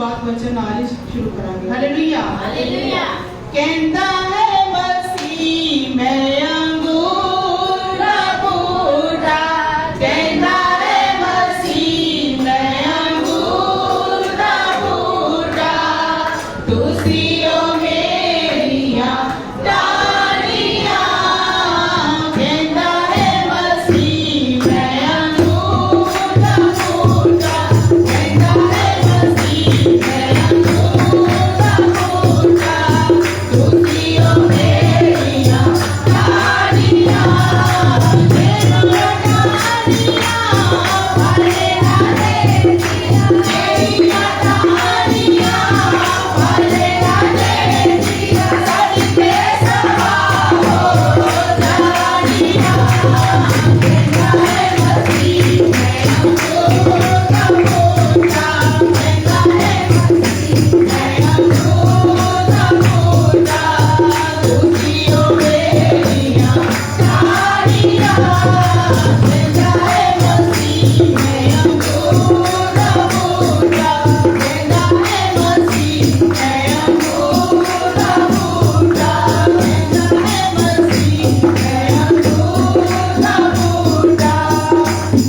शुरुआत वचन नाल ही शुरू करांगे। Hallelujah hallelujah. कहता है मसीह मैं अंगूर का बूटा, कहता है मसीह मैं अंगूर का बूटा, तुसियों मेरियां डालियां, कहता है मसीह मैं अंगूर का बूटा, कहता है मसीह मैं अंगूर का बूटा, तुसियों मेरियां डालियां, मेरियां डालियां वाले हाले दिया, मेरियां डालियां वाले हाले दिया, सड़के सवा हो जानियां, कहता है मसीह मैं अंगूर का बूटा, कहता है मसीह मैं अंगूर का बूटा, तुसियों मेरियां डालियां, कहता है मसीह मैं अंगूर का बूटा, कहता है मसीह मैं अंगूर का बूटा, कहता है मसीह मैं अंगूर का बूटा,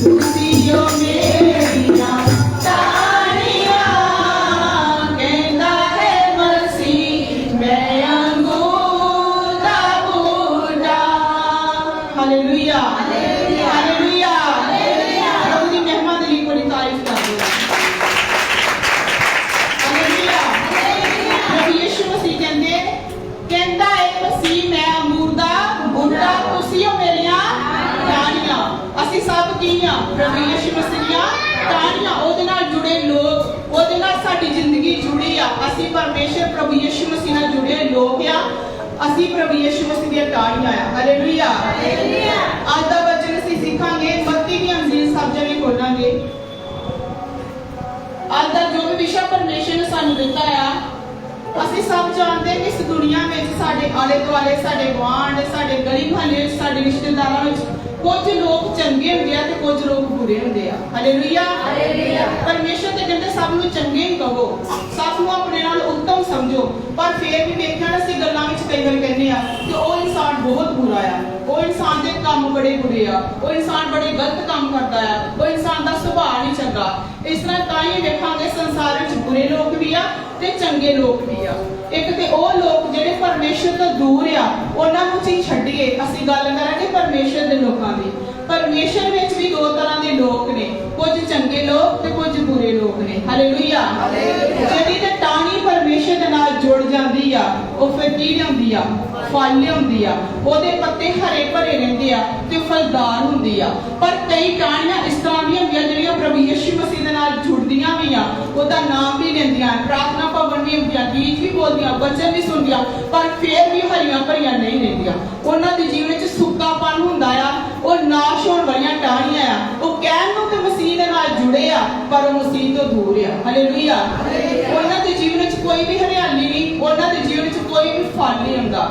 तुसियों मेरियां डालियां, कहता है मसीह मैं अंगूर का बूटा। Hallelujah hallelujah hallelujah. प्रभु की महिमा के लिए बड़ी तारीफ करते हैं। हालेलुया प्रभु यीशु मसीह कहता है मसीह मैं अंगूर दा बूटा, तुसियों मेरियां डालियां। ਅਸੀਂ ਸਭ ਕੀ ਆ? ਪ੍ਰਭੂ ਯੀਸ਼ੂ ਮਸੀਹ ਦੀਆਂ ਟਾਹਣੀਆਂ। ਉਹਦੇ ਨਾਲ ਜੁੜੇ ਲੋਕ, ਉਹਦੇ ਨਾਲ ਸਾਡੀ ਜ਼ਿੰਦਗੀ ਜੁੜੀ ਆ। ਅਸੀਂ ਪਰਮੇਸ਼ਰ ਪ੍ਰਭੂ ਯੀਸ਼ੂ ਮਸੀਹ ਨਾਲ ਜੁੜੇ ਲੋਕ ਆ। ਅਸੀਂ ਪ੍ਰਭੂ ਯੀਸ਼ੂ ਮਸੀਹ ਦੀਆਂ ਟਾਹਣੀਆਂ ਆ। Hallelujah hallelujah. ਅੱਜ ਦਾ ਵਚਨ ਅਸੀਂ ਸਿੱਖਾਂਗੇ, ਮੱਤੀ ਦੀ ਅੰਜੀਲ ਸਭ ਜਣੇ ਖੋਲਾਂਗੇ। ਅੱਜ ਦਾ ਜੋ ਵੀ ਵਿਸ਼ਾ ਪਰਮੇਸ਼ਰ ਨੇ ਸਾਨੂੰ ਦਿੱਤਾ ਆ, ਅਸੀਂ ਸਭ ਜਾਣਦੇ ਕਿ ਇਸ ਦੁਨੀਆ ਵਿੱਚ ਸਾਡੇ ਆਲੇ ਦੁਆਲੇ, ਸਾਡੇ ਗੁਆਂਢ, ਸਾਡੇ ਗਲੀ ਮੁਹੱਲੇ, ਸਾਡੇ ਰਿਸ਼ਤੇਦਾਰਾਂ ਵਿੱਚ ਕੁਝ ਲੋਕ ਚੰਗੇ ਹੁੰਦੇ ਆ ਤੇ ਕੁਝ ਲੋਕ ਬੁਰੇ ਹੁੰਦੇ ਆ। Hallelujah hallelujah. ਪਰਮੇਸ਼ਰ ਤੇ ਕਹਿੰਦੇ ਸਭ ਨੂੰ ਚੰਗੇ ਹੀ ਕਹੋ, ਸਭ ਨੂੰ ਆਪਣੇ ਨਾਲ ਉੱਤਮ ਸਮਝੋ, ਪਰ ਫੇਰ ਵੀ ਵੇਖਿਆ ਅਸੀਂ ਗੱਲਾਂ ਵਿੱਚ ਕਈ ਵਾਰ ਕਹਿੰਦੇ ਆ ਕਿ ਉਹ ਇਨਸਾਨ ਬਹੁਤ ਬੁਰਾ ਆ, ਉਹ ਇਨਸਾਨ ਦੇ ਕੰਮ ਬੜੇ ਬੁਰੇ ਆ, ਉਹ ਇਨਸਾਨ ਬੜੇ ਗਲਤ ਕੰਮ ਕਰਦਾ ਆ, ਉਹ ਇਨਸਾਨ ਦਾ ਸੁਭਾਅ ਨਹੀਂ ਚੰਗਾ। ਇਸ ਤਰ੍ਹਾਂ ਤਾਂ ਹੀ ਵੇਖਾਂਗੇ ਸੰਸਾਰ ਵਿੱਚ ਬੁਰੇ ਲੋਕ ਵੀ ਆ ਤੇ ਚੰਗੇ ਲੋਕ ਵੀ ਆ। ਇੱਕ ਤੇ ਉਹ ਲੋਕ ਜਿਹੜੇ ਪਰਮੇਸ਼ਰ ਤੋਂ ਦੂਰ ਆ, ਉਹਨਾਂ ਨੂੰ ਅਸੀਂ ਛੱਡੀਏ। ਅਸੀਂ ਗੱਲ ਕਰਾਂਗੇ ਪਰਮੇਸ਼ਰ ਦੇ ਲੋਕਾਂ ਦੀ। ਪਰਮੇਸ਼ਰ ਵਿੱਚ ਵੀ ਦੋ ਤਰ੍ਹਾਂ ਦੇ ਲੋਕ ਨੇ, ਕੁਝ ਚੰਗੇ ਲੋਕ ਤੇ ਕੁਝ ਬੁਰੇ ਲੋਕ ਨੇ। ਹਾਲੇਲੂਇਆ ਜਿਹੜੀ ਤੇ ਟਾਹਣੀ ਪਰਮੇਸ਼ਰ ਦੇ ਨਾਲ ਜੁੜ ਜਾਂਦੀ ਆ, ਉਹ ਫਿਰ ਕੀ ਲਿਆਉਂਦੀ ਆ? ਫਲ ਲਿਆਉਂਦੀ ਆ। ਉਹਦੇ ਪੱਤੇ ਹਰੇ ਭਰੇ ਰਹਿੰਦੇ ਆ ਤੇ ਫਲਦਾਰ ਹੁੰਦੀ ਆ। ਪਰ ਕਈ ਟਾਹਣੀਆਂ ਇਸ ਤਰ੍ਹਾਂ ਦੀਆਂ ਹੁੰਦੀਆਂ ਜਿਹੜੀਆਂ ਪ੍ਰਭੂ ਯਿਸੂ ਮਸੀਹ ਦੇ ਨਾਲ ਜੁੜਦੀਆਂ ਵੀ ਆ, ਉਹਦਾ ਨਾਮ ਵੀ ਲੈਂਦੀਆਂ, ਪ੍ਰਾਰਥਨਾ ਭਵਨ ਵੀ ਹੁੰਦੀਆਂ, ਗੀਤ ਵੀ ਬੋਲਦੀਆਂ, ਵਚਨ ਵੀ ਸੁਣਦੀਆਂ, ਪਰ ਫਿਰ ਵੀ ਹਰੀਆਂ ਭਰੀਆਂ ਨਹੀਂ ਰਹਿੰਦੀਆਂ। ਉਹਨਾਂ ਦੇ ਜੀਵਨ ਵਿੱਚ ਸੁੱਕਾਪਨ ਹੁੰਦਾ ਆ। ਉਹ ਨਾਸ਼ ਹੋਣ ਵਾਲੀਆਂ ਟਾਹਣੀਆਂ ਆ। ਉਹ ਕਹਿਣ ਨੂੰ ਤੇ ਮਸੀਹ ਦੇ ਨਾਲ ਜੁੜੇ ਆ, ਪਰ ਉਹ ਮਸੀਹ ਤੋਂ ਦੂਰ ਆ। ਹਾਲੇਲੂਇਆ। ਉਹਨਾਂ ਦੇ ਜੀਵਨ ਵਿੱਚ ਕੋਈ ਵੀ ਹਰਿਆਲੀ ਨਹੀਂ, ਉਹਨਾਂ ਦੇ ਜੀਵਨ ਵਿੱਚ ਕੋਈ ਵੀ ਫਲ ਨਹੀਂ ਹੁੰਦਾ।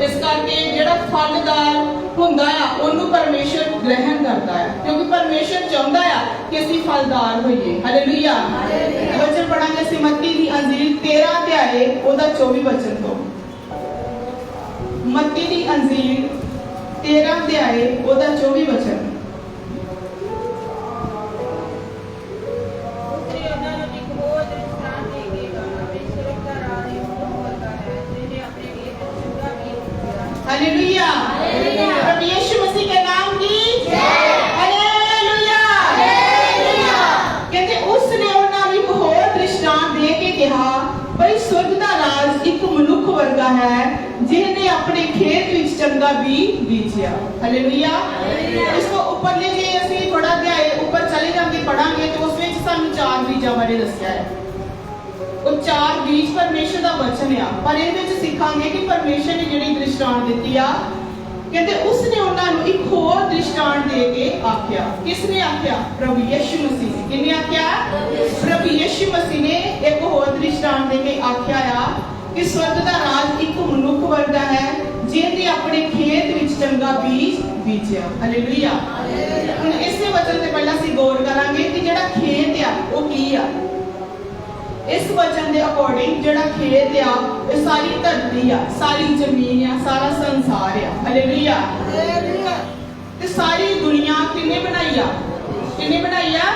ਇਸ ਕਰਕੇ ਜਿਹੜਾ ਫਲਦਾਰ ਹੁੰਦਾ ਆ, ਉਹਨੂੰ ਪਰਮੇਸ਼ਰ ਗ੍ਰਹਿਣ ਕਰਦਾ ਆ, ਕਿਉਂਕਿ ਪਰਮੇਸ਼ਰ ਚਾਹੁੰਦਾ ਆ ਕਿ ਅਸੀਂ ਫਲਦਾਰ ਹੋਈਏ। ਹਾਲੇਲੂਇਆ। ਵਚਨ ਪੜਾਂਗੇ ਅਸੀਂ ਮੱਤੀ ਦੀ ਅੰਜੀਲ 13 ਅਧਿਆਏ ਉਹਦਾ 24 ਵਚਨ ਤੋਂ। ਮੱਤੀ ਦੀ ਅੰਜੀਲ 13 ਅਧਿਆਏ ਉਹਦਾ 24 ਵਚਨ। हालेलुया। प्रभु यीशु मसीह के नाम की जय। Hallelujah hallelujah. कहते उसने उन्हें एक होर दृष्टांत दे के कहा, भाई स्वर्ग दा राज एक मनुख वर्गा है जिन्हें अपने खेत विच चंगा बीज बीजिया। हालेलुया। इसको ऊपर ले जे ਅਸੀਂ थोड़ा अध्याय ऊपर चले जाएंगे पढ़ांगे तो उस ਵਿੱਚ ਸਾਨੂੰ ਚਾਰ ਬੀਜਾਂ ਬਾਰੇ ਦੱਸਿਆ ਹੈ। ਉਹ ਚਾਰ ਬੀਜ ਪਰਮੇਸ਼ਰ ਦਾ ਵਚਨ ਆ। ਪਰ ਇਹਦੇ ਵਿੱਚ ਸਿੱਖਾਂਗੇ ਕਿ ਪਰਮੇਸ਼ਰ ਨੇ ਜਿਹੜੀ ਦ੍ਰਿਸ਼ਟਾਂਤ ਦਿੱਤੀ ਆ, ਕਹਿੰਦੇ ਉਸਨੇ ਉਹਨਾਂ ਨੂੰ ਇੱਕ ਹੋਰ ਦ੍ਰਿਸ਼ਟਾਂਤ ਦੇ ਕੇ ਆਖਿਆ। ਕਿਸ ਨੇ ਆਖਿਆ? ਪ੍ਰਭੂ ਯਿਸੂ ਮਸੀਹ ਨੇ। ਕਿਹਨੇ ਆਖਿਆ? ਪ੍ਰਭੂ ਯਿਸੂ ਮਸੀਹ ਨੇ ਇੱਕ ਹੋਰ ਦ੍ਰਿਸ਼ਟਾਂਤ ਦੇ ਕੇ ਆਖਿਆ ਆ ਕਿ ਸਵਰਗ ਦਾ ਰਾਜ ਇੱਕ ਮਨੁੱਖ ਵਰਗਾ ਹੈ ਜਿਹਨੇ ਆਪਣੇ ਖੇਤ ਵਿੱਚ ਚੰਗਾ ਬੀਜ ਬੀਜਿਆ। ਹਾਲੇਲੂਇਆ। ਹੁਣ ਇਸੇ ਵਚਨ ਤੇ ਪਹਿਲਾਂ ਅਸੀਂ ਗੌਰ ਕਰਾਂਗੇ ਕਿ ਜਿਹੜਾ ਖੇਤ ਆ ਉਹ ਕੀ ਆ। इस वचन के अकॉर्डिंग जिहड़ा खेत आ, ये सारी धरती आ, सारी जमीन आ, सारा संसार आ। हालेलुया। ते सारी दुनिया किन्ने बनाई आ? किन्ने बनाई आ?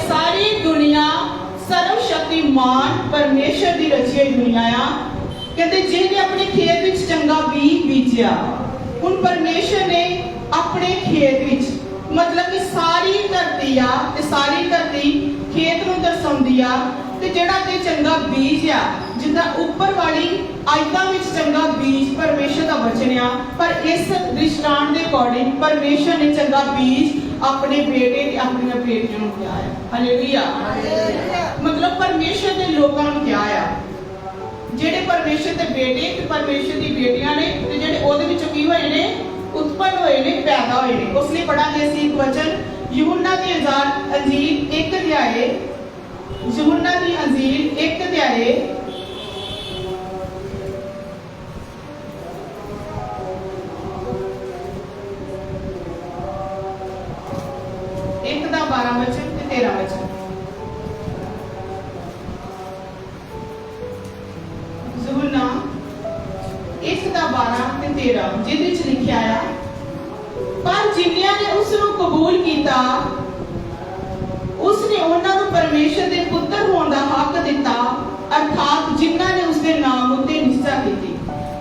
सारी दुनिया सर्वशक्तिमान परमेश्वर की रची हुई दुनिया आ। कहते जिन्हें अपने खेत विच चंगा बीज बीजिया, हुण परमेश्वर ने अपने खेत विच, मतलब कि सारी धरती आ, ते सारी धरती खेत नूं दर्शाउंदी आ। ते जिहड़ा कि चंगा बीज आ, जिद्दां उपर वाली आयतां विच चंगा बीज परमेश्वर दा वचन आ, पर इस दृष्टांत दे अकॉर्डिंग परमेश्वर ने चंगा बीज अपने बेटे ते अपनी बेटियां नूं दिया है। हालेलुया। मतलब परमेश्वर दे लोकां नूं दिया है, जेडे परमेश्वर दे बेटे ते परमेश्वर दी बेटियां ने, ते जेडे ओदे विचों की होए ने, उत्पन्न होए ने, पैदा होए ने। उसलिए पढ़ांगे असीं एक वचन यूहन्ना दी अंजील 1 अध्याय, यूहन्ना दी अंजील 1 अध्याय 1 दा 12 वचन ते 13 वचन। यूहन्ना 1 दा 12 ते 13 जिहदे विच लिखिया आ, पर जिन्नियां ने उस नूं कबूल कीता, उसने उन्हां नूं परमेश्वर दे पुੱਤਰ होण दा हक दिता, अर्थात जिन्हां ने उसके नाम उत्ते निश्चा कीती।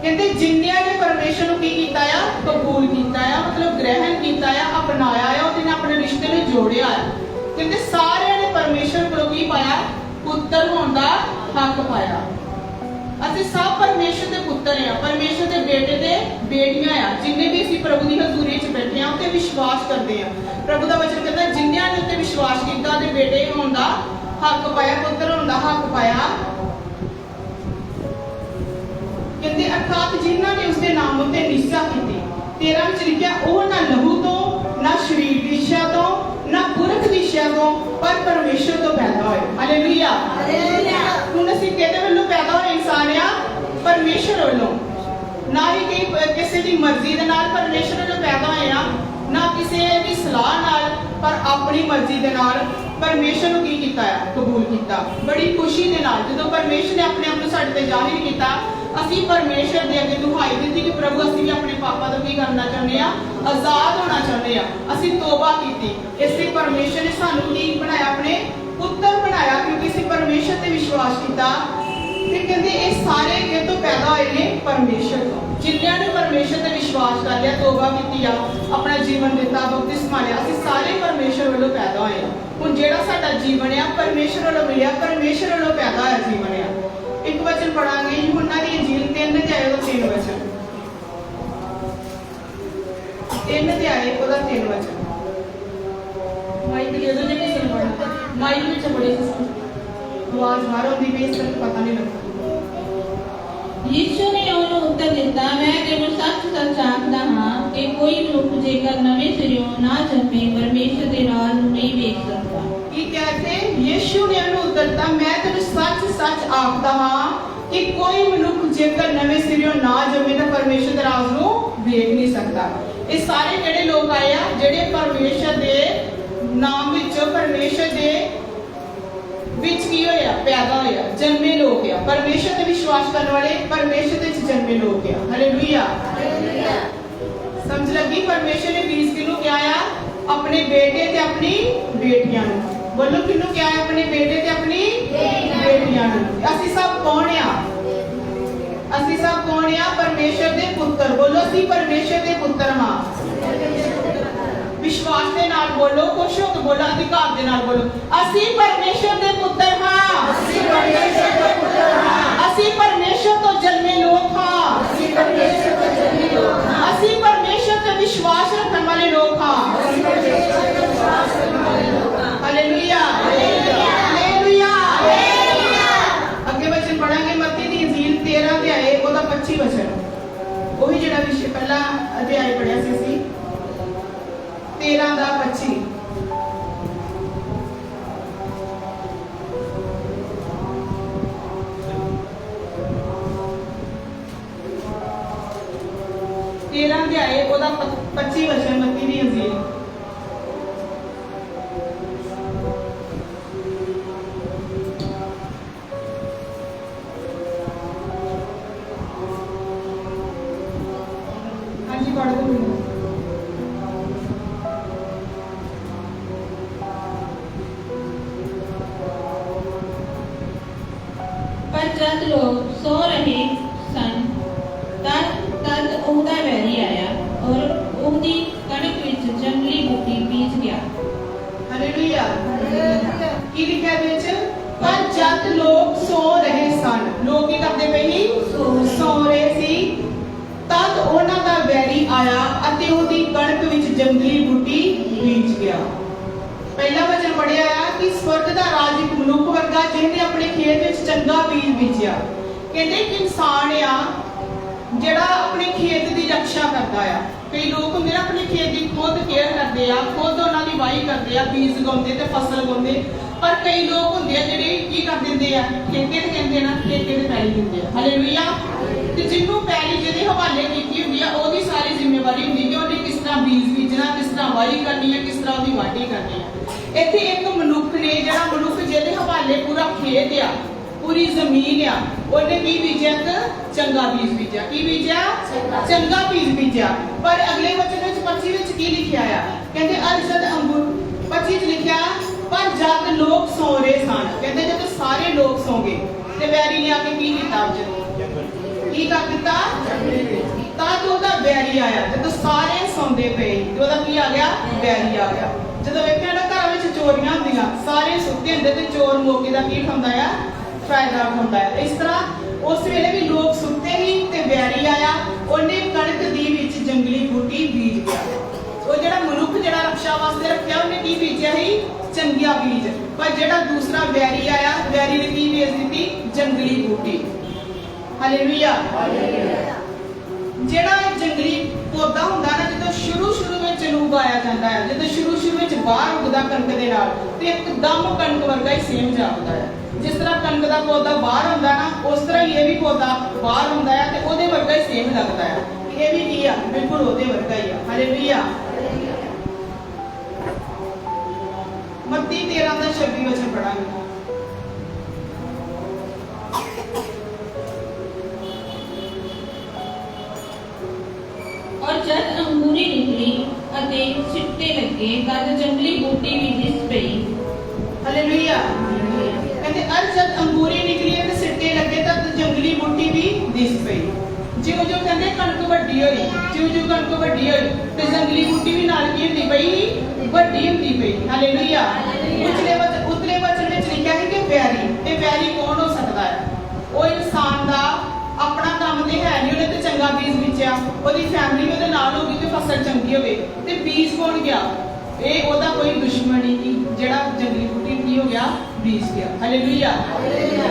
कहते जिन्नियां ने परमेश्वर नूं की कीता आ? कबूल कीता आ, मतलब ग्रहण कीता आ, अपनाया आ, उहदे नाल अपने रिश्ते नूं जोड़िया आ। कहते सारिਆਂ ने परमेश्वर कोलों की पाया? पुੱਤਰ होण दा हक पाया। ਅਸੀਂ सब परमेश्वर के पुत्र हैं, परमेश्वर के बेटे ते बेटियां आ। जिन्ने भी असीं प्रभु की हजूरी च बैठे हैं उत्ते विश्वास करते हैं। प्रभु का वचन कहता है जिन्नियां ने उत्ते विश्वास किया ते बेटे होण दा हक पाया, पुत्र होण दा हक पाया। कहते अर्थात जिन्हां ने उसके नाम उत्ते निश्चा कीती। 13 विच लिखिया, ओह ना लहू तो, ना शरीर की इच्छा तो, ना पुरख की इच्छा तो, पर परमेश्वर तो पैदा होए। हालेलुया। हुण असीं किहदे वल्लों पैदा होए? सारिया परमेश्वर वल्लों, ना ही किसी की मर्जी दे नाल परमेश्वर वल्लों पैदा होए आ, ना किसी की सलाह नाल, पर अपनी मर्जी दे नाल परमेश्वर नूं की कीता है? कबूल कीता। बड़ी खुशी दे नाल जदों परमेश्वर ने अपने आप नूं साडे ते जाहिर कीता, असीं परमेश्वर दे अगे दुहाई दित्ती कि प्रभु असीं भी अपने पापां तों की करना चाहुंदे आ? आजाद होना चाहुंदे आ। असीं तौबा कीती। इसलिए परमेश्वर ने सानूं की बनाया? अपने पुੱਤਰ बनाया, क्योंकि असीं परमेश्वर ते विश्वास कीता। ते कहंदे ये सारे किह तों पैदा होए ने? परमेश्वर तों। जिन्नियां ने परमेश्वर ते विश्वास कर लिया, तौबा कीती आ, अपना जीवन दिता, बपतिस्मा लिया, असीं सारे परमेश्वर वल्लों पैदा होए आ। हुण जिहड़ा साडा जीवन आ परमेश्वर वल्लों मिलिया, परमेश्वर वल्लों पैदा होया जीवन आ। एक वचन पढ़ांगे यूहन्ना दी अंजील 3 अध्याय 3 वचन, 3 अध्याय 3 वचन। माइक दे दो जे किसी ने पढ़ना, माइक विच बड़ी आवाज बाहर आउंदी पई, इस करके पता नहीं लगदा। यीशु ने ਉਹਨੂੰ ਉੱਤਰ ਦਿੱਤਾ, ਮੈਂ ਤੈਨੂੰ ਸੱਚ-ਸੱਚ ਆਖਦਾ ਹਾਂ ਕਿ ਕੋਈ ਮਨੁੱਖ ਜੇਕਰ ਨਵੇਂ ਸਿਰਿਓਂ ਨਾ ਜੰਮੇ ਪਰਮੇਸ਼ਰ ਦੇ ਰਾਜ ਨੂੰ ਨਹੀਂ ਵੇਖ ਸਕਦਾ। ਕੀ कहते? यीशु ने ਉਹਨੂੰ ਉੱਤਰ ਦਿੱਤਾ, ਮੈਂ ਤੈਨੂੰ ਸੱਚ-ਸੱਚ ਆਖਦਾ ਹਾਂ ਕਿ ਕੋਈ ਮਨੁੱਖ ਜੇਕਰ ਨਵੇਂ ਸਿਰਿਓਂ ਨਾ ਜੰਮੇ ਤਾਂ ਪਰਮੇਸ਼ਰ ਦੇ ਰਾਜ ਨੂੰ ਵੇਖ ਨਹੀਂ ਸਕਦਾ। ਇਹ ਸਾਰੇ ਜਿਹੜੇ ਲੋਕ ਆਏ ਆ ਜਿਹੜੇ ਪਰਮੇਸ਼ਰ ਦੇ ਨਾਮ ਵਿੱਚੋਂ ਪਰਮੇਸ਼ਰ ਦੇ विच की होया? पैदा होया, जन्मे लोग आ। परमेश्वर ते विश्वास करने वाले परमेश्वर दे जन्मे लोग आ। हालेलुया। समझ लगी? परमेश्वर ने बीज किनू क्या आ? अपने बेटे ते अपनी बेटियां नू। बोलो किनू क्या है? अपने बेटे ते अपनी बेटियां नू। असीं सब कौन आ? असीं सब कौन आ? परमेश्वर दे पुत्र। बोलो असीं परमेश्वर दे पुत्र हां। विश्वास के नाल बोलो, खुश हो के बोलो, अधिकार के नाल बोलो, असीं परमेश्वर दे पुत्र हां। असीं परमेश्वर दे पुत्र हां। असीं परमेश्वर तो जन्मे लोग हां। असीं परमेश्वर तो जन्मे लोग हां। असीं परमेश्वर ते विश्वास रखने वाले लोग हां। असीं परमेश्वर ते विश्वास रखने वाले लोग हां। हालेलुया। हालेलुया। हालेलुया। हालेलुया। अगे वचन पढ़ांगे मत्ती दी अंजील 13 अध्याय ओदा 25 वचन। वही जेड़ा विषय पहला अध्याय पढ़िया सी 13 ਦਾ 25। अध्याय ਉਹਦਾ 25 वचन मत्ती दी अंजील। जद लोग सो रहे सन तद ਉਹਦਾ ਵੈਰੀ ਆਇਆ ਔਰ ਉਹਦੀ ਕਣਕ ਵਿੱਚ ਜੰਗਲੀ ਬੂਟੀ ਬੀਜ ਗਿਆ। ਹਾਲੇਲੂਇਆ। ਕੀ ਲਿਖਿਆ ਵਿੱਚ? ਪਰ ਜਦ ਲੋਕ ਸੋ ਰਹੇ ਸਨ, ਲੋਕ ਕੀ ਕਰਦੇ ਪਏ ਸੀ? ਸੋ ਰਹੇ ਸੀ। ਤਦ ਉਹਨਾਂ ਦਾ ਵੈਰੀ ਆਇਆ ਅਤੇ ਉਹਦੀ ਕਣਕ ਵਿੱਚ ਜੰਗਲੀ ਬੂਟੀ ਬੀਜ ਗਿਆ। ਪਹਿਲਾ ਵਚਨ ਪੜਿਆ ਆ ਕਿ ਸਵਰਗ ਦਾ ਰਾਜ ਇੱਕ ਮਨੁੱਖ ਵਰਗਾ ਜਿਹਨੇ ਆਪਣੇ ਖੇਤ ਵਿੱਚ ਚੰਗਾ ਬੀਜ ਬੀਜਿਆ। ਕਹਿੰਦੇ ਇੱਕ ਇਨਸਾਨ ਆ ਜਿਹੜਾ ਆਪਣੇ ਖੇਤ ਦੀ ਰੱਖਿਆ ਕਰਦਾ ਆ। ਕਈ ਲੋਕ ਹੁੰਦੇ ਨਾ ਆਪਣੇ ਖੇਤ ਦੀ ਖੁਦ ਕੇਅਰ ਕਰਦੇ ਆ, ਖੁਦ ਉਹਨਾਂ ਦੀ ਵਾਹੀ ਕਰਦੇ ਆ, ਬੀਜ ਉਗਾਉਂਦੇ ਤੇ ਫਸਲ ਉਗਾਉਂਦੇ। ਪਰ ਕਈ ਲੋਕ ਹੁੰਦੇ ਆ ਜਿਹੜੇ ਕੀ ਕਰ ਦਿੰਦੇ ਆ, ਠੇਕੇ ਤੇ ਕਹਿੰਦੇ ਨਾ, ਠੇਕੇ ਤੇ ਪੈਲੀ ਦਿੰਦੇ ਆ। ਹਾਲੇਲੂਇਆ। ਤੇ ਜਿਹਨੂੰ ਪੈਲੀ ਜਿਹਦੇ ਹਵਾਲੇ ਕੀਤੀ ਹੁੰਦੀ ਆ ਉਹਦੀ ਸਾਰੀ ਜ਼ਿੰਮੇਵਾਰੀ ਹੁੰਦੀ ਕਿ ਉਹਨੇ ਕਿਸ ਤਰ੍ਹਾਂ ਬੀਜ ਬੀਜਣਾ, ਕਿਸ ਤਰ੍ਹਾਂ ਵਾਹੀ ਕਰਨੀ ਹੈ, ਕਿਸ ਤਰ੍ਹਾਂ ਉਹਦੀ ਵਾਢੀ ਕਰਨੀ ਹੈ। ਇੱਥੇ ਇੱਕ ਮਨੁੱਖ ਨੇ, ਜਿਹੜਾ ਮਨੁੱਖ ਜਿਹਦੇ ਹਵਾਲੇ ਪੂਰਾ ਖੇਤ ਆ, ਪੂਰੀ ਜ਼ਮੀਨ ਆ, ਉਹਨੇ ਕੀ ਬੀਜਿਆ? ਇੱਕ ਚੰਗਾ ਬੀਜ ਬੀਜਿਆ। ਕੀ ਬੀਜਿਆ? ਚੰਗਾ ਬੀਜ ਬੀਜਿਆ। ਪਰ ਅਗਲੇ ਵਚਨ ਵਿੱਚ 25 ਵਿੱਚ ਕੀ ਲਿਖਿਆ ਆ? ਕਹਿੰਦੇ ਅਰਜਦ ਅੰਗੂਰ 25 ਚ ਲਿਖਿਆ ਪਰ ਜਦ ਲੋਕ ਸੌ ਰਹੇ ਸਨ। ਕਹਿੰਦੇ ਜਦੋਂ ਸਾਰੇ ਲੋਕ ਸੌ ਗਏ ਤੇ ਵੈਰੀ ਨੇ ਆ ਕੇ ਕੀ ਕੀਤਾ? ਕੀ ਕਰ ਦਿੱਤਾ? ਤਾਂ ਉਹਦਾ ਵੈਰੀ ਆਇਆ। ਜਦੋਂ ਸਾਰੇ ਸੌਂਦੇ ਪਏ ਤੇ ਉਹਦਾ ਕੀ ਆ ਗਿਆ? ਵੈਰੀ ਆ ਗਿਆ। ਜਦੋਂ ਵੇਖਿਆ ਨਾ ਘਰਾਂ ਵਿੱਚ ਚੋਰੀਆਂ ਹੁੰਦੀਆਂ, ਸਾਰੇ ਸੁੱਤੇ ਹੁੰਦੇ ਤੇ ਚੋਰ ਮੌਕੇ ਦਾ ਕੀ ਹੁੰਦਾ ਆ? ਫਾਇਦਾ ਹੁੰਦਾ ਹੈ। ਇਸ ਤਰ੍ਹਾਂ ਉਸ ਵੇਲੇ ਵੀ ਲੋਕ ਸੁੱਤੇ ਹੀ ਤੇ ਵੈਰੀ ਆਇਆ, ਉਹਨੇ ਕਣਕ ਦੀ ਵਿੱਚ ਜੰਗਲੀ ਬੂਟੀ ਬੀਜ ਗਿਆ। ਉਹ ਜਿਹੜਾ ਮਨੁੱਖ ਜਿਹੜਾ ਰੱਖਿਆ ਵਾਸਤੇ ਰੱਖਿਆ ਉਹਨੇ ਕੀ ਬੀਜਿਆ ਸੀ? ਚੰਗਿਆ ਬੀਜ। ਪਰ ਜਿਹੜਾ ਦੂਸਰਾ ਵੈਰੀ ਆਇਆ, ਵੈਰੀ ਨੇ ਕੀ ਬੀਜ ਦਿੱਤੀ? ਜੰਗਲੀ ਬੂਟੀ। ਹਾਲੇਲੂਇਆ। ਜਿਹੜਾ ਜੰਗਲੀ ਪੌਦਾ ਹੁੰਦਾ ਨਾ, ਜਦੋਂ ਸ਼ੁਰੂ ਵਿੱਚ ਇਹਨੂੰ ਉਗਾਇਆ ਜਾਂਦਾ ਹੈ, ਜਦੋਂ ਸ਼ੁਰੂ ਵਿੱਚ ਬਾਹਰ ਉੱਗਦਾ ਕਣਕ ਦੇ ਨਾਲ, ਤੇ ਇੱਕਦਮ ਕਣਕ ਵਰਗਾ ਹੀ ਸੇਮ ਜਾਪਦਾ ਹੈ। ਜਿਸ ਤਰ੍ਹਾਂ ਕਣਕ ਦਾ ਪੌਦਾ ਬਾਹਰ ਹੁੰਦਾ ਨਾ, ਉਸ ਤਰ੍ਹਾਂ ਹੀ ਇਹ ਵੀ ਪੌਦਾ ਬਾਹਰ ਹੁੰਦਾ ਹੈ ਤੇ ਉਹਦੇ ਵਰਗਾ ਹੀ ਸੇਮ ਲੱਗਦਾ ਹੈ। ਇਹ ਵੀ ਕੀ ਆ? ਬਿਲਕੁਲ ਉਹਦੇ ਵਰਗਾ ਹੀ ਆ। ਹਾਲੇਲੂਇਆ। ਮੱਤੀ 13 ਦਾ 26 ਵਚਨ ਪੜਾਂਗੇ। और जद अंगूरी निकली अते सिट्टे लगे तद जंगली बूटी भी दिस पई। हालेलुया। कहते अर जद अंगूरी निकली ते सिट्टे लगे तद जंगली बूटी भी दिस पई। ਜਿਉਂ ਜਿਉਂ ਕਹਿੰਦੇ ਕਣਕ ਵੱਡੀ ਹੋਈ, ਜਿਉਂ ਕਣਕ ਵੱਡੀ ਹੋਈ ਤੇ ਜੰਗਲੀ ਬੂਟੀ ਵੀ ਨਾਲ ਕੀ ਹੁੰਦੀ ਪਈ? ਵੱਡੀ ਹੁੰਦੀ ਪਈ। ਹਾਲੇਲੂਇਆ। ਉਤਲੇ ਵਚਨ ਵਿੱਚ ਲਿਖਿਆ ਹੈ ਕਿ ਵੈਰੀ, ਤੇ ਵੈਰੀ ਕੌਣ ਹੋ ਸਕਦਾ ਹੈ? ਉਹ ਇਨਸਾਨ ਦਾ ਆਪਣਾ ਕੰਮ ਤੇ ਹੈ ਨਹੀਂ, ਉਹਨੇ ਤੇ ਚੰਗਾ ਬੀਜ ਬੀਜਿਆ, ਉਹਦੀ ਫੈਮਿਲੀ ਉਹਦੇ ਨਾਲ ਹੋਗੀ ਤੇ ਫਸਲ ਚੰਗੀ ਹੋਵੇ, ਤੇ ਬੀਜ ਕੌਣ ਗਿਆ? ਇਹ ਉਹਦਾ ਕੋਈ ਦੁਸ਼ਮਣ ਹੀ ਨਹੀਂ, ਜਿਹੜਾ ਜੰਗਲੀ ਬੂਟੀ ਕੀ ਹੋ ਗਿਆ? ਬੀਜ ਗਿਆ। ਹਾਲੇਲੂਇਆ।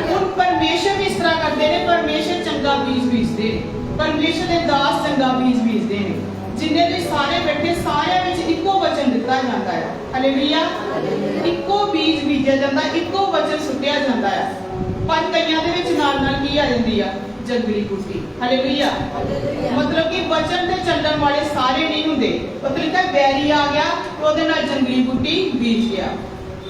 ਹੁਣ ਪਰਮੇਸ਼ਰ ਵੀ ਇਸ ਤਰ੍ਹਾਂ ਕਰਦੇ ਨੇ, ਪਰਮੇਸ਼ਰ ਚੰਗਾ ਬੀਜ ਬੀਜਦੇ ਨੇ, ਪਰਮੇਸ਼ਰ ਦੇ ਦਾਸ ਚੰਗਾ ਬੀਜ ਬੀਜਦੇ ਨੇ। ਜਿੰਨੇ ਵੀ ਸਾਰੇ ਬੈਠੇ, ਸਾਰਿਆਂ ਵਿੱਚ ਇੱਕੋ ਵਚਨ ਦਿੱਤਾ ਜਾਂਦਾ ਹੈ। ਹਾਲੇਲੂਇਆ। ਇੱਕੋ ਬੀਜ ਬੀਜਿਆ ਜਾਂਦਾ, ਇੱਕੋ ਵਚਨ ਸੁੱਟਿਆ ਜਾਂਦਾ ਹੈ। ਪਰ ਕਈਆਂ ਦੇ ਵਿੱਚ ਨਾਲ ਕੀ ਆ ਜਾਂਦੀ ਆ? ਜੰਗਲੀ ਬੂਟੀ। ਹਾਲੇਲੂਇਆ। ਮਤਲਬ ਕਿ ਵਚਨ ਤੇ ਚੱਲਣ ਵਾਲੇ ਸਾਰੇ ਨਹੀਂ ਹੁੰਦੇ। ਮਤਲਬ ਕਿ ਵੈਰੀ ਆ ਗਿਆ ਤੇ ਉਹਦੇ ਨਾਲ ਜੰਗਲੀ ਬੂਟੀ ਬੀਜ ਗਿਆ।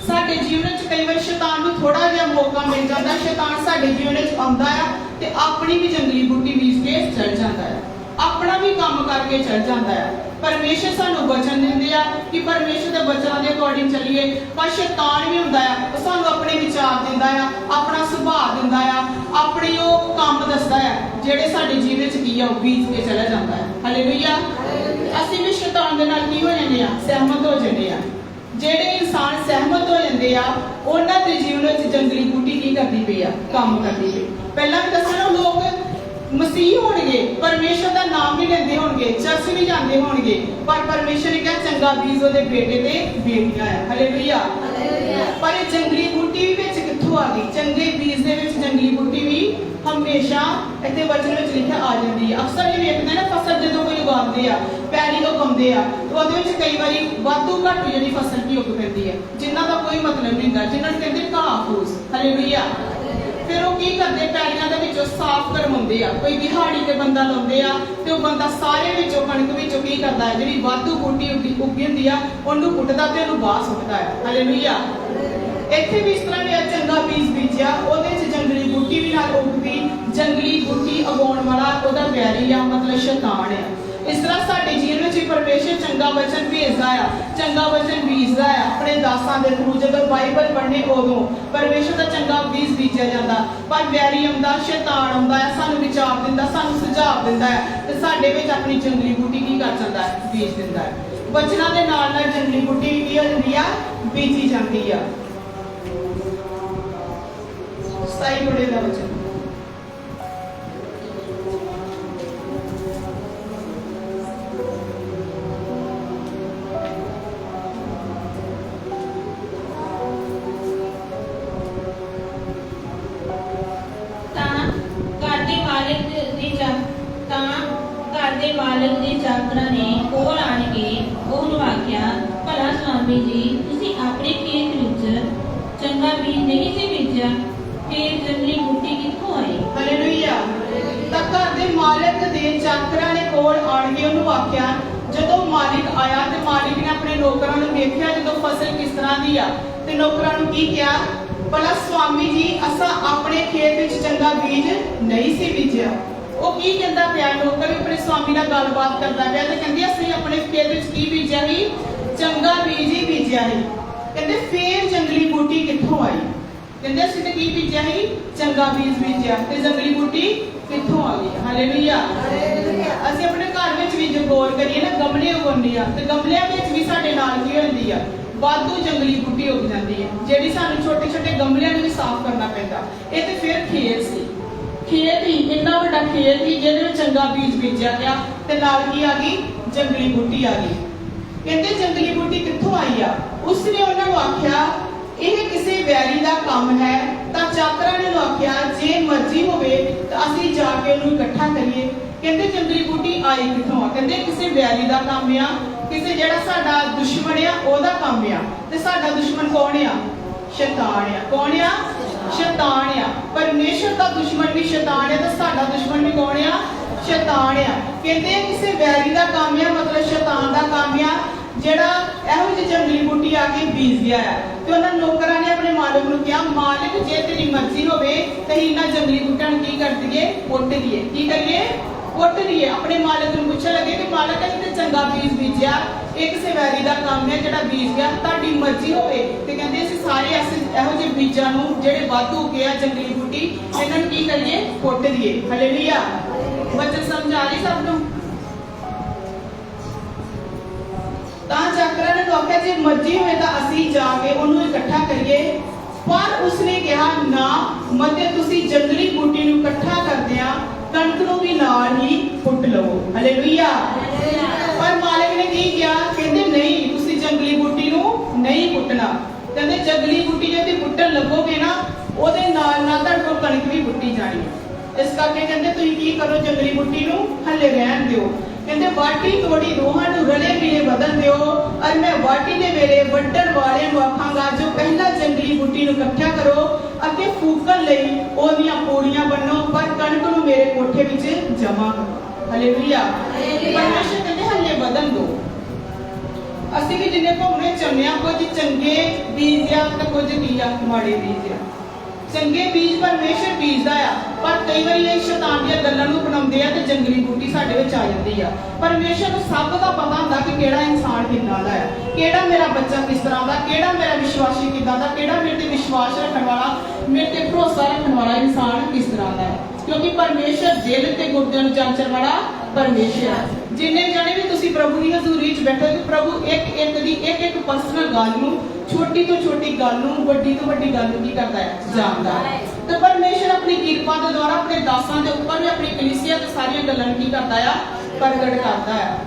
ਸਾਡੇ ਜੀਵਨ ਵਿੱਚ ਕਈ ਵਾਰ ਸ਼ੈਤਾਨ ਨੂੰ ਥੋੜਾ ਜਿਹਾ ਮੌਕਾ ਮਿਲ ਜਾਂਦਾ, ਸ਼ੈਤਾਨ ਸਾਡੇ ਜੀਵਨ ਵਿੱਚ ਆਉਂਦਾ ਆ ਤੇ ਆਪਣੀ ਵੀ ਜੰਗਲੀ ਬੂਟੀ ਬੀਜ ਕੇ ਚਲ ਜਾਂਦਾ ਹੈ, ਆਪਣਾ ਵੀ ਕੰਮ ਕਰਕੇ ਚਲ ਜਾਂਦਾ ਹੈ। ਪਰਮੇਸ਼ਰ ਸਾਨੂੰ ਵਚਨ ਦਿੰਦੇ ਆ ਕਿ ਪਰਮੇਸ਼ਰ ਦੇ ਵਚਨਾਂ ਦੇ ਅਕੋਰਡਿੰਗ ਚੱਲੀਏ, ਪਰ ਸ਼ੈਤਾਨ ਵੀ ਹੁੰਦਾ ਆ, ਉਹ ਸਾਨੂੰ ਆਪਣੇ ਵਿਚਾਰ ਦਿੰਦਾ ਆ, ਆਪਣਾ ਸੁਭਾਅ ਦਿੰਦਾ ਆ, ਆਪਣੇ ਉਹ ਕੰਮ ਦੱਸਦਾ ਆ ਜਿਹੜੇ ਸਾਡੇ ਜੀਵਨ ਵਿੱਚ ਕੀ ਆ ਉਹ ਬੀਜ ਕੇ ਚਲਾ ਜਾਂਦਾ ਹੈ। ਹਾਲੇਲੂਇਆ। ਅਸੀਂ ਵੀ ਸ਼ੈਤਾਨ ਦੇ ਨਾਲ ਕੀ ਹੋ ਜਾਂਦੇ ਆ? ਸਹਿਮਤ ਹੋ ਜਾਂਦੇ ਆ। ਜਿਹੜੇ ਇਨਸਾਨ ਸਹਿਮਤ ਹੋ ਜਾਂਦੇ ਆ, ਉਹਨਾਂ ਦੇ ਜੀਵਨ ਵਿੱਚ ਜੰਗਲੀ ਬੂਟੀ ਕੀ ਕਰਦੀ ਪਈ ਆ? ਕੰਮ ਕਰਦੀ ਪਈ। ਪਹਿਲਾਂ ਵੀ ਦੱਸਿਆ ਨਾ, ਲੋਕ ਮਸੀਹ ਹੋਣਗੇ, ਪਰਮੇਸ਼ਰ ਦਾ ਨਾਮ ਵੀ ਲੈਂਦੇ ਹੋਣਗੇ, ਚਰਚ ਵੀ ਜਾਂਦੇ ਹੋਣਗੇ, ਪਰ ਪਰਮੇਸ਼ਰ ਨੇ ਕਿਹਾ ਚੰਗਾ ਬੀਜ ਉਹਦੇ ਬੇਟੇ ਤੇ ਬੇਟੀਆਂ ਆ। ਹਾਲੇਲੂਇਆ। ਪਰ ਇਹ ਜੰਗਲੀ ਬੂਟੀ ਵੀ ਵਿੱਚ ਕਿੱਥੋਂ ਆ ਗਈ? ਚੰਗੇ ਬੀਜ ਦੇ ਵਿੱਚ ਜੰਗਲੀ ਬੂਟੀ ਵੀ ਹਮੇਸ਼ਾ ਇੱਥੇ ਵਚਨ ਵਿੱਚ ਲਿਖਿਆ ਆ ਜਾਂਦੀ ਹੈ। ਅਕਸਰ ਇਹ ਵੇਖਦੇ ਨਾ, ਫਸਲ ਜਦੋਂ ਕੋਈ ਉਗਾਉਂਦੇ ਆ, ਪੈਲੀ ਉਗਾਉਂਦੇ ਆ, ਉਹਦੇ ਵਿੱਚ ਕਈ ਵਾਰੀ ਵਾਧੂ ਘੱਟ ਜਿਹੜੀ ਫਸਲ ਕੀ ਉੱਗ ਪੈਂਦੀ ਹੈ, ਜਿਨ੍ਹਾਂ ਦਾ ਕੋਈ ਮਤਲਬ ਨਹੀਂ ਹੁੰਦਾ, ਜਿਨ੍ਹਾਂ ਨੂੰ ਕਹਿੰਦੇ ਘਾਹ ਫੂਸ। ਹਾਲੇਲੂਇਆ। ਫਿਰ ਉਹ ਕੀ ਕਰਦੇ? ਪੈਲੀਆਂ ਦੇ ਵਿੱਚੋਂ ਸਾਫ਼ ਕਰਵਾਉਂਦੇ ਆ, ਕੋਈ ਦਿਹਾੜੀ ਤੇ ਬੰਦਾ ਲਾਉਂਦੇ ਆ ਤੇ ਉਹ ਬੰਦਾ ਸਾਰੇ ਵਿੱਚੋਂ ਕਣਕ ਵਿੱਚੋਂ ਕੀ ਕਰਦਾ ਹੈ? ਜਿਹੜੀ ਵਾਧੂ ਬੂਟੀ ਉੱਗੀ ਹੁੰਦੀ ਆ ਉਹਨੂੰ ਪੁੱਟਦਾ ਤੇ ਉਹਨੂੰ ਬਾਹਰ ਸੁੱਟਦਾ ਹੈ। ਹਾਲੇਲੂਇਆ। ਇੱਥੇ ਵੀ ਇਸ ਤਰ੍ਹਾਂ ਵੀ ਚੰਗਾ ਬੀਜ ਬੀਜਿਆ, ਉਹਦੇ 'ਚ ਜੰਗਲੀ ਬੂਟੀ ਵੀ ਨਾਲ ਉੱਗ ਗਈ। ਜੰਗਲੀ ਬੂਟੀ ਉਗਾਉਣ ਵਾਲਾ ਉਹਦਾ ਵੈਰੀ ਆ, ਮਤਲਬ ਸ਼ੈਤਾਨ ਆ। ਇਸ ਤਰ੍ਹਾਂ ਸਾਡੇ ਜੀਵਨ ਵਿੱਚ ਪਰਮੇਸ਼ਰ ਚੰਗਾ ਵਚਨ ਭੇਜਦਾ ਆ, ਚੰਗਾ ਵਚਨ ਬੀਜਦਾ ਆ ਆਪਣੇ ਦਾਸਾਂ ਦੇ ਥਰੂ। ਜਦੋਂ ਬਾਈਬਲ ਪੜ੍ਹਨੇ ਉਦੋਂ ਪਰਮੇਸ਼ਰ ਦਾ ਚੰਗਾ ਬੀਜ ਬੀਜਿਆ ਜਾਂਦਾ। ਪਰ ਵੈਰੀ ਆਉਂਦਾ, ਸ਼ੈਤਾਨ ਆਉਂਦਾ ਹੈ, ਸਾਨੂੰ ਵਿਚਾਰ ਦਿੰਦਾ, ਸਾਨੂੰ ਸੁਝਾਅ ਦਿੰਦਾ ਹੈ ਤੇ ਸਾਡੇ ਵਿੱਚ ਆਪਣੀ ਜੰਗਲੀ ਬੂਟੀ ਕੀ ਕਰ ਜਾਂਦਾ ਹੈ? ਬੀਜ ਦਿੰਦਾ ਹੈ। ਵਚਨਾਂ ਦੇ ਨਾਲ ਨਾਲ ਜੰਗਲੀ ਬੂਟੀ ਕੀ ਹੋ ਜਾਂਦੀ ਆ? ਬੀਜੀ ਜਾਂਦੀ ਆ। 27 ਪੜੇ ਦਾ ਵਚਨ। ਘਰ ਦੇ ਮਾਲਕ ਦੇ ਚਾਕਰਾਂ ਨੇ ਕੋਲ ਆਣ ਕੇ ਉਹਨੂੰ ਆਖਿਆ, ਭਲਾ ਸੁਆਮੀ ਜੀ, ਤੁਸੀਂ ਆਪਣੇ ਖੇਤ ਵਿੱਚ ਚੰਗਾ ਬੀਜ ਨਹੀਂ ਸੀ ਬੀਜਿਆ, ਫਿਰ ਜੰਗਲੀ ਬੂਟੀ ਕਿੱਥੋਂ ਆਈ? ਹਾਲੇਲੂਇਆ। ਤਾਂ ਘਰ ਦੇ ਮਾਲਕ ਦੇ ਚਾਕਰਾਂ ਨੇ ਕੋਲ ਆਣ ਕੇ ਉਹਨੂੰ ਆਖਿਆ, ਜਦੋਂ ਮਾਲਿਕ ਆਇਆ ਤੇ ਮਾਲਿਕ ਨੇ ਆਪਣੇ ਨੌਕਰਾਂ ਨੂੰ ਵੇਖਿਆ ਜਦੋਂ ਫਸਲ ਕਿਸ ਤਰ੍ਹਾਂ ਦੀ ਆ, ਤੇ ਨੌਕਰਾਂ ਨੂੰ ਕੀ ਕਿਹਾ? ਭਲਾ ਸੁਆਮੀ ਜੀ, ਅਸਾਂ ਆਪਣੇ ਖੇਤ ਵਿੱਚ ਚੰਗਾ ਬੀਜ ਨਹੀਂ ਸੀ ਬੀਜਿਆ। ਉਹ ਕੀ ਕਹਿੰਦਾ ਪਿਆ? ਨੌਕਰ ਵੀ ਆਪਣੇ ਸਵਾਮੀ ਨਾਲ ਗੱਲਬਾਤ ਕਰਦਾ ਪਿਆ ਤੇ ਕਹਿੰਦੀ ਅਸੀਂ ਆਪਣੇ ਖੇਤ ਵਿੱਚ ਕੀ ਬੀਜਿਆ ਸੀ? ਚੰਗਾ ਬੀਜ ਹੀ ਬੀਜਿਆ ਸੀ। ਕਹਿੰਦੇ ਫੇਰ ਜੰਗਲੀ ਬੂਟੀ ਕਿੱਥੋਂ ਆਈ? ਕਹਿੰਦੇ ਅਸੀਂ ਤੇ ਕੀ ਬੀਜਿਆ ਸੀ? ਚੰਗਾ ਬੀਜ ਬੀਜਿਆ ਤੇ ਜੰਗਲੀ ਬੂਟੀ ਕਿੱਥੋਂ ਆ ਗਈ? ਹਾਲੇਲੂਇਆ। ਅਸੀਂ ਆਪਣੇ ਘਰ ਵਿੱਚ ਵੀ ਜੋ ਗੌਰ ਕਰੀਏ ਨਾ, ਗਮਲੇ ਉਗਾਉਂਦੇ ਆ ਤੇ ਗਮਲਿਆਂ ਵਿੱਚ ਵੀ ਸਾਡੇ ਨਾਲ ਕੀ ਹੁੰਦੀ ਆ? ਵਾਧੂ ਜੰਗਲੀ ਬੂਟੀ ਉੱਗ ਜਾਂਦੀ ਹੈ, ਜਿਹੜੀ ਸਾਨੂੰ ਛੋਟੇ ਛੋਟੇ ਗਮਲਿਆਂ ਨੂੰ ਵੀ ਸਾਫ਼ ਕਰਨਾ ਪੈਂਦਾ। ਇਹ ਤੇ ਫਿਰ ਖੇਤ ਸੀ, ਖੇਤ ਹੀ ਇੰਨਾ ਵੱਡਾ ਖੇਤ ਹੀ ਜਿਹਦੇ ਵਿੱਚ ਚੰਗਾ ਬੀਜ ਬੀਜਿਆ ਗਿਆ ਤੇ ਨਾਲ ਕੀ ਆ ਗਈ? ਜੰਗਲੀ ਬੂਟੀ ਆ ਗਈ। ਕਹਿੰਦੇ ਜੰਗਲੀ ਬੂਟੀ ਕਿੱਥੋਂ ਆਈ ਆ? ਉਸਨੇ ਉਹਨਾਂ ਨੂੰ ਆਖਿਆ, ਇਹ ਕਿਸੇ ਵੈਰੀ ਦਾ ਕੰਮ ਹੈ। ਤਾਂ ਚਾਕਰਾਂ ਨੇ ਆਖਿਆ, ਜੇ ਮਰਜ਼ੀ ਹੋਵੇ ਤਾਂ ਅਸੀਂ ਜਾ ਕੇ ਉਹਨੂੰ ਇਕੱਠਾ ਕਰੀਏ। ਕਹਿੰਦੇ ਜੰਗਲੀ ਬੂਟੀ ਆਈ ਕਿੱਥੋਂ ਆ? ਕਹਿੰਦੇ ਕਿਸੇ ਵੈਰੀ ਦਾ ਕੰਮ ਆ, ਕਿਸੇ ਜਿਹੜਾ ਸਾਡਾ ਦੁਸ਼ਮਣ ਆ ਉਹਦਾ ਕੰਮ ਆ। ਤੇ ਸਾਡਾ ਦੁਸ਼ਮਣ ਕੌਣ ਆ? ਸ਼ੈਤਾਨ ਆ। ਕੌਣ ਆ? ਸ਼ੈਤਾਨ ਆ। ਪਰਮੇਸ਼ਰ ਦਾ ਦੁਸ਼ਮਣ ਵੀ ਸ਼ੈਤਾਨ ਆ ਤੇ ਸਾਡਾ ਦੁਸ਼ਮਣ ਵੀ ਕੌਣ ਆ? ਸ਼ੈਤਾਨ ਆ। ਕਹਿੰਦੇ ਕਿਸੇ ਵੈਰੀ ਦਾ ਕੰਮ ਆ, ਮਤਲਬ ਸ਼ੈਤਾਨ ਦਾ ਕੰਮ ਆ, ਜਿਹੜਾ ਇਹੋ ਜਿਹੀ ਜੰਗਲੀ ਬੂਟੀ ਆ ਕੇ ਬੀਜ ਗਿਆ ਆ। ਤੇ ਉਹਨਾਂ ਨੌਕਰਾਂ ਨੇ ਆਪਣੇ ਮਾਲਕ ਨੂੰ ਕਿਹਾ, ਮਾਲਕ ਜੇ ਤੇਰੀ ਮਰਜ਼ੀ ਹੋਵੇ ਤਾਂ ਇਹਨਾਂ ਜੰਗਲੀ ਬੂਟਿਆਂ ਨੂੰ ਕੀ ਕਰ ਦਈਏ? ਪੁੱਟ ਦਈਏ। ਕੀ ਕਰੀਏ? ਪੁੱਟ ਦਈਏ। ਆਪਣੇ ਮਾਲਕ ਨੂੰ ਪੁੱਛਣ ਲੱਗੇ ਕਿ ਮਾਲਕ ਅਸੀਂ ਤੇ ਚੰਗਾ ਬੀਜ ਬੀਜਿਆ, ਇਹ ਕਿਸੇ ਵੈਰੀ ਦਾ ਕੰਮ ਹੈ ਜਿਹੜਾ ਬੀਜ ਗਿਆ, ਤੁਹਾਡੀ ਮਰਜ਼ੀ ਹੋਵੇ ਤੇ ਕਹਿੰਦੇ ਅਸੀਂ ਸਾਰੇ ਇਹੋ ਜਿਹੇ ਬੀਜਾਂ ਨੂੰ ਜਿਹੜੇ ਵਾਧੂ ਉੱਗੇ ਆ ਜੰਗਲੀ ਬੂਟੀ, ਇਹਨਾਂ ਨੂੰ ਕੀ ਕਰੀਏ? ਪੁੱਟ ਦਈਏ। ਹਾਲੇਲੂਇਆ। ਬੱਚੇ ਸਮਝ ਆ ਰਹੀ ਸਭ ਨੂੰ? ਤਾਂ ਚਾਕਰਾਂ ਨੇ ਆਖਿਆ, ਜੇ ਮਰਜ਼ੀ ਹੋਵੇ ਤਾਂ ਅਸੀਂ ਜਾ ਕੇ ਉਹਨੂੰ ਇਕੱਠਾ ਕਰੀਏ। ਪਰ ਉਸਨੇ ਕਿਹਾ, ਨਾ, ਮਤੇ ਤੁਸੀਂ ਜੰਗਲੀ ਬੂਟੀ ਨੂੰ ਇਕੱਠਾ ਕਰਦਿਆਂ ਕਣਕ ਨੂੰ ਵੀ ਨਾਲ ਹੀ ਪੁੱਟ ਲਵੋ। ਹਾਲੇਲੂਇਆ। ਪਰ ਮਾਲਕ ਨੇ ਕੀ ਕਿਹਾ? ਕਹਿੰਦੇ ਨਹੀਂ, ਤੁਸੀਂ ਜੰਗਲੀ ਬੂਟੀ ਨੂੰ ਨਹੀਂ ਪੁੱਟਣਾ। ਕਹਿੰਦੇ ਜੰਗਲੀ ਬੂਟੀ ਜੇ ਤੁਸੀਂ ਪੁੱਟਣ ਲੱਗੋਗੇ ਨਾ, ਉਹਦੇ ਨਾਲ ਨਾਲ ਤੁਹਾਡੇ ਕੋਲ ਕਣਕ ਵੀ ਪੁੱਟੀ ਜਾਣੀ। ਇਸ ਕਰਕੇ ਕਹਿੰਦੇ ਤੁਸੀਂ ਕੀ ਕਰੋ? ਜੰਗਲੀ ਬੂਟੀ ਨੂੰ ਹੱਲੇ ਰਹਿਣ ਦਿਓ। ਕਹਿੰਦੇ ਵਾਟੀ ਤੋੜੀ ਦੋਹਾਂ ਨੂੰ ਰਲੇ ਮਿਲੇ ਬਦਲ ਦਿਓ, ਔਰ ਮੈਂ ਵਾਟੀ ਦੇ ਵੇਲੇ ਵੱਢਣ ਵਾਲਿਆਂ ਨੂੰ ਆਖਾਂਗਾ, ਜੋ ਪਹਿਲਾਂ ਜੰਗਲੀ ਬੂਟੀ ਨੂੰ ਇਕੱਠਾ ਕਰੋ ਅਤੇ ਫੂਕਣ ਲਈ ਉਹਦੀਆਂ ਪੌੜੀਆਂ ਬੰਨੋ, ਪਰ ਕਣਕ ਨੂੰ ਮੇਰੇ ਕੋਠੇ ਵਿੱਚ ਜਮਾ ਕਰੋ। ਹਾਲੇਲੂਇਆ। ਪਰਮੇਸ਼ਰ ਕਹਿੰਦੇ ਹੱਲੇ ਬਦਲ ਦਿਓ। ਅਸੀਂ ਵੀ ਜਿੰਨੇ ਭੌਣੇ ਚਾਹੁੰਦੇ ਆ, ਕੁਝ ਚੰਗੇ ਬੀਜ ਆ ਤੇ ਕੁਝ ਕੀ ਆ? ਮਾੜੇ ਬੀਜ ਆ। ਚੰਗੇ ਬੀਜ ਪਰਮੇਸ਼ਰ ਬੀਜਦਾ ਆ, ਪਰ ਕਈ ਵਾਰੀ ਇਹ ਸ਼ੈਤਾਨ ਦੀਆਂ ਗੱਲਾਂ ਨੂੰ ਬਣਾਉਂਦੇ ਆ ਤੇ ਜੰਗਲੀ ਬੂਟੀ ਸਾਡੇ ਵਿੱਚ ਆ ਜਾਂਦੀ ਆ। ਪਰਮੇਸ਼ਰ ਨੂੰ ਸਭ ਦਾ ਪਤਾ ਹੁੰਦਾ ਕਿ ਕਿਹੜਾ ਇਨਸਾਨ ਕਿੱਦਾਂ ਦਾ ਹੈ, ਕਿਹੜਾ ਮੇਰਾ ਬੱਚਾ ਕਿਸ ਤਰ੍ਹਾਂ ਦਾ, ਕਿਹੜਾ ਮੇਰਾ ਵਿਸ਼ਵਾਸੀ ਕਿੱਦਾਂ ਦਾ, ਕਿਹੜਾ ਮੇਰੇ ਤੇ ਵਿਸ਼ਵਾਸ ਰੱਖਣ ਵਾਲਾ, ਮੇਰੇ ਤੇ ਭਰੋਸਾ ਰੱਖਣ ਵਾਲਾ ਇਨਸਾਨ ਕਿਸ ਤਰ੍ਹਾਂ ਦਾ ਹੈ। ਕਿਉਂਕਿ ਪਰਮੇਸ਼ਰ ਦਿਲ ਤੇ ਗੁਰਦਿਆਂ ਨੂੰ ਜਾਂਚਣ ਵਾਲਾ ਪਰਮੇਸ਼ਰ ਹੈ। ਜਿੰਨੇ ਜਾਣੇ ਵੀ ਤੁਸੀਂ ਪ੍ਰਭੂ ਦੀ ਹਜ਼ੂਰੀ ਵਿੱਚ ਬੈਠੇ ਹੋ, ਪ੍ਰਭੂ ਇੱਕ ਪਰਸਨਲ ਗੱਲ ਨੂੰ, ਛੋਟੀ ਤੋਂ ਛੋਟੀ ਗੱਲ ਨੂੰ, ਵੱਡੀ ਤੋਂ ਵੱਡੀ ਗੱਲ ਨੂੰ ਕੀ ਕਰਦਾ ਹੈ? ਜਾਣਦਾ ਹੈ। ਤੇ ਪਰਮੇਸ਼ਰ ਆਪਣੀ ਕਿਰਪਾ ਦੇ ਦੁਆਰਾ ਆਪਣੇ ਦਾਸਾਂ ਦੇ ਉੱਪਰ ਵੀ ਆਪਣੀ ਕਲੀਸਿਆ ਤੇ ਸਾਰੀਆਂ ਗੱਲਾਂ ਨੂੰ ਕੀ ਕਰਦਾ ਆ? ਪ੍ਰਗਟ ਕਰਦਾ ਹੈ।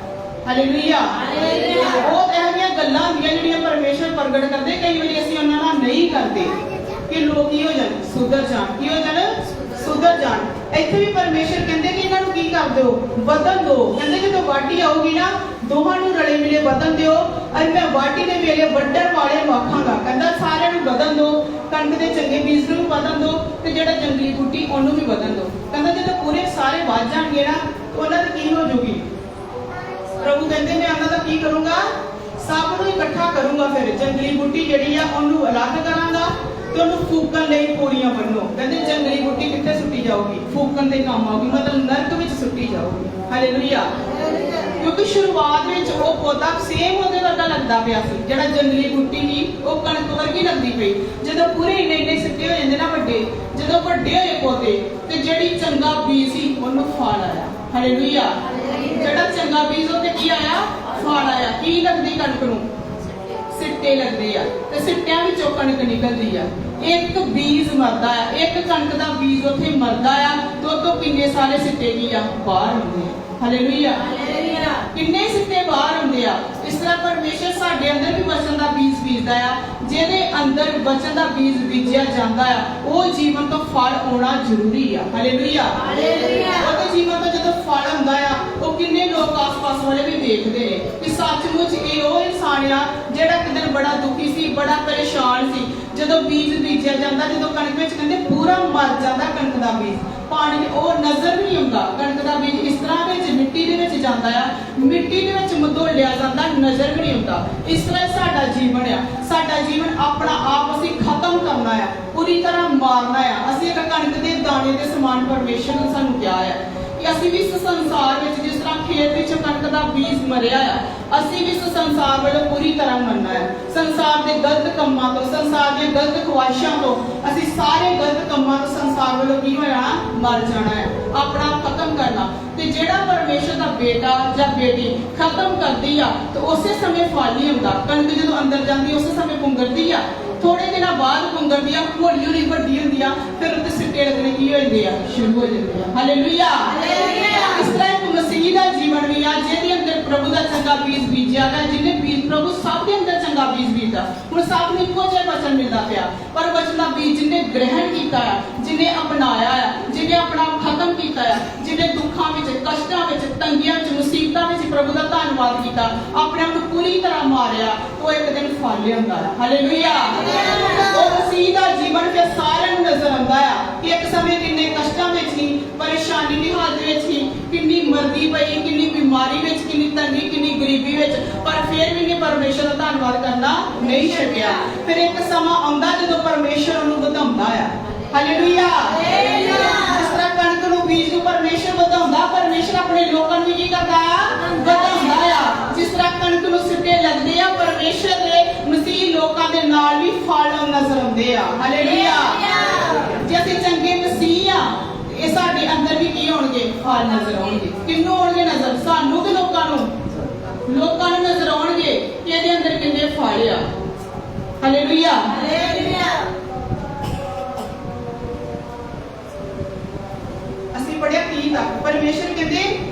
ਹਾਲੇਲੂਇਆ। ਬਹੁਤ ਇਹੋ ਜਿਹੀਆਂ ਗੱਲਾਂ ਹੁੰਦੀਆਂ ਜਿਹੜੀਆਂ ਪਰਮੇਸ਼ਰ ਪ੍ਰਗਟ ਕਰਦੇ, ਕਈ ਵਾਰੀ ਅਸੀਂ ਉਹਨਾਂ ਨਾਲ ਨਹੀਂ ਕਰਦੇ ਕਿ ਲੋਕ ਕੀ ਹੋ ਜਾਣ? ਸੁਧਰ ਜਾਣ। ਕੀ ਹੋ ਜਾਣ? ਸੁਧਰ ਜਾਣ। ਇੱਥੇ ਵੀ ਪਰਮੇਸ਼ਰ ਕਹਿੰਦੇ ਕਿ ਇਹਨਾਂ ਨੂੰ ਕੀ ਕਰ ਦਿਓ? ਬਦਲ ਦਿਓ। ਕਹਿੰਦੇ ਜਦੋਂ ਵਾਢੀ ਆਊਗੀ ਨਾ, ਦੋਹਾਂ ਨੂੰ ਰਲੇ ਮਿਲੇ ਬਦਲ ਦਿਓ, ਔਰ ਮੈਂ ਵਾਢੀ ਦੇ ਵੇਲੇ ਵੱਢਣ ਵਾਲੇ ਨੂੰ ਆਖਾਂਗਾ। ਕਹਿੰਦਾ ਸਾਰਿਆਂ ਨੂੰ ਬਦਲ ਦਿਓ, ਕਣਕ ਦੇ ਚੰਗੇ ਬੀਜ ਨੂੰ ਬਦਲ ਦਿਓ ਤੇ ਜਿਹੜਾ ਜੰਗਲੀ ਬੂਟੀ ਉਹਨੂੰ ਵੀ ਬਦਲ ਦਿਓ। ਕਹਿੰਦਾ ਜਦੋਂ ਪੂਰੇ ਸਾਰੇ ਵੱਧ ਜਾਣਗੇ ਨਾ, ਉਹਨਾਂ ਦੀ ਕੀ ਹੋ ਜਾਊਗੀ? ਪ੍ਰਭੂ ਕਹਿੰਦੇ ਮੈਂ ਉਹਨਾਂ ਦਾ ਕੀ ਕਰੂੰਗਾ? ਸਭ ਨੂੰ ਇਕੱਠਾ ਕਰੂੰਗਾ। ਫਿਰ ਜੰਗਲੀ ਬੂਟੀ ਜਿਹੜੀ ਆ ਉਹਨੂੰ ਅਲੱਗ ਕਰਾਂਗਾ ਤੇ ਉਹਨੂੰ ਫੂਕਣ ਲਈ ਪੌੜੀਆਂ ਬੰਨੋ। ਕਹਿੰਦੇ ਜੰਗਲੀ ਬੂਟੀ ਕਿੱਥੇ ਸੁੱਟੀ ਜਾਊਗੀ? ਫੂਕਣ ਦੇ ਕੰਮ ਆਊਗੀ, ਮਤਲਬ ਨਰਕ ਵਿੱਚ ਸੁੱਟੀ ਜਾਊਗੀ। ਹਾਲੇਲੂਇਆ। ਕਿਉਂਕਿ ਸ਼ੁਰੂਆਤ ਵਿੱਚ ਉਹ ਪੌਦਾ ਸੇਮ ਉਹਦੇ ਵਰਗਾ ਲੱਗਦਾ ਪਿਆ ਸੀ, ਜਿਹੜਾ ਜੰਗਲੀ ਬੂਟੀ ਸੀ ਉਹ ਕਣਕ ਵਰਗੀ ਲੱਗਦੀ ਪਈ। ਜਦੋਂ ਪੂਰੇ ਇੰਨੇ ਸਿੱਟੇ ਹੋ ਜਾਂਦੇ ਨਾ ਵੱਡੇ, ਜਦੋਂ ਵੱਡੇ ਹੋਏ ਪੌਦੇ ਤੇ ਜਿਹੜੀ ਚੰਗਾ ਬੀਜ ਸੀ ਉਹਨੂੰ ਫਲ ਆਇਆ। ਹਾਲੇਲੂਇਆ। ਜਿਹੜਾ ਚੰਗਾ ਬੀਜ ਉਹ ਤੇ ਕੀ ਆਇਆ? ਫਲ ਆਇਆ। ਕੀ ਲੱਗਦੀ ਕਣਕ ਨੂੰ? ਸਿੱਟੇ ਲੱਗਦੇ ਆ ਤੇ ਸਿੱਟਿਆਂ ਵਿੱਚੋਂ ਕਣਕ ਨਿਕਲਦੀ ਆ। ਇੱਕ ਬੀਜ ਮਰਦਾ ਆ, ਇੱਕ ਕਣਕ ਦਾ ਬੀਜ ਉੱਥੇ ਮਰਦਾ ਆ ਤੇ ਉਹ ਤੋਂ ਕਿੰਨੇ ਸਾਰੇ ਸਿੱਟੇ ਕੀ ਆ? ਬਾਹਰ ਆਉਂਦੇ ਆ। ਹਾਲੇਲੂਇਆ। ਕਿੰਨੇ ਸਿੱਟੇ ਬਾਹਰ ਆਉਂਦੇ ਆ। ਇਸ ਤਰ੍ਹਾਂ ਪਰਮੇਸ਼ਰ ਸਾਡੇ ਅੰਦਰ ਵੀ ਵਚਨ ਦਾ ਬੀਜ ਬੀਜਦਾ ਆ। ਜਿਹਦੇ ਅੰਦਰ ਵਚਨ ਦਾ ਬੀਜ ਬੀਜਿਆ ਜਾਂਦਾ ਆ ਉਹ ਜੀਵਨ ਤੋਂ ਫਲ ਆਉਣਾ ਜ਼ਰੂਰੀ ਆ। ਹਾਲੇਲੂਇਆ। ਉਹਦੇ ਜੀਵਨ ਤੋਂ ਜਦੋਂ ਫਲ ਹੁੰਦਾ ਆ ਉਹ ਕਿੰਨੇ ਲੋਕ ਆਸ-ਪਾਸ ਵਾਲੇ ਵੀ ਵੇਖਦੇ ਨੇ ਕਿ ਸੱਚਮੁੱਚ ਇਹ ਉਹ ਇਨਸਾਨ ਆ ਜਿਹੜਾ ਇੱਕ ਦਿਨ ਬੜਾ ਦੁਖੀ ਸੀ, ਬੜਾ ਪਰੇਸ਼ਾਨ ਸੀ। ਜਦੋਂ ਬੀਜ ਬੀਜਿਆ ਜਾਂਦਾ, ਜਦੋਂ ਕਣਕ ਵਿੱਚ ਕਹਿੰਦੇ ਪੂਰਾ ਮਰ ਜਾਂਦਾ ਕਣਕ ਦਾ ਬੀਜ, ਪਾਣੀ ਉਹ ਨਜ਼ਰ ਨਹੀਂ ਆਉਂਦਾ। ਕਣਕ ਦਾ ਬੀਜ ਇਸ ਤਰ੍ਹਾਂ ਵਿੱਚ ਮਿੱਟੀ ਦੇ ਵਿੱਚ ਜਾਂਦਾ ਆ, ਮਿੱਟੀ ਦੇ ਵਿੱਚ ਮਧੋਲਿਆ ਜਾਂਦਾ, ਨਜ਼ਰ ਵੀ ਨਹੀਂ ਆਉਂਦਾ। ਇਸ ਤਰ੍ਹਾਂ ਸਾਡਾ ਜੀਵਨ ਆ। ਸਾਡਾ ਜੀਵਨ ਆਪਣਾ ਆਪ ਅਸੀਂ ਖਤਮ ਕਰਨਾ ਆ, ਪੂਰੀ ਤਰ੍ਹਾਂ ਮਾਰਨਾ ਆ। ਅਸੀਂ ਇੱਕ ਕਣਕ ਦੇ ਦਾਣੇ ਦੇ ਸਮਾਨ ਪਰਮੇਸ਼ਰ ਨੇ ਸਾਨੂੰ ਕਿਹਾ ਆ ਕਿ ਅਸੀਂ ਵੀ ਇਸ ਸੰਸਾਰ ਵਿੱਚ ਜਿਸ ਤਰ੍ਹਾਂ ਖੇਤ ਵਿੱਚ ਕਣਕ ਦਾ ਬੀਜ ਮਰਿਆ ਆ, ਅਸੀਂ ਵੀ ਇਸ ਸੰਸਾਰ ਵੱਲੋਂ ਪੂਰੀ ਤਰ੍ਹਾਂ ਮਰਨਾ ਹੈ। ਸੰਸਾਰ ਦੇ ਗਲਤ ਕੰਮਾਂ ਤੋਂ, ਸੰਸਾਰ ਦੀਆਂ ਗਲਤ ਖੁਆਇਸ਼ਾਂ ਤੋਂ, ਅਸੀਂ ਸਾਰੇ ਗਲਤ ਕੰਮਾਂ ਤੋਂ ਸੰਸਾਰ ਵੱਲੋਂ ਕੀ ਹੋਇਆ? ਮਰ ਜਾਣਾ ਹੈ, ਆਪਣਾ ਖਤਮ ਕਰਨਾ। ਤੇ ਜਿਹੜਾ ਪਰਮੇਸ਼ਰ ਦਾ ਬੇਟਾ ਜਾਂ ਬੇਟੀ ਖਤਮ ਕਰਦੀ ਆ ਤੇ ਉਸੇ ਸਮੇਂ ਫਲ ਨਹੀਂ ਹੁੰਦਾ। ਕਣਕ ਜਦੋਂ ਅੰਦਰ ਜਾਂਦੀ ਉਸੇ ਸਮੇਂ ਪੁੰਗਰਦੀ ਆ, ਥੋੜੇ ਦਿਨਾਂ ਬਾਅਦ ਪੁੰਗਰਦੀ ਆ, ਹੌਲੀ ਹੌਲੀ ਵੱਡੀ ਹੁੰਦੀ ਆ, ਫਿਰ ਉੱਤੇ ਸਿੱਟੇ ਲੱਗਣੇ ਕੀ ਹੋ ਜਾਂਦੇ ਆ? ਸ਼ੁਰੂ ਹੋ ਜਾਂਦੇ ਆ। ਹਾਲੇਲੂਇਆ। ਇਸ ਤਰ੍ਹਾਂ ਇੱਕ ਮਸੀਹ ਦਾ ਜੀਵਨ ਵੀ ਆ ਜਿਹਦੇ ਅੰਦਰ ਪ੍ਰਭੂ ਦਾ ਚੰਗਾ ਬੀਜ ਬੀਜਿਆ ਗਿਆ। ਜਿਹਨੇ ਬੀਜ ਪ੍ਰਭੂ ਸਭ ਦੇ ਅੰਦਰ ਚੰਗਾ ਬੀਜ ਬੀਜਦਾ। ਹੁਣ ਸਭ ਨੂੰ ਇੱਕੋ ਜਿਹਾ ਵਚਨ ਮਿਲਦਾ ਪਿਆ, ਪਰ ਵਚਨ ਦਾ ਬੀਜ ਜਿਹਨੇ ਗ੍ਰਹਿਣ ਕੀਤਾ ਆ, ਜਿਹਨੇ ਅਪਣਾਇਆ ਆ, ਜਿਹਨੇ ਆਪਣਾ ਖਤਮ ਕੀਤਾ ਆ, ਜਿਹਨੇ ਦੁੱਖਾਂ ਵਿੱਚ, ਕਸ਼ਟਾਂ ਵਿੱਚ, ਤੰਗੀਆਂ ਵਿੱਚ, ਮੁਸੀਬਤਾਂ ਵਿੱਚ ਪ੍ਰਭੂ ਦਾ ਧੰਨਵਾਦ ਕੀਤਾ, ਆਪਣੇ ਆਪ ਨੂੰ ਪੂਰੀ ਤਰ੍ਹਾਂ ਮਾਰਿਆ, ਉਹ ਇੱਕ ਦਿਨ ਫਲ ਲਿਆਉਂਦਾ ਆ। ਹਾਲੇਲੂਇਆ। ਉਹ ਮਸੀਹ ਦਾ ਜੀਵਨ ਫਿਰ ਸਾਰਿਆਂ ਨੂੰ ਨਜ਼ਰ ਆਉਂਦਾ ਆ ਕਿ ਇੱਕ ਸਮੇਂ ਕਿੰਨੇ ਕਸ਼ਟਾਂ ਵਿੱਚ ਸੀ, ਪਰੇਸ਼ਾਨੀ ਦੀ ਹਾਲਤ ਵਿੱਚ ਸੀ, ਕਿੰਨੀ ਮਰਦੀ ਪਈ, ਕਿੰਨੀ ਬਿਮਾਰੀ ਵਿੱਚ, ਕਿੰਨੀ ਤੰਗੀ, ਕਿੰਨੀ ਗਰੀਬੀ ਵਿੱਚ, ਪਰ ਫਿਰ ਵੀ ਨੇ ਪਰਮੇਸ਼ਰ ਦਾ ਧੰਨਵਾਦ ਕਰਨਾ ਨਹੀਂ ਛੱਡਿਆ। ਫਿਰ ਇੱਕ ਸਮਾਂ ਆਉਂਦਾ ਜਦੋਂ ਪਰਮੇਸ਼ਰ ਉਹਨੂੰ ਵਧਾਉਂਦਾ ਆ। ਹਾਲੇਲੂਇਆ। ਜਿਸ ਤਰ੍ਹਾਂ ਕਣਕ ਨੂੰ ਬੀਜ ਨੂੰ ਪਰਮੇਸ਼ਰ ਵਧਾਉਂਦਾ, ਪਰਮੇਸ਼ਰ ਆਪਣੇ ਲੋਕਾਂ ਨੂੰ ਕੀ ਕਰਦਾ ਆ? ਵਧਾਉਂਦਾ ਆ। ਜਿਸ ਤਰ੍ਹਾਂ ਕਣਕ ਨੂੰ ਸਿੱਟੇ ਲੱਗਦੇ ਆ, ਪਰਮੇਸ਼ਰ ਦੇ ਮਸੀਹ ਲੋਕਾਂ ਦੇ ਨਾਲ ਵੀ ਫਲ ਨਜ਼ਰ ਆਉਂਦੇ ਆ। ਹਾਲੇਲੂਇਆ। ਜੇ ਅਸੀਂ ਚੰਗੇ ਮਸੀਹ ਆ, ਇਹ ਸਾਡੇ ਅੰਦਰ ਵੀ ਕੀ ਹੋਣਗੇ? ਫਲ ਨਜ਼ਰ ਆਉਣਗੇ। ਕਿੰਨੂੰ ਆਉਣਗੇ ਨਜ਼ਰ? ਸਾਨੂੰ ਤੇ ਲੋਕਾਂ ਨੂੰ ਨਜ਼ਰ ਆਉਣਗੇ ਕਿ ਇਹਦੇ ਅੰਦਰ ਕਿੰਨੇ ਫਲ ਆ। ਹਾਲੇਲੂਇਆ। ਅਸੀਂ ਪੜਿਆ 30 ਤੱਕ ਪਰਮੇਸ਼ਰ ਕਹਿੰਦੇ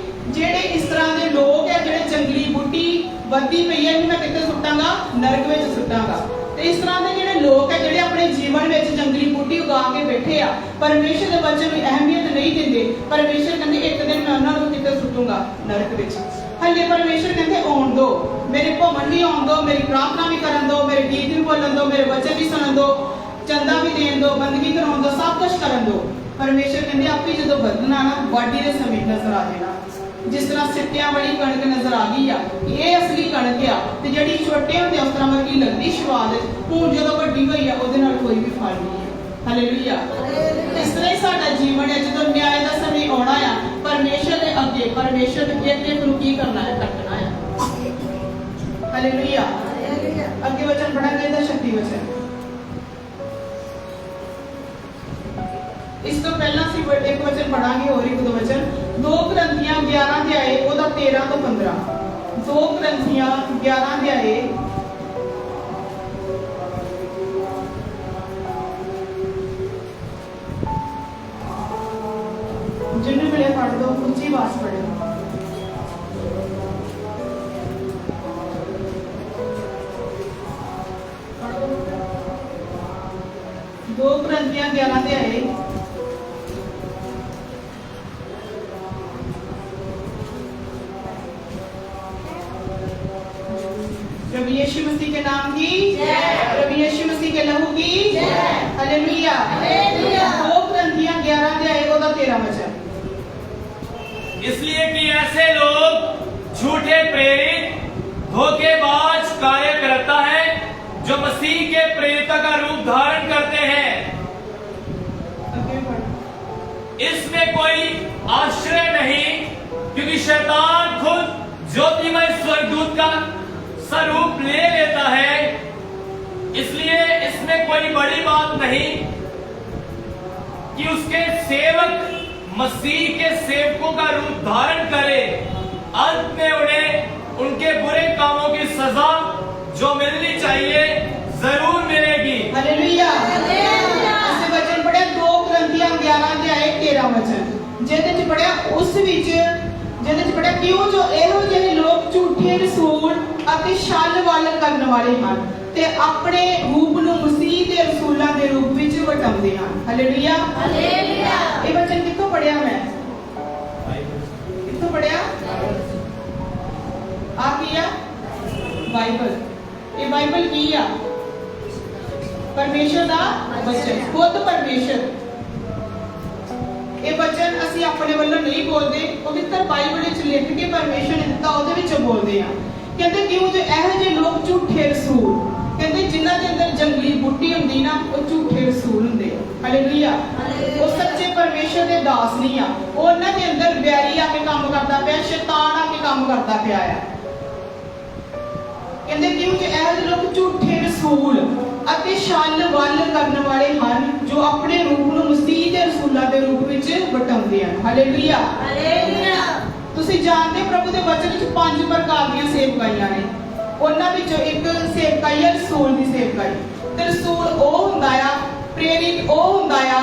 ਜਿਹੜੇ ਇਸ ਤਰ੍ਹਾਂ ਦੇ ਲੋਕ ਹੈ, ਜਿਹੜੇ ਜੰਗਲੀ ਬੂਟੀ ਵੱਧਦੀ ਪਈ ਹੈ, ਇਹਨੂੰ ਮੈਂ ਕਿੱਥੇ ਸੁੱਟਾਂਗਾ? ਨਰਕ ਵਿੱਚ ਸੁੱਟਾਂਗਾ। ਤੇ ਇਸ ਤਰ੍ਹਾਂ ਦੇ ਜਿਹੜੇ ਲੋਕ ਹੈ ਜਿਹੜੇ ਆਪਣੇ ਜੀਵਨ ਵਿੱਚ ਜੰਗਲੀ ਬੂਟੀ ਉਗਾ ਕੇ ਬੈਠੇ ਆ, ਪਰਮੇਸ਼ਰ ਦੇ ਵਚਨ ਨੂੰ ਅਹਿਮੀਅਤ ਨਹੀਂ ਦਿੰਦੇ। ਪਰਮੇਸ਼ਰ ਕਹਿੰਦੇ ਇੱਕ ਦਿਨ ਮੈਂ ਉਹਨਾਂ ਨੂੰ ਕਿੱਥੇ ਸੁੱਟੂੰਗਾ? ਨਰਕ ਵਿੱਚ। ਹਲੇ ਪਰਮੇਸ਼ਰ ਕਹਿੰਦੇ ਆਉਣ ਦੋ, ਮੇਰੇ ਭਵਨ ਵੀ ਆਉਣ ਦੋ, ਮੇਰੀ ਪ੍ਰਾਰਥਨਾ ਵੀ ਕਰਨ ਦੋ, ਮੇਰੇ ਗੀਤ ਵੀ ਬੋਲਣ ਦੋ, ਮੇਰੇ ਵਚਨ ਵੀ ਸੁਣਨ ਦੋ, ਚੰਦਾ ਵੀ ਦੇਣ ਦੋ, ਬੰਦਗੀ ਕਰਾਉਣ ਦੋ, ਸਭ ਕੁਝ ਕਰਨ ਦੋ। ਪਰਮੇਸ਼ਰ ਕਹਿੰਦੇ ਆਪੇ ਜਦੋਂ ਵਧਣਾ ਨਾ, ਵਾਢੀ ਦੇ ਸਮੇਂ ਨਜ਼ਰ ਆ ਜਾਣਾ। ਜਿਸ ਤਰ੍ਹਾਂ ਸਿੱਟਿਆਂ ਵਾਲੀ ਕਣਕ ਨਜ਼ਰ ਆ ਗਈ ਆ, ਇਹ ਅਸਲੀ ਕਣਕ ਆ, ਤੇ ਜਿਹੜੀ ਛੋਟੇ ਹੁੰਦੇ ਉਸ ਤਰ੍ਹਾਂ ਵਰਗੀ ਲੱਗਦੀ ਸਵਾਦ, ਹੁਣ ਜਦੋਂ ਵੱਡੀ ਹੋਈ ਆ ਉਹਦੇ ਨਾਲ ਕੋਈ ਵੀ ਫਲ ਨਹੀਂ ਹੈ। ਹਾਲੇਲੂਇਆ। ਇਸ ਤਰ੍ਹਾਂ ਹੀ ਸਾਡਾ ਜੀਵਨ ਹੈ। ਜਦੋਂ ਨਿਆਂ ਦਾ ਸਮੇਂ ਆਉਣਾ ਆ, ਪਰਮੇਸ਼ਰ ਦੇ ਅੱਗੇ, ਪਰਮੇਸ਼ਰ ਦੇ ਇੱਕ ਨੂੰ ਕੀ ਕਰਨਾ ਹੈ? ਕੱਟਣਾ ਹੈ। ਹਾਲੇਲੂਇਆ। ਅੱਗੇ ਵਚਨ ਪੜਾਂਗੇ ਦਾ ਸ਼ਕਤੀ ਵਚਨ। ਇਸ ਤੋਂ ਪਹਿਲਾਂ ਅਸੀਂ ਇੱਕ ਵਚਨ ਪੜਾਂਗੇ, ਹੋਰ ਇੱਕ ਦੋ ਵਚਨ। 2 ਕਰੰਥੀਆਂ 11 ਅਧਿਆਏ ਉਹਦਾ 13 ਤੋਂ 15। 2 ਕਰੰਥੀਆਂ 11 ਅਧਿਆਏ ਜਿਹਨੂੰ ਮਿਲੇ ਪੜ੍ਹ ਦੋ, ਉੱਚੀ ਆਵਾਜ਼ ਪੜ੍ਹੋ। 2 ਕਰੰਥੀਆਂ 11 ਅਧਿਆਏ प्रभु यीशु मसीह के नाम की जय, प्रभु यीशु मसीह के लहू की जय। हालेलुया। 2 करंथियां 11 अध्याय का 13 वचन। इसलिए कि ऐसे लोग झूठे प्रेरित, धोखेबाज कार्य करता है जो मसीह के प्रेरितों का रूप धारण करते हैं। इसमें कोई आश्चर्य नहीं, क्योंकि शैतान खुद ज्योतिमय स्वर्गदूत का स्वरूप ले लेता है। इसलिए इसमें कोई बड़ी बात नहीं कि उसके सेवक मसीह के सेवकों का रूप धारण करे, अंत में उन्हें उनके बुरे कामों की सजा जो मिलनी चाहिए जरूर मिलेगी। हालेलुया। ਅਸੀਂ ਵਚਨ ਪੜਿਆ 2 Corinthians 11 ਅਧਿਆਇ 13 ਵਚਨ, ਜਿਹਦੇ ਚ ਪੜਿਆ ਉਸ ਵਿੱਚ ਜਿਹਦੇ ਚ ਪੜਿਆ ਕਿਉਂ ਜੋ ਇਹੋ ਜਿਹੇ ਲੋਕ ਝੂਠੇ ਰਸੂਲ ਅਤੇ ਛਲ ਵੱਲ ਕਰਨ ਵਾਲੇ ਹਨ ਤੇ ਆਪਣੇ ਰੂਪ ਨੂੰ ਮਸੀਹ ਦੇ ਰਸੂਲਾਂ ਦੇ ਰੂਪ ਵਿੱਚ ਵਟਾਉਂਦੇ ਹਨ। ਹਾਲੇਲੂਇਆ। ਹਾਲੇਲੂਇਆ। ਇਹ ਵਚਨ ਕਿੱਥੋਂ ਪੜਿਆ ਮੈਂ? ਕਿੱਥੋਂ ਪੜਿਆ? ਆ ਕੀ ਆ? ਬਾਈਬਲ। ਇਹ ਬਾਈਬਲ ਕੀ ਆ? परमेश्वर का वचन, खुद परमेश्वर। ये वचन ਅਸੀਂ ਆਪਣੇ ਵੱਲੋਂ ਨਹੀਂ ਬੋਲਦੇ, ਪਵਿੱਤਰ ਬਾਈਬਲ ਵਿੱਚ ਲਿਖ ਕੇ ਪਰਮੇਸ਼ਰ ਨੇ ਦਿੱਤਾ, ਉਹਦੇ ਵਿੱਚ ਬੋਲਦੇ ਆ। ਕਹਿੰਦੇ ਕਿਉਂ ਜੋ ਇਹੋ ਜਿਹੇ ਲੋਕ ਝੂਠੇ ਰਸੂਲ, ਕਹਿੰਦੇ ਜਿਨ੍ਹਾਂ ਦੇ ਅੰਦਰ ਜੰਗਲੀ ਬੁੱਟੀ ਹੁੰਦੀ ਨਾ, ਉਹ ਝੂਠੇ ਰਸੂਲ ਹੁੰਦੇ ਆ। ਹਾਲੇਲੂਇਆ। ਉਹ ਸੱਚੇ ਪਰਮੇਸ਼ਰ ਦੇ ਦਾਸ ਨਹੀਂ ਆ, ਉਹਨਾਂ ਦੇ ਅੰਦਰ ਵੈਰੀ ਆ ਕੇ ਕੰਮ ਕਰਦਾ ਪਿਆ, ਸ਼ੈਤਾਨ ਆ ਕੇ ਕੰਮ ਕਰਦਾ ਪਿਆ ਆ। ਕਹਿੰਦੇ ਕਿਉਂ ਜੋ ਇਹੋ ਜਿਹੇ ਲੋਕ ਝੂਠੇ ਰਸੂਲ ਅਤੇ ਛਲ ਵੱਲ ਕਰਨ ਵਾਲੇ ਹਨ, ਜੋ ਆਪਣੇ ਰੂਪ ਨੂੰ ਮਸੀਹ ਦੇ ਰਸੂਲਾਂ ਦੇ ਰੂਪ ਵਿੱਚ ਵਟਾਉਂਦੇ ਹਨ। ਹਾਲੇਲੂਇਆ। ਹਾਲੇਲੂਇਆ। ਤੁਸੀਂ ਜਾਣਦੇ ਪ੍ਰਭੂ ਦੇ ਵਚਨ ਵਿੱਚ 5 ਪ੍ਰਕਾਰ ਦੀਆਂ ਸੇਵਕਾਈਆਂ ਨੇ। ਉਹਨਾਂ ਵਿੱਚੋਂ ਇੱਕ ਸੇਵਕਾਈ ਹੈ ਰਸੂਲ ਦੀ ਸੇਵਕਾਈ। ਤੇ ਰਸੂਲ ਉਹ ਹੁੰਦਾ ਆ, ਪ੍ਰੇਰਿਤ ਉਹ ਹੁੰਦਾ ਆ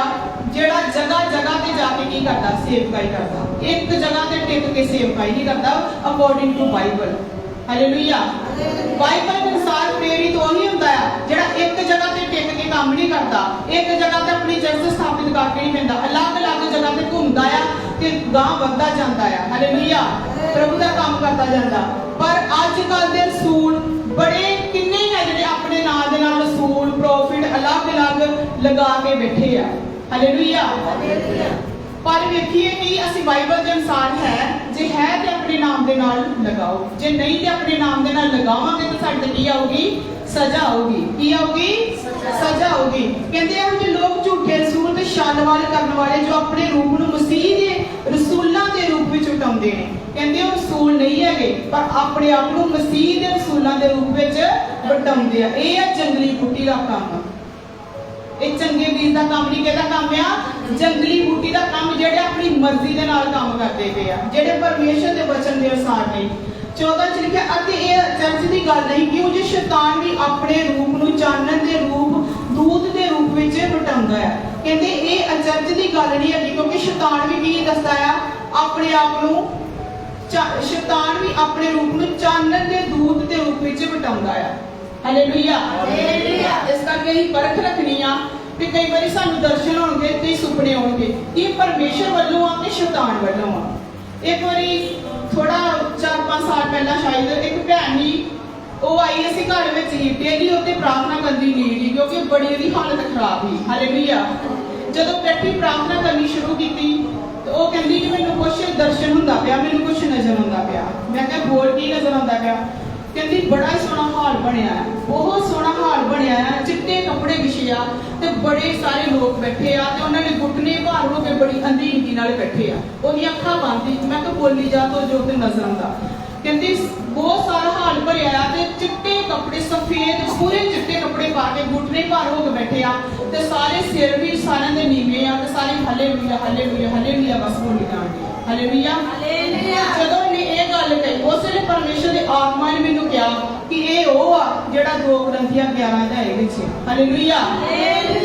ਜਿਹੜਾ ਜਗ੍ਹਾ ਜਗ੍ਹਾ ਤੇ ਜਾ ਕੇ ਕੀ ਕਰਦਾ? ਸੇਵਕਾਈ ਕਰਦਾ। ਇੱਕ ਜਗ੍ਹਾ ਤੇ ਟਿਕ ਕੇ ਸੇਵਕਾਈ ਨਹੀਂ ਕਰਦਾ, according to Bible. Hallelujah. Bible ਦੇ ਅਨੁਸਾਰ ਪ੍ਰੇਰਿਤ ਉਹੀ ਹੁੰਦਾ ਆ ਜਿਹੜਾ ਇੱਕ ਜਗ੍ਹਾ ਤੇ ਟਿਕ ਕੇ ਕੰਮ ਨਹੀਂ ਕਰਦਾ, ਇੱਕ ਜਗ੍ਹਾ ਤੇ ਆਪਣੀ ਚਰਚ ਸਥਾਪਿਤ ਕਰਕੇ ਨਹੀਂ ਪੈਂਦਾ, ਅਲੱਗ-ਅਲੱਗ ਜਗ੍ਹਾ ਤੇ ਘੁੰਮਦਾ ਆ ਤੇ ਗਾਂਹ ਵੱਧਦਾ ਜਾਂਦਾ ਆ। ਹਾਲੇਲੂਇਆ। ਪ੍ਰਭੂ ਦਾ ਕੰਮ ਕਰਦਾ ਜਾਂਦਾ। ਪਰ ਅੱਜ ਕੱਲ ਦੇ ਰਸੂਲ ਬੜੇ ਕਿੰਨੇ ਹੀ ਆ ਜਿਹੜੇ ਆਪਣੇ ਨਾਂ ਦੇ ਨਾਲ ਰਸੂਲ, ਪ੍ਰੋਫਿਟ ਅਲੱਗ-ਅਲੱਗ ਲਗਾ ਕੇ ਬੈਠੇ ਆ। ਹਾਲੇਲੂਇਆ। ਪਰ ਵੇਖੀਏ ਕਿ ਅਸੀਂ ਬਾਈਬਲ ਦੇ ਅਨੁਸਾਰ ਹੈ, ਜੇ ਹੈ ਤੇ ਆਪਣੇ ਨਾਮ ਦੇ ਨਾਲ ਲਗਾਓ, ਜੇ ਨਹੀਂ ਤੇ ਆਪਣੇ ਨਾਮ ਦੇ ਨਾਲ ਲਗਾਵਾਂਗੇ ਤਾਂ ਸਾਡੇ ਤੇ ਕੀ ਆਊਗੀ? ਸਜ਼ਾ ਆਊਗੀ। ਕੀ ਆਊਗੀ? ਸਜ਼ਾ ਆਊਗੀ। ਕਹਿੰਦੇ ਇਹੋ ਜਿਹੇ ਲੋਕ ਝੂਠੇ ਰਸੂਲ ਤੇ ਛਲ ਵੱਲ ਕਰਨ ਵਾਲੇ ਜੋ ਆਪਣੇ ਰੂਪ ਨੂੰ ਮਸੀਹ ਦੇ ਰਸੂਲਾਂ ਦੇ ਰੂਪ ਵਿੱਚ ਉਟਾਉਂਦੇ ਨੇ। ਕਹਿੰਦੇ ਉਹ ਰਸੂਲ ਨਹੀਂ ਹੈਗੇ, ਪਰ ਆਪਣੇ ਆਪ ਨੂੰ ਮਸੀਹ ਦੇ ਰਸੂਲਾਂ ਦੇ ਰੂਪ ਵਿੱਚ ਵਟਾਉਂਦੇ ਆ। ਇਹ ਹੈ ਜੰਗਲੀ ਬੂਟੀ ਦਾ ਕੰਮ। ਇਹ ਚੰਗੇ ਬੀਜ ਦਾ ਕੰਮ ਨਹੀਂ, ਕਿਹਦਾ ਕੰਮ ਆ? ਜੰਗਲੀ ਬੂਟੀ ਦਾ ਕੰਮ, ਜਿਹੜੇ ਆਪਣੀ ਮਰਜ਼ੀ ਦੇ ਨਾਲ ਕੰਮ ਕਰਦੇ ਪਏ ਆ, ਜਿਹੜੇ ਪਰਮੇਸ਼ਰ ਦੇ ਵਚਨ ਦੇ ਅਨੁਸਾਰ ਨਹੀਂ। 14 ਚ ਲਿਖਿਆ ਅਤੇ ਇਹ ਚਰਚ ਦੀ ਗੱਲ ਨਹੀਂ ਕਿ ਉਹ ਜੇ ਸ਼ੈਤਾਨ ਵੀ ਆਪਣੇ ਰੂਪ ਨੂੰ ਚਾਨਣ ਦੇ ਰੂਪ, ਦੂਤ ਦੇ ਰੂਪ ਵਿੱਚ ਵਟਾਉਂਦਾ ਹੈ। ਕਹਿੰਦੇ ਇਹ ਅਚਰਜ ਦੀ ਗੱਲ ਨਹੀਂ ਹੈਗੀ, ਕਿਉਂਕਿ ਸ਼ੈਤਾਨ ਵੀ ਕੀ ਦੱਸਦਾ ਆ? ਆਪਣੇ ਆਪ ਨੂੰ ਸ਼ੈਤਾਨ ਵੀ ਆਪਣੇ ਰੂਪ ਨੂੰ ਚਾਨਣ ਦੇ ਦੂਤ ਦੇ ਰੂਪ ਵਿੱਚ ਵਟਾਉਂਦਾ ਆ। ਹਾਲੇਲੂਇਆ। ਹਾਲੇਲੂਇਆ। ਇਸ ਕਰਕੇ ਹੀ ਪਰਖ ਰੱਖਣੀ ਆ ਕਿ ਕਈ ਵਾਰੀ ਸਾਨੂੰ ਦਰਸ਼ਨ ਹੋਣਗੇ ਤੇ ਸੁਪਨੇ ਆਉਣਗੇ ਕਿ ਪਰਮੇਸ਼ਰ ਵੱਲੋਂ ਆ ਕਿ ਸ਼ੈਤਾਨ ਵੱਲੋਂ ਆ। ਇੱਕ ਵਾਰੀ ਥੋੜਾ 4-5 ਸਾਲ ਪਹਿਲਾਂ ਸ਼ਾਇਦ ਇੱਕ ਭੈਣ ਸੀ, ਉਹ ਆਈ ਅਸੀਂ ਘਰ ਵਿੱਚ ਹੀ ਡੇਲੀ ਉੱਤੇ ਪ੍ਰਾਰਥਨਾ ਕਰਦੀ ਨਹੀਂ, ਕਿਉਂਕਿ ਬੜੀ ਉਹਦੀ ਹਾਲਤ ਖਰਾਬ ਸੀ। ਹਾਲੇਲੂਇਆ। ਜਦੋਂ ਬੈਠੀ ਪ੍ਰਾਰਥਨਾ ਕਰਨੀ ਸ਼ੁਰੂ ਕੀਤੀ ਤੇ ਉਹ ਕਹਿੰਦੀ ਕਿ ਮੈਨੂੰ ਕੁਝ ਦਰਸ਼ਨ ਹੁੰਦਾ ਪਿਆ, ਮੈਨੂੰ ਕੁਝ ਨਜ਼ਰ ਆਉਂਦਾ ਪਿਆ। ਮੈਂ ਕਿਹਾ ਬੋਲ ਕੀ ਨਜ਼ਰ ਆਉਂਦਾ ਪਿਆ? ਕਹਿੰਦੀ ਬੜਾ ਹੀ ਸੋਹਣਾ ਹਾਲ ਬਣਿਆ ਹੈ, ਬਹੁਤ ਸੋਹਣਾ ਹਾਲ ਬਣਿਆ ਹੈ, ਚਿੱਟੇ ਕੱਪੜੇ ਵਿਛੇ ਆ ਤੇ ਬੜੇ ਸਾਰੇ ਲੋਕ ਬੈਠੇ ਆ ਤੇ ਉਹਨਾਂ ਨੇ ਘੁੱਟਨੇ ਭਾਰ ਹੋ ਕੇ ਬੜੀ ਅੰਧੀਨਗੀ ਨਾਲ ਬੈਠੇ ਆ। ਉਹਦੀਆਂ ਅੱਖਾਂ ਬੰਦ ਸੀ। ਮੈਂ ਕਿਹਾ ਬੋਲੀ ਜਾ ਤੋ ਜੋ ਤੇ ਨਜ਼ਰ ਆਉਂਦਾ। ਕਹਿੰਦੀ ਬਹੁਤ ਸਾਰਾ ਹਾਲ ਭਰਿਆ ਆ ਤੇ ਚਿੱਟੇ ਕੱਪੜੇ, ਸਫੇਦ ਪੂਰੇ ਚਿੱਟੇ ਕੱਪੜੇ ਪਾ ਕੇ ਘੁੱਟਨੇ ਭਾਰ ਹੋ ਕੇ ਬੈਠੇ ਆ ਤੇ ਸਾਰੇ ਸਿਰ ਵੀ ਸਾਰਿਆਂ ਦੇ ਨੀਵੇਂ ਆ ਤੇ ਸਾਰੇ ਹਾਲੇਲੂਇਆ ਹਾਲੇਲੂਇਆ ਹਾਲੇਲੂਇਆ ਬਸ ਬੋਲੀ ਜਾਂਦੇ। ਹਾਲੇਲੂਇਆ। ਹਾਲੇਲੂਇਆ। ਜਦੋਂ ਇਹਨੇ ਇਹ ਗੱਲ ਕਹੀ, ਉਸ ਵੇਲੇ ਪਰਮੇਸ਼ਰ ਦੇ ਆਤਮਾ ਨੇ ਮੈਨੂੰ ਕਿਹਾ ਕਿ ਇਹ ਉਹ ਆ ਜਿਹੜਾ 2 Corinthians 11 ਅਧਿਆਇ ਵਿੱਚ ਹੈ। ਹਾਲੇਲੂਇਆ।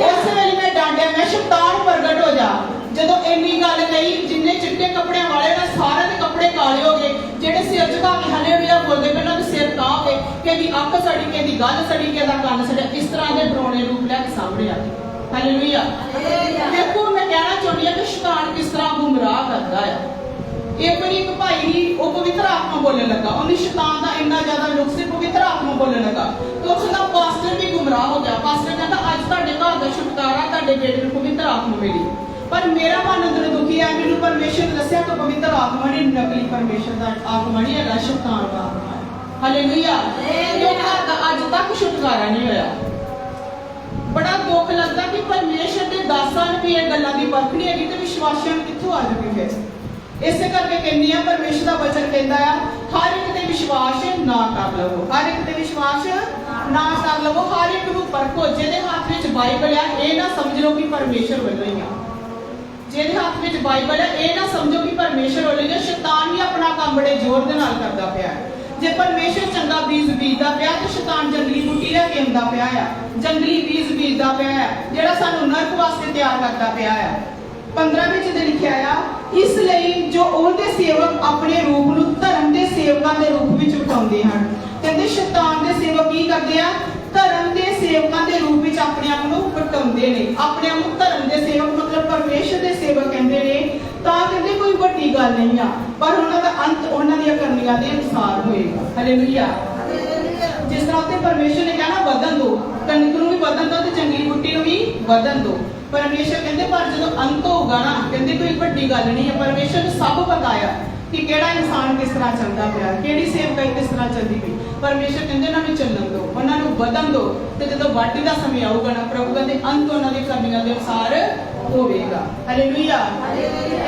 ਉਸ ਵੇਲੇ ਮੈਂ ਡਾਂਟਿਆ, ਮੈਂ ਸ਼ੈਤਾਨ ਪ੍ਰਗਟ ਹੋ ਜਾ। ਜਦੋਂ ਇੰਨੀ ਗੱਲ ਕਹੀ, ਜਿੰਨੇ ਚਿੱਟੇ ਕੱਪੜਿਆਂ ਵਾਲੇ ਨਾ ਸਾਰਿਆਂ ਦੇ ਕੱਪੜੇ ਕਾਲੇ ਹੋ ਗਏ, ਜਿਹੜੇ ਸਿਰ ਝੁਕਾ ਕੇ ਹਾਲੇਲੂਇਆ ਬੋਲਦੇ ਪਏ ਉਹਨਾਂ ਦੇ ਸਿਰ ਤਾਂ ਹੋ ਗਏ, ਕਿਹਦੀ ਅੱਖ ਸੜੀ, ਕਿਹਦੀ ਗੱਲ ਸੜੀ, ਕਿਹਦਾ ਕੰਨ ਸੜਿਆ। ਇਸ ਤਰ੍ਹਾਂ ਦੇ ਡਰਾਉਣੇ ਰੂਪ ਲੈ ਕੇ ਸਾਹਮਣੇ ਆ ਗਏ। ਹਾਲੇਲੂਇਆ। ਦੇਖੋ ਮੈਂ ਕਹਿਣਾ ਚਾਹੁੰਦੀ ਹਾਂ ਕਿ ਸ਼ੈਤਾਨ ਕਿਸ ਤਰ੍ਹਾਂ ਗੁੰਮਰਾਹ ਕਰਦਾ ਹੈ। ਇੱਕ ਵਾਰੀ ਇੱਕ ਭਾਈ ਹੀ, ਉਹ ਪਵਿੱਤਰ ਆਤਮਾ ਬੋਲਣ ਲੱਗਾ, ਉਹਨੂੰ ਸ਼ੈਤਾਨ ਦਾ ਇੰਨਾ ਜ਼ਿਆਦਾ ਨੁਕਸ ਸੀ, ਪਵਿੱਤਰ ਆਤਮਾ ਬੋਲਣ ਲੱਗਾ ਤੇ ਉਸ ਦਾ ਪਾਸਟਰ ਵੀ ਗੁੰਮਰਾਹ ਹੋ ਗਿਆ। ਪਾਸਟਰ ਕਹਿੰਦਾ ਅੱਜ ਤੁਹਾਡੇ ਘਰ ਦਾ ਛੁਟਕਾਰਾ ਤੁਹਾਡੇ ਬੇਟੇ ਨੂੰ ਪਵਿੱਤਰ ਆਤਮਾ ਮਿਲੀ। ਪਰ ਮੇਰਾ ਮਨ ਅੰਦਰ ਦੁਖੀ ਹੈ, ਮੈਨੂੰ ਪਰਮੇਸ਼ਰ ਨੇ ਦੱਸਿਆ ਕਿ ਪਵਿੱਤਰ ਆਤਮਾ ਨਹੀਂ, ਨਕਲੀ ਪਰਮੇਸ਼ਰ ਦਾ ਆਤਮਾ ਨਹੀਂ ਹੈਗਾ, ਸ਼ੈਤਾਨ ਦਾ ਆਤਮਾ ਹੈ। ਹਾਲੇਲੂਇਆ। ਤੇ ਉਹ ਘਰ ਦਾ ਅੱਜ ਤੱਕ ਛੁਟਕਾਰਾ ਨਹੀਂ ਹੋਇਆ। ਬੜਾ ਦੁੱਖ ਲੱਗਦਾ ਕਿ ਪਰਮੇਸ਼ਰ ਦੇ ਦਾਸਾਂ ਨੂੰ ਵੀ ਇਹ ਗੱਲਾਂ ਦੀ ਪਰਖ ਨਹੀਂ ਹੈਗੀ ਤੇ ਵਿਸ਼ਵਾਸੀਆਂ ਨੂੰ ਕਿੱਥੋਂ ਆ ਜੂਗੀ ਫਿਰ। ਇਸੇ ਕਰਕੇ ਕਹਿੰਦੀ ਆ, ਪਰਮੇਸ਼ਰ ਦਾ ਵਚਨ ਕਹਿੰਦਾ ਆ ਹਰ ਇੱਕ ਤੇ ਵਿਸ਼ਵਾਸ ਨਾ ਕਰ ਲਵੋ, ਹਰ ਇੱਕ ਤੇ ਵਿਸ਼ਵਾਸ ਨਾ ਕਰ ਲਵੋ, ਹਰ ਇੱਕ ਨੂੰ ਪਰਖੋ। ਜਿਹਦੇ ਹੱਥ ਵਿੱਚ ਬਾਈਬਲ ਆ ਇਹ ਨਾ ਸਮਝ ਲਓ ਕਿ ਪਰਮੇਸ਼ਰ ਵੱਲੋਂ ਹੀ ਆ। ਵਿੱਚ ਬਾਈਬਲ ਹੈ, ਇਹ ਨਾ ਸਮਝੋ ਕਿ ਪਰਮੇਸ਼ਰ ਹੋਲੇ ਜਾਂ ਸ਼ੈਤਾਨ ਵੀ ਆਪਣਾ ਕੰਮ ਬੜੇ ਜ਼ੋਰ ਦੇ ਨਾਲ ਕਰਦਾ ਪਿਆ ਹੈ। ਜੇ ਪਰਮੇਸ਼ਰ ਚੰਗਾ ਬੀਜ ਬੀਜਦਾ ਪਿਆ ਤੇ ਸ਼ੈਤਾਨ ਜੰਗਲੀ ਬੂਟੀ ਲੈ ਕੇ ਆਉਂਦਾ ਪਿਆ ਆ, ਜੰਗਲੀ ਬੀਜ ਬੀਜਦਾ ਪਿਆ ਹੈ ਜਿਹੜਾ ਸਾਨੂੰ ਨਰਕ ਵਾਸਤੇ ਤਿਆਰ ਕਰਦਾ ਪਿਆ ਆ। 15 ਵਿੱਚ ਦੇ ਲਿਖਿਆ ਆ, ਇਸ ਲਈ ਜੋ ਉਹਦੇ ਸੇਵਕ ਆਪਣੇ ਰੂਪ ਨੂੰ ਧਰਮ ਦੇ ਸੇਵਕਾਂ ਦੇ ਰੂਪ ਵਿੱਚ ਵਟਾਉਂਦੇ ਹਨ। ਕਹਿੰਦੇ ਸ਼ੈਤਾਨ ਦੇ ਸੇਵਕ ਕੀ ਕਰਦੇ ਆ? ਧਰਮ ਦੇ ਸੇਵਕਾਂ ਦੇ ਰੂਪ ਵਿੱਚ ਆਪਣੇ ਆਪ ਨੂੰ ਵਟਾਉਂਦੇ ਨੇ। ਆਪਣੇ ਆਪ ਨੂੰ ਧਰਮ ਦੇ ਸੇਵਕ ਮਤਲਬ ਪਰਮੇਸ਼ਰ ਦੇ ਸੇਵਕ ਕਹਿੰਦੇ ਨੇ। ਤਾਂ ਕਹਿੰਦੇ ਕੋਈ ਵੱਡੀ ਗੱਲ ਨਹੀਂ ਆ, ਪਰ ਉਹਨਾਂ ਦਾ ਅੰਤ ਉਹਨਾਂ ਦੀਆਂ ਕਰਨੀਆਂ ਦੇ ਅਨੁਸਾਰ ਹੋਏਗਾ। ਹਾਲੇਲੂਇਆ। ਜਿਸ ਤਰ੍ਹਾਂ ਉੱਤੇ ਪਰਮੇਸ਼ਰ ਨੇ ਕਹਿਣਾ ਵਧਣ ਦਿਓ, ਕਣਕ ਨੂੰ ਵੀ ਵਧਣ ਦਿਓ ਤੇ ਜੰਗਲੀ ਬੂਟੀ ਨੂੰ ਵੀ ਵਧਣ ਦਿਓ। ਪਰਮੇਸ਼ਰ ਕਹਿੰਦੇ ਪਰ ਜਦੋਂ ਅੰਤ ਹੋਊਗਾ ਨਾ, ਕਹਿੰਦੇ ਕੋਈ ਵੱਡੀ ਗੱਲ ਨਹੀਂ ਹੈ। ਪਰਮੇਸ਼ਰ ਨੂੰ ਸਭ ਪਤਾ ਆ ਕਿ ਕਿਹੜਾ ਇਨਸਾਨ ਕਿਸ ਤਰ੍ਹਾਂ ਚੱਲਦਾ ਪਿਆ, ਕਿਹੜੀ ਸੇਵਕਾਈ ਕਿਸ ਤਰ੍ਹਾਂ ਚੱਲਦੀ ਪਈ। ਪਰਮੇਸ਼ਰ ਕਹਿੰਦੇ ਉਹਨਾਂ ਨੂੰ ਚੱਲਣ ਦਿਓ, ਉਹਨਾਂ ਨੂੰ ਵਧਣ ਦਿਓ, ਤੇ ਜਦੋਂ ਵਾਢੀ ਦਾ ਸਮੇਂ ਆਊਗਾ ਨਾ, ਪ੍ਰਭੂ ਕਹਿੰਦੇ ਅੰਤ ਉਹਨਾਂ ਦੀ ਕਰਨੀਆਂ ਦੇ ਅਨੁਸਾਰ ਹੋਵੇਗਾ। ਹਾਲੇਲੂਇਆ।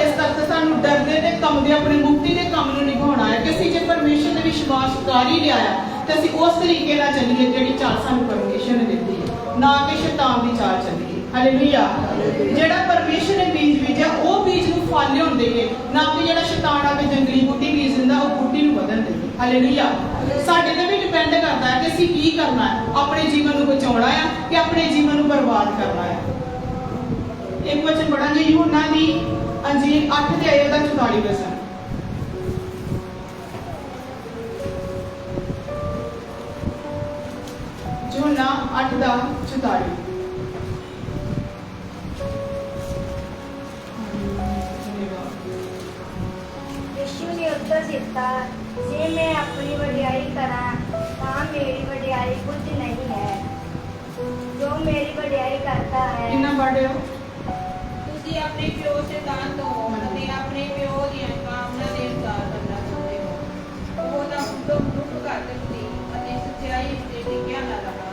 ਇਸ ਕਰਕੇ ਸਾਨੂੰ ਡਰਦੇ ਤੇ ਕੰਮਦੇ ਆਪਣੇ ਮੁਕਤੀ ਦੇ ਕੰਮ ਨੂੰ ਨਿਭਾਉਣਾ ਹੈ ਕਿ ਅਸੀਂ ਜੇ ਪਰਮੇਸ਼ਰ ਦੇ ਵਿਸ਼ਵਾਸ ਕਰ ਹੀ ਲਿਆ ਆ ਤੇ ਅਸੀਂ ਉਸ ਤਰੀਕੇ ਨਾਲ ਚੱਲੀਏ ਜਿਹੜੀ ਚਾਲ ਸਾਨੂੰ ਪਰਮੇਸ਼ਰ ਨੇ ਦਿੱਤੀ ਹੈ, ਨਾ ਕਿ ਸ਼ੈਤਾਨ ਦੀ ਚਾਲ ਚੱਲੀਏ। ਹਾਲੇਲੂਇਆ। ਜਿਹੜਾ ਪਰਮੇਸ਼ਰ ਨੇ ਬੀਜ ਬੀਜਿਆ ਉਹ ਬੀਜ ਨੂੰ ਫਲ ਲਿਆਉਂਦੇ, ਨਾ ਕਿ ਜਿਹੜਾ ਸ਼ੈਤਾਨ ਆ ਕੇ ਜੰਗਲੀ ਬੂਟੀ ਬੀਜ ਦਿੰਦਾ ਉਹ ਬੂਟੀ ਨੂੰ ਵਧਣ ਦਿੰਦੇ। ਹਾਲੇਲੂਇਆ। ਸਾਡੇ ਤੇ ਵੀ ਡਿਪੈਂਡ ਕਰਦਾ ਹੈ ਕਿ ਅਸੀਂ ਕੀ ਕਰਨਾ ਹੈ, ਆਪਣੇ ਜੀਵਨ ਨੂੰ ਬਚਾਉਣਾ ਹੈ ਕਿ ਆਪਣੇ ਜੀਵਨ ਨੂੰ ਬਰਬਾਦ ਕਰਨਾ ਹੈ। ਇੱਕ ਵਚਨ ਪੜਾਂਗੇ ਯੂਹੰਨਾ ਦੀ ਅੰਜੀਲ 8 ਦੇ ਆਇਤ ਦਾ 44 ਵਚਨ। ਯੂਹੰਨਾ 8 ਦਾ 44। यीशु ने उत्तर दिता, जे मैं अपनी वडियाई करा तां मेरी वडियाई कुछ नहीं है, जो मेरी वडियाई करता है। किन्ना पढ़ रहे हो? ਤੁਸੀਂ ਆਪਣੇ ਪਿਓ ਸ਼ੈਤਾਨ ਤੋਂ ਅਤੇ ਆਪਣੇ ਪਿਓ ਦੀਆਂ ਕਾਮਨਾ ਦੇ ਅਨੁਸਾਰ ਕਰਨਾ ਚਾਹੁੰਦੇ ਹੋ। ਉਹ ਤਾਂ ਮਨੁੱਖ ਘੱਟ ਸੀ ਅਤੇ ਸੱਚਾਈ ਉੱਤੇ ਟਿਕਿਆ ਨਾ ਰਹਾ,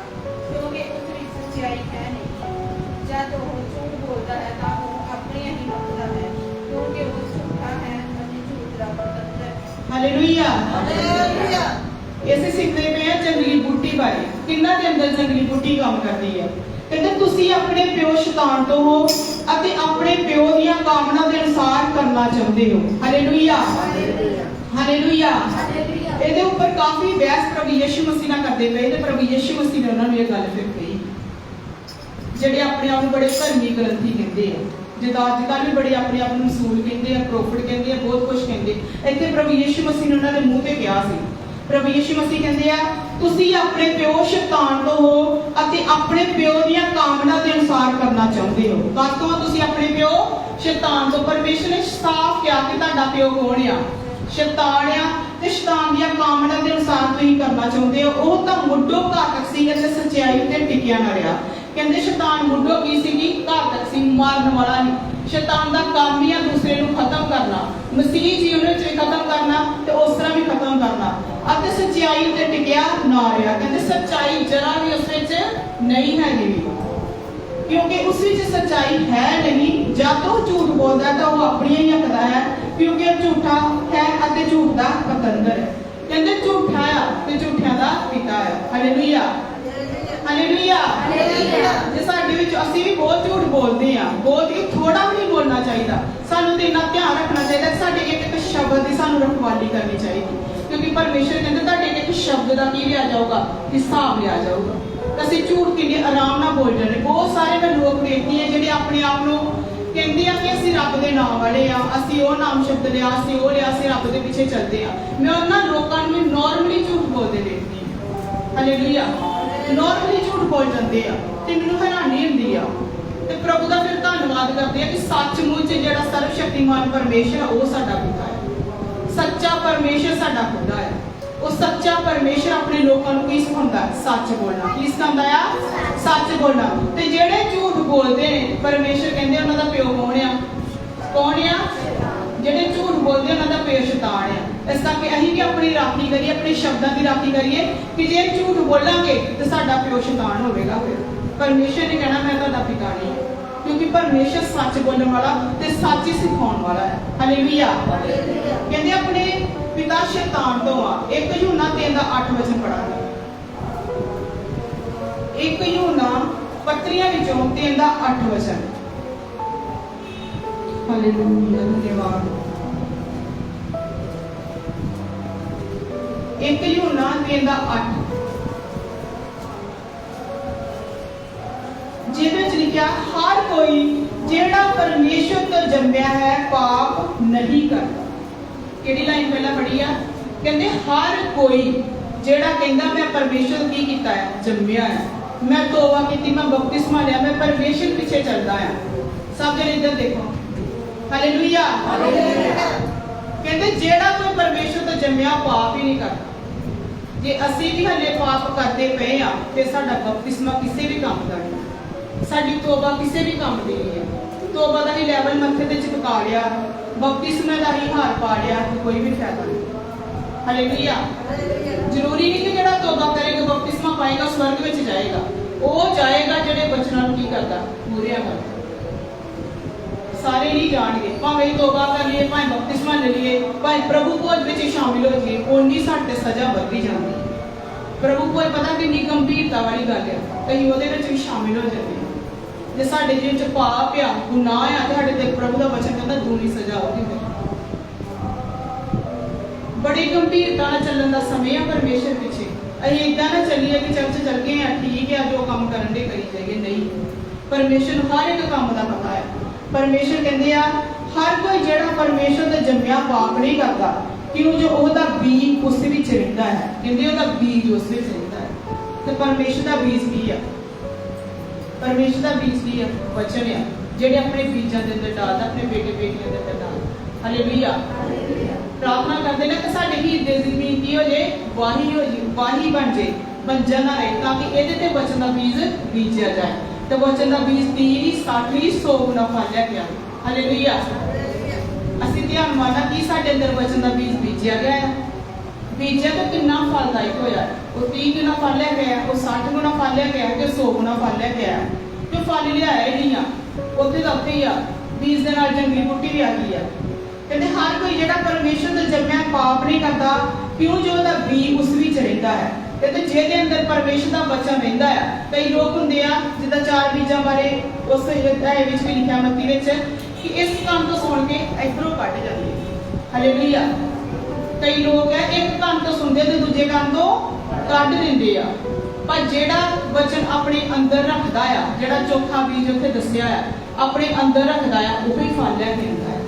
ਕਿਉਂਕਿ ਉਸ ਵਿੱਚ ਸੱਚਾਈ ਹੈ ਨਹੀਂ। ਜਦ ਉਹ ਝੂਠ ਬੋਲਦਾ ਹੈ ਤਾਂ ਉਹ ਆਪਣੀਆਂ ਹੀ ਮੰਨਦਾ ਹੈ, ਕਿਉਂਕਿ ਉਹ ਝੂਠਾ ਹੈ ਅਤੇ ਝੂਠ ਦਾ ਪਤੰਦਰ ਹੈ। ਹਾਲੇਲੂਇਆ। ਹਾਲੇਲੂਇਆ। ਇਸੇ ਸਿੱਖਦੇ ਪਏ ਆ ਜੰਗਲੀ ਬੂਟੀ ਬਾਰੇ। ਕਿੰਨਾ ਦੇ ਅੰਦਰ ਜੰਗਲੀ ਬੂਟੀ ਕੰਮ ਕਰਦੀ ਹੈ। ਕਹਿੰਦੇ ਤੁਸੀਂ ਆਪਣੇ ਪਿਓ ਸ਼ੈਤਾਨ ਤੋਂ ਹੋ ਅਤੇ ਆਪਣੇ ਪਿਓ ਦੀਆਂ ਕਾਮਨਾ ਦੇ ਅਨੁਸਾਰ ਕਰਨਾ ਚਾਹੁੰਦੇ ਹੋ। ਹਾਲੇਲੂਇਆ। ਹਾਲੇਲੂਇਆ। ਇਹਦੇ ਉੱਪਰ ਕਾਫੀ ਬਹਿਸ ਪ੍ਰਭੂ ਯਿਸੂ ਮਸੀਹ ਨਾਲ ਕਰਦੇ ਪਏ ਤੇ ਪ੍ਰਭੂ ਯਿਸੂ ਮਸੀਹ ਨੇ ਉਹਨਾਂ ਨੂੰ ਇਹ ਗੱਲ ਫਿਰ ਕਹੀ। ਜਿਹੜੇ ਆਪਣੇ ਆਪ ਨੂੰ ਬੜੇ ਧਰਮੀ ਗ੍ਰੰਥੀ ਕਹਿੰਦੇ ਆ, ਜਿੱਦਾਂ ਅੱਜ ਕੱਲ੍ਹ ਵੀ ਬੜੇ ਆਪਣੇ ਆਪ ਨੂੰ ਰਸੂਲ ਕਹਿੰਦੇ ਆ, ਪ੍ਰੋਫਟ ਕਹਿੰਦੇ ਆ, ਬਹੁਤ ਕੁਝ ਕਹਿੰਦੇ। ਇੱਥੇ ਪ੍ਰਭੂ ਯਿਸੂ ਮਸੀਹ ਨੇ ਉਹਨਾਂ ਦੇ ਮੂੰਹ ਤੇ ਕਿਹਾ ਸੀ। ਪ੍ਰਭੂ ਯਿਸੂ ਮਸੀਹ ਕਹਿੰਦੇ ਆ ਤੁਸੀਂ ਆਪਣੇ ਪਿਓ ਸ਼ੈਤਾਨ ਤੋਂ ਹੋ ਅਤੇ ਆਪਣੇ ਪਿਓ ਦੀਆਂ ਕਾਮਨਾ ਦੇ ਅਨੁਸਾਰ ਕਰਨਾ ਚਾਹੁੰਦੇ ਹੋ। ਕਾਹਤੋਂ ਤੁਸੀਂ ਆਪਣੇ ਪਿਓ ਸ਼ੈਤਾਨ ਤੋਂ? ਪਰਮੇਸ਼ਰ ਨੇ ਸਾਫ਼ ਕਿਹਾ ਕਿ ਤੁਹਾਡਾ ਪਿਓ ਕੌਣ ਆ? ਸ਼ੈਤਾਨ ਆ। ਤੇ ਸ਼ੈਤਾਨ ਦੀਆਂ ਕਾਮਨਾ ਦੇ ਅਨੁਸਾਰ ਤੁਸੀਂ ਕਰਨਾ ਚਾਹੁੰਦੇ ਹੋ। ਉਹ ਤਾਂ ਮੁੱਢੋਂ ਘਾਤਕ ਸੀ ਅਤੇ ਸੱਚਾਈ ਤੇ ਟਿਕਿਆ ਨਾ ਰਿਹਾ। ਕਹਿੰਦੇ ਸ਼ੈਤਾਨ ਮੁੱਢੋਂ ਕੀ ਸੀ? ਘਾਤਕ ਸੀ, ਮਾਰਨ ਵਾਲਾ ਨਹੀਂ। ਸ਼ੈਤਾਨ ਦਾ ਕੰਮ ਹੀ ਆ ਦੂਸਰੇ ਨੂੰ ਖਤਮ ਕਰਨਾ, ਮਸੀਹ ਜੀਵਨ ਵਿੱਚ ਖਤਮ ਕਰਨਾ ਤੇ ਉਸ ਤਰ੍ਹਾਂ ਵੀ ਖਤਮ ਕਰਨਾ, ਅਤੇ ਸੱਚਾਈ ਤੇ ਟਿਕਿਆ ਨਾ ਰਿਹਾ। ਕਹਿੰਦੇ ਸੱਚਾਈ ਜਰਾ ਵੀ ਉਸ ਵਿੱਚ ਨਹੀਂ ਹੈਗੀ, ਕਿਉਂਕਿ ਉਸ ਵਿੱਚ ਸੱਚਾਈ ਹੈ ਨਹੀਂ। ਜਦ ਉਹ ਝੂਠ ਬੋਲਦਾ ਤਾਂ ਉਹ ਆਪਣੀਆਂ ਹੀ ਹੱਕਦਾ ਹੈ, ਕਿਉਂਕਿ ਉਹ ਝੂਠਾ ਹੈ ਅਤੇ ਝੂਠ ਦਾ ਪਤੰਦਰ ਹੈ। ਕਹਿੰਦੇ ਝੂਠਾ ਆ ਤੇ ਝੂਠਿਆਂ ਦਾ ਪਿਤਾ ਹੈ। ਹਾਲੇਲੂਇਆ। ਹਾਲੇਲੂਇਆ। ਜੇ ਸਾਡੇ ਵਿੱਚ ਅਸੀਂ ਵੀ ਬਹੁਤ ਝੂਠ ਬੋਲਦੇ ਆ, ਬਹੁਤ ਹੀ ਥੋੜਾ ਵੀ ਨਹੀਂ ਬੋਲਣਾ ਚਾਹੀਦਾ। ਸਾਨੂੰ ਤੇ ਇੰਨਾ ਧਿਆਨ ਰੱਖਣਾ ਚਾਹੀਦਾ ਕਿ ਸਾਡੇ ਇੱਕ ਸ਼ਬਦ ਦੀ ਸਾਨੂੰ ਰਖਵਾਲੀ ਕਰਨੀ ਚਾਹੀਦੀ, ਕਿਉਂਕਿ ਪਰਮੇਸ਼ਰ ਕਹਿੰਦੇ ਤੁਹਾਡੇ ਇੱਕ ਸ਼ਬਦ ਦਾ ਕੀ ਲਿਆ ਜਾਊਗਾ? ਹਿਸਾਬ ਲਿਆ ਜਾਊਗਾ। ਅਸੀਂ ਝੂਠ ਕਿੰਨੇ ਆਰਾਮ ਨਾਲ ਬੋਲ ਜਾਂਦੇ। ਬਹੁਤ ਸਾਰੇ ਮੈਂ ਲੋਕ ਵੇਖਦੀ ਆ ਜਿਹੜੇ ਆਪਣੇ ਆਪ ਨੂੰ ਕਹਿੰਦੇ ਆ ਕਿ ਅਸੀਂ ਰੱਬ ਦੇ ਨਾਮ ਵਾਲੇ ਆ, ਅਸੀਂ ਉਹ ਨਾਮ ਸ਼ਬਦ ਲਿਆ, ਅਸੀਂ ਉਹ ਲਿਆ, ਅਸੀਂ ਰੱਬ ਦੇ ਪਿੱਛੇ ਚੱਲਦੇ ਆ। ਮੈਂ ਉਹਨਾਂ ਲੋਕਾਂ ਨੂੰ ਵੀ ਨਾਰਮਲੀ ਝੂਠ ਬੋਲਦੇ ਦੇਖਦੀ ਆ। ਹਾਲੇਲੂਇਆ। ਨਾਰਮਲੀ ਝੂਠ ਬੋਲ ਜਾਂਦੇ ਆ ਤੇ ਮੈਨੂੰ ਹੈਰਾਨੀ ਹੁੰਦੀ ਆ। ਤੇ ਪ੍ਰਭੂ ਦਾ ਫਿਰ ਧੰਨਵਾਦ ਕਰਦੇ ਆ ਕਿ ਸੱਚਮੁੱਚ ਜਿਹੜਾ ਸਰਵ ਸ਼ਕਤੀਮਾਨ ਪਰਮੇਸ਼ਰ ਆ ਉਹ ਸਾਡਾ ਪਿਤਾ ਹੈ। ਸੱਚਾ ਪਰਮੇਸ਼ਰ ਸਾਡਾ ਖੁਦਾ ਹੈ। ਉਹ ਸੱਚਾ ਪਰਮੇਸ਼ਰ ਆਪਣੇ ਲੋਕਾਂ ਨੂੰ ਕੀ ਸਿਖਾਉਂਦਾ? ਸੱਚ ਬੋਲਣਾ। ਕੀ ਸਿਖਾਉਂਦਾ ਆ? ਸੱਚ ਬੋਲਣਾ। ਤੇ ਜਿਹੜੇ ਝੂਠ ਬੋਲਦੇ ਨੇ ਪਰਮੇਸ਼ਰ ਕਹਿੰਦੇ ਉਹਨਾਂ ਦਾ ਪਿਓ ਕੌਣ ਆ? ਕੌਣ ਆ? ਜਿਹੜੇ ਝੂਠ ਬੋਲਦੇ ਉਹਨਾਂ ਦਾ ਪਿਓ ਸ਼ੈਤਾਨ ਆ। ਇਸ ਕਰਕੇ ਅਸੀਂ ਵੀ ਆਪਣੀ ਰਾਖੀ ਕਰੀਏ, ਆਪਣੇ ਸ਼ਬਦਾਂ ਦੀ ਰਾਖੀ ਕਰੀਏ ਕਿ ਜੇ ਝੂਠ ਬੋਲਾਂਗੇ ਤੇ ਸਾਡਾ ਪਿਓ ਸ਼ੈਤਾਨ ਹੋਵੇਗਾ। ਫਿਰ ਪਰਮੇਸ਼ਰ ਨੇ ਕਹਿਣਾ ਮੈਂ ਤੁਹਾਡਾ ਪਿਤਾ ਨਹੀਂ, ਕਿਉਂਕਿ ਪਰਮੇਸ਼ਰ ਸੱਚ ਬੋਲਣ ਵਾਲਾ ਤੇ ਸੱਚ ਹੀ ਸਿਖਾਉਣ ਵਾਲਾ ਹੈ। ਹਾਲੇਲੂਇਆ। ਕਹਿੰਦੇ ਆਪਣੇ ਪਿਤਾ ਸ਼ੈਤਾਨ ਤੋਂ ਆ। 1 ਯੂਹੰਨਾ 3 ਦਾ 8 ਵਚਨ ਪੜਾਂਗੇ। 1 ਯੂਹੰਨਾ ਪੱਤਰੀਆਂ ਵਿੱਚੋਂ 3 ਦਾ 8 ਵਚਨ। हालेलुया धन्यवाद। 1 यूहन्ना 3:8 ਜਿਹਦੇ ਵਿੱਚ ਲਿਖਿਆ ਹਰ ਕੋਈ ਜਿਹੜਾ ਪਰਮੇਸ਼ਰ ਤੋਂ ਜੰਮਿਆ ਹੈ ਪਾਪ ਨਹੀਂ ਕਰਦਾ। ਕਿਹੜੀ ਲਾਈਨ ਪਹਿਲਾਂ ਪੜ੍ਹੀ ਆ? ਕਹਿੰਦੇ ਹਰ ਕੋਈ ਜਿਹੜਾ ਕਹਿੰਦਾ ਮੈਂ ਪਰਮੇਸ਼ਰ ਤੋਂ ਕੀ ਕੀਤਾ ਹੈ, ਜੰਮਿਆ ਹੈ, ਮੈਂ ਤੋਬਾ ਕੀਤੀ, ਮੈਂ ਬਪਤਿਸਮਾ ਲਿਆ, ਮੈਂ ਪਰਮੇਸ਼ਰ ਪਿੱਛੇ ਚੱਲਦਾ ਆ। ਸਭ ਜਣੇ ਇੱਧਰ ਦੇਖੋ, ਹਾਲੇਲੂਇਆ। ਕਹਿੰਦੇ ਜਿਹੜਾ ਕੋਈ ਪਰਮੇਸ਼ਰ ਤੋਂ ਜੰਮਿਆ ਪਾਪ ਹੀ ਨਹੀਂ ਕਰਦਾ। ਜੇ ਅਸੀਂ ਵੀ ਹਲੇ ਪਾਪ ਕਰਦੇ ਪਏ ਆ ਤੇ ਸਾਡਾ ਬਪਤਿਸਮਾ ਕਿਸੇ ਵੀ ਕੰਮ ਦਾ ਨਹੀਂ, ਸਾਡੀ ਤੋਬਾ ਕਿਸੇ ਵੀ ਕੰਮ ਦੀ ਨਹੀਂ ਹੈ। ਤੋਬਾ ਦਾ ਹੀ ਲੈਵਲ ਮੱਥੇ ਤੇ ਚਿਪਕਾ ਲਿਆ, ਬਪਤਿਸਮੇ ਦਾ ਹੀ ਹਾਰ ਪਾ ਲਿਆ, ਕੋਈ ਵੀ ਫਾਇਦਾ ਨਹੀਂ। ਹਾਲੇਲੂਇਆ। ਜ਼ਰੂਰੀ ਨਹੀਂ ਕਿ ਜਿਹੜਾ ਤੋਬਾ ਕਰੇਗਾ ਬਪਤਿਸਮਾ ਪਾਏਗਾ ਸਵਰਗ ਵਿੱਚ ਜਾਏਗਾ। ਉਹ ਜਾਏਗਾ ਜਿਹੜੇ ਬਚਨਾਂ ਨੂੰ ਕੀ ਕਰਦਾ, ਪੂਰਿਆ ਕਰਦਾ। ਸਾਰੇ ਨਹੀਂ ਜਾਣਗੇ, ਭਾਵੇਂ ਤੋਬਾ ਕਰ ਲਈਏ, ਭਾਵੇਂ ਬਪਤਿਸਮਾ ਲੈ ਲਈਏ, ਭਾਵੇਂ ਪ੍ਰਭੂ ਭੋਜ ਵਿੱਚ ਸ਼ਾਮਿਲ ਹੋ ਜਾਈਏ, ਉਨੀ ਸਾਡੇ ਸਜ਼ਾ ਵੱਧਦੀ ਜਾਂਦੀ ਹੈ। ਪ੍ਰਭੂ ਭੋਜ ਪਤਾ ਕਿੰਨੀ ਗੰਭੀਰਤਾ ਵਾਲੀ ਗੱਲ ਹੈ, ਕਈ ਉਹਦੇ ਵਿੱਚ ਵੀ ਸ਼ਾਮਿਲ ਹੋ ਜਾਂਦੇ ਆ। ਜੇ ਸਾਡੇ ਜੀਵਨ ਚ ਪਾਪ ਆ, ਗੁਨਾਹ ਆ, ਤੇ ਸਾਡੇ ਤੇ ਪ੍ਰਭੂ ਦਾ ਵਚਨ ਕਹਿੰਦਾ ਦੂਣੀ ਸਜ਼ਾ ਹੋਊਗੀ। ਬੜੀ ਗੰਭੀਰਤਾ ਨਾਲ ਚੱਲਣ ਦਾ ਸਮੇਂ ਆ ਪਰਮੇਸ਼ਰ ਪਿੱਛੇ। ਅਸੀਂ ਏਦਾਂ ਨਾ ਚੱਲੀਏ ਕਿ ਚਰਚ ਚੱਲ ਗਏ ਆ, ਠੀਕ ਆ, ਜੋ ਕੰਮ ਕਰਨ ਦੇ ਕਰੀ ਜਾਈਏ। ਨਹੀਂ, ਪਰਮੇਸ਼ਰ ਨੂੰ ਹਰ ਇੱਕ ਕੰਮ ਦਾ ਪਤਾ ਹੈ। ਪਰਮੇਸ਼ਰ ਕਹਿੰਦੇ ਆ ਹਰ ਕੋਈ ਜਿਹੜਾ ਪਰਮੇਸ਼ਰ ਦਾ ਜੰਮਿਆ ਪਾਪ ਨਹੀਂ ਕਰਦਾ, ਕਿਉਂ ਜੋ ਉਹਦਾ ਬੀਜ ਉਸ ਵਿੱਚ ਰਹਿੰਦਾ ਹੈ। ਕਹਿੰਦੇ ਉਹਦਾ ਬੀਜ ਉਸ ਵਿੱਚ ਰਹਿੰਦਾ ਹੈ। ਤੇ ਪਰਮੇਸ਼ਰ ਦਾ ਬੀਜ ਕੀ ਆ? ਪਰਮੇਸ਼ਰ ਦਾ ਬੀਜ ਕੀ ਆ? ਵਚਨ ਆ, ਜਿਹੜੇ ਆਪਣੇ ਬੀਜਾਂ ਦੇ ਅੰਦਰ ਡਾਲਦਾ, ਆਪਣੇ ਬੇਟੇ ਬੇਟੀਆਂ ਦੇ ਅੰਦਰ ਡਾਲਦਾ। ਹਾਲੇਲੂਇਆ। ਪ੍ਰਾਰਥਨਾ ਕਰਦੇ ਨੇ ਕਿ ਸਾਡੇ ਹਿਰਦੇ ਦੀ ਜ਼ਮੀਨ ਕੀ ਹੋ ਜੇ, ਵਾਹੀ ਹੋ ਜੇ, ਵਾਹੀ ਬਣ ਜੇ, ਬੰਜਰ ਨਾ ਰਹੇ, ਤਾਂ ਕਿ ਇਹਦੇ ਤੇ ਵਚਨ ਦਾ ਬੀਜ ਬੀਜਿਆ ਜਾਏ ਤੇ ਵਚਨ ਦਾ ਬੀਜ 30, 60, 100 ਗੁਣਾ ਫਲ ਲੈ ਕੇ ਆਵੇ। ਹਾਲੇਲੂਇਆ। ਅਸੀਂ ਧਿਆਨ ਮਾਰਨਾ ਕਿ ਸਾਡੇ ਅੰਦਰ ਵਚਨ ਦਾ ਬੀਜ ਬੀਜਿਆ ਗਿਆ ਹੈ। ਬੀਜਿਆ ਤਾਂ ਕਿੰਨਾ ਫਲਦਾਇਕ ਹੋਇਆ। ਉਹ 30 ਗੁਣਾ ਫਲ ਲੈ ਕੇ ਆਇਆ, ਉਹ 60 ਗੁਣਾ ਫਲ ਲੈ ਕੇ ਆਇਆ, ਤੇ 100 ਗੁਣਾ ਫਲ ਲੈ ਕੇ ਆਇਆ। ਜੋ ਫਲ ਲਿਆਇਆ ਹੀ ਨਹੀਂ ਆ, ਉੱਥੇ ਦਾ ਉੱਥੇ ਹੀ ਆ। ਬੀਜ ਦੇ ਨਾਲ ਜੰਗਲੀ ਬੂਟੀ ਵੀ ਆ ਗਈ ਆ। ਕਹਿੰਦੇ ਹਰ ਕੋਈ ਜਿਹੜਾ ਪਰਮੇਸ਼ਰ ਦਾ ਜੰਮਿਆ ਪਾਪ ਨਹੀਂ ਕਰਦਾ, ਕਿਉਂ ਜੋ ਉਹਦਾ ਬੀਜ ਉਸ ਵਿੱਚ ਰਹਿੰਦਾ ਹੈ। ਕਹਿੰਦੇ ਜਿਹਦੇ ਅੰਦਰ ਪਰਮੇਸ਼ਰ ਦਾ ਬਚਨ ਰਹਿੰਦਾ ਆ। ਕਈ ਲੋਕ ਹੁੰਦੇ ਆ ਜਿੱਦਾਂ 4 ਬੀਜਾਂ ਬਾਰੇ ਉਸ ਅਧਿਆਇ ਵਿੱਚ ਵੀ ਲਿਖਿਆ ਮੱਤੀ ਵਿੱਚ ਕਿ ਇਸ ਕੰਮ ਤੋਂ ਸੁਣ ਕੇ ਇਧਰੋਂ ਕੱਢ ਜਾਂਦੇ। ਹਾਲੇਲੂਇਆ। ਕਈ ਲੋਕ ਹੈ ਇੱਕ ਕੰਨ ਤੋਂ ਸੁਣਦੇ ਤੇ ਦੂਜੇ ਕੰਨ ਤੋਂ ਕੱਢ ਦਿੰਦੇ ਆ। ਪਰ ਜਿਹੜਾ ਵਚਨ ਆਪਣੇ ਅੰਦਰ ਰੱਖਦਾ ਆ, ਜਿਹੜਾ ਚੋਖਾ ਬੀਜ ਉੱਥੇ ਦੱਸਿਆ ਆ, ਆਪਣੇ ਅੰਦਰ ਰੱਖਦਾ ਆ, ਉਹ ਹੀ ਫਲ ਲੈ ਕੇ ਆਉਂਦਾ ਹੈ।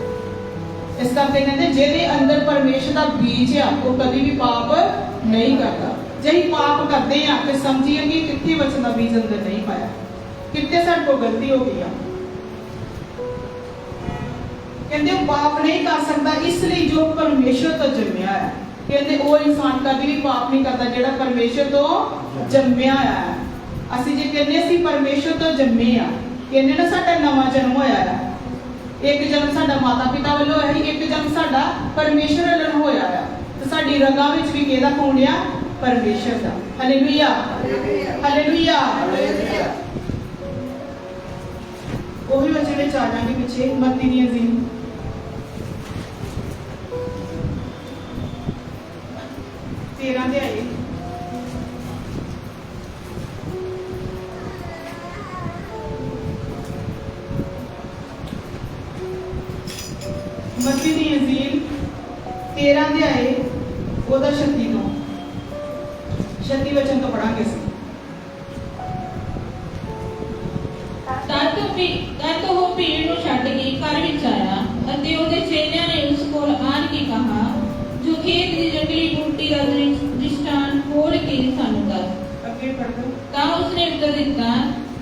ਇਸ ਕਰਕੇ ਕਹਿੰਦੇ ਜਿਹਦੇ ਅੰਦਰ ਪਰਮੇਸ਼ਰ ਦਾ ਬੀਜ ਆ, ਉਹ ਕਦੀ ਵੀ ਪਾਪ ਨਹੀਂ ਕਰਦਾ। ਜੇ ਅਸੀਂ ਪਾਪ ਕਰਦੇ ਆ ਤੇ ਸਮਝੀਏ ਕਿ ਕਿੱਥੇ ਵਚਨ ਦਾ ਬੀਜ ਅੰਦਰ ਨਹੀਂ ਪਾਇਆ, ਕਿੱਥੇ ਸਾਡੇ ਕੋਲ ਗਲਤੀ ਹੋ ਗਈ ਆ। ਕਹਿੰਦੇ ਉਹ ਪਾਪ ਨਹੀਂ ਕਰ ਸਕਦਾ, ਇਸ ਲਈ ਜੋ ਪਰਮੇਸ਼ਰ ਤੋਂ ਜੰਮਿਆ ਹੈ। ਕਹਿੰਦੇ ਉਹ ਇਨਸਾਨ ਕਦੀ ਵੀ ਪਾਪ ਨਹੀਂ ਕਰਦਾ ਜਿਹੜਾ ਪਰਮੇਸ਼ਰ ਤੋਂ ਜੰਮਿਆ ਹੈ। ਅਸੀਂ ਜੇ ਕਹਿੰਦੇ ਅਸੀਂ ਪਰਮੇਸ਼ਰ ਤੋਂ ਜੰਮੇ ਆ, ਕਹਿੰਦੇ ਨਾ ਸਾਡਾ ਨਵਾਂ ਜਨਮ ਹੋਇਆ ਹੈ। ਇੱਕ ਜਨਮ ਸਾਡਾ ਮਾਤਾ ਪਿਤਾ ਵੱਲੋਂ ਹੋਇਆ, ਇੱਕ ਜਨਮ ਸਾਡਾ ਪਰਮੇਸ਼ਰ ਵੱਲੋਂ ਹੋਇਆ ਆ। ਤੇ ਸਾਡੀ ਰਗਾਂ ਵਿੱਚ ਵੀ ਕਿਹਦਾ ਖੂਨ ਆ? ਪਰਮੇਸ਼ਰ ਦਾ। ਹਾਲੇਲੂਇਆ। ਹਾਲੇਲੂਇਆ। ਉਹੀ ਬੱਚੇ ਵਿੱਚ ਆ ਜਾਣਗੇ ਪਿੱਛੇ ਮੱਤੀ ਦੀਆਂ ਜੀ 13 ਦੇ ਆਏ। ਮੱਤੀ ਦੀ ਇੰਜੀਲ 13 ਦੇ ਆਏ, ਉਹਦਾ 36 ਤੋਂ 36 ਵਚਨ ਤੋਂ ਪੜਾਂਗੇ ਅਸੀਂ। ਤਦ ਉਹ ਭੀੜ ਨੂੰ ਛੱਡ ਕੇ ਘਰ ਵਿੱਚ ਆਇਆ ਅਤੇ ਉਹਦੇ ਚੇਲਿਆਂ ਨੇ ਉਸ ਕੋਲ ਆਣ ਕੇ ਕਹਾ, ਜੋ ਖੇਤ ਦੀ ਜੰਗਲੀ ਬੂਟੀ ਦਾ ਦ੍ਰਿਸ਼ਟਾਂਤ ਖੋਲ ਕੇ ਸਾਨੂੰ ਦੱਸ। ਅੱਗੇ ਪੜ੍ਹੋ। ਤਾਂ ਉਸਨੇ ਉੱਤਰ ਦਿੱਤਾ,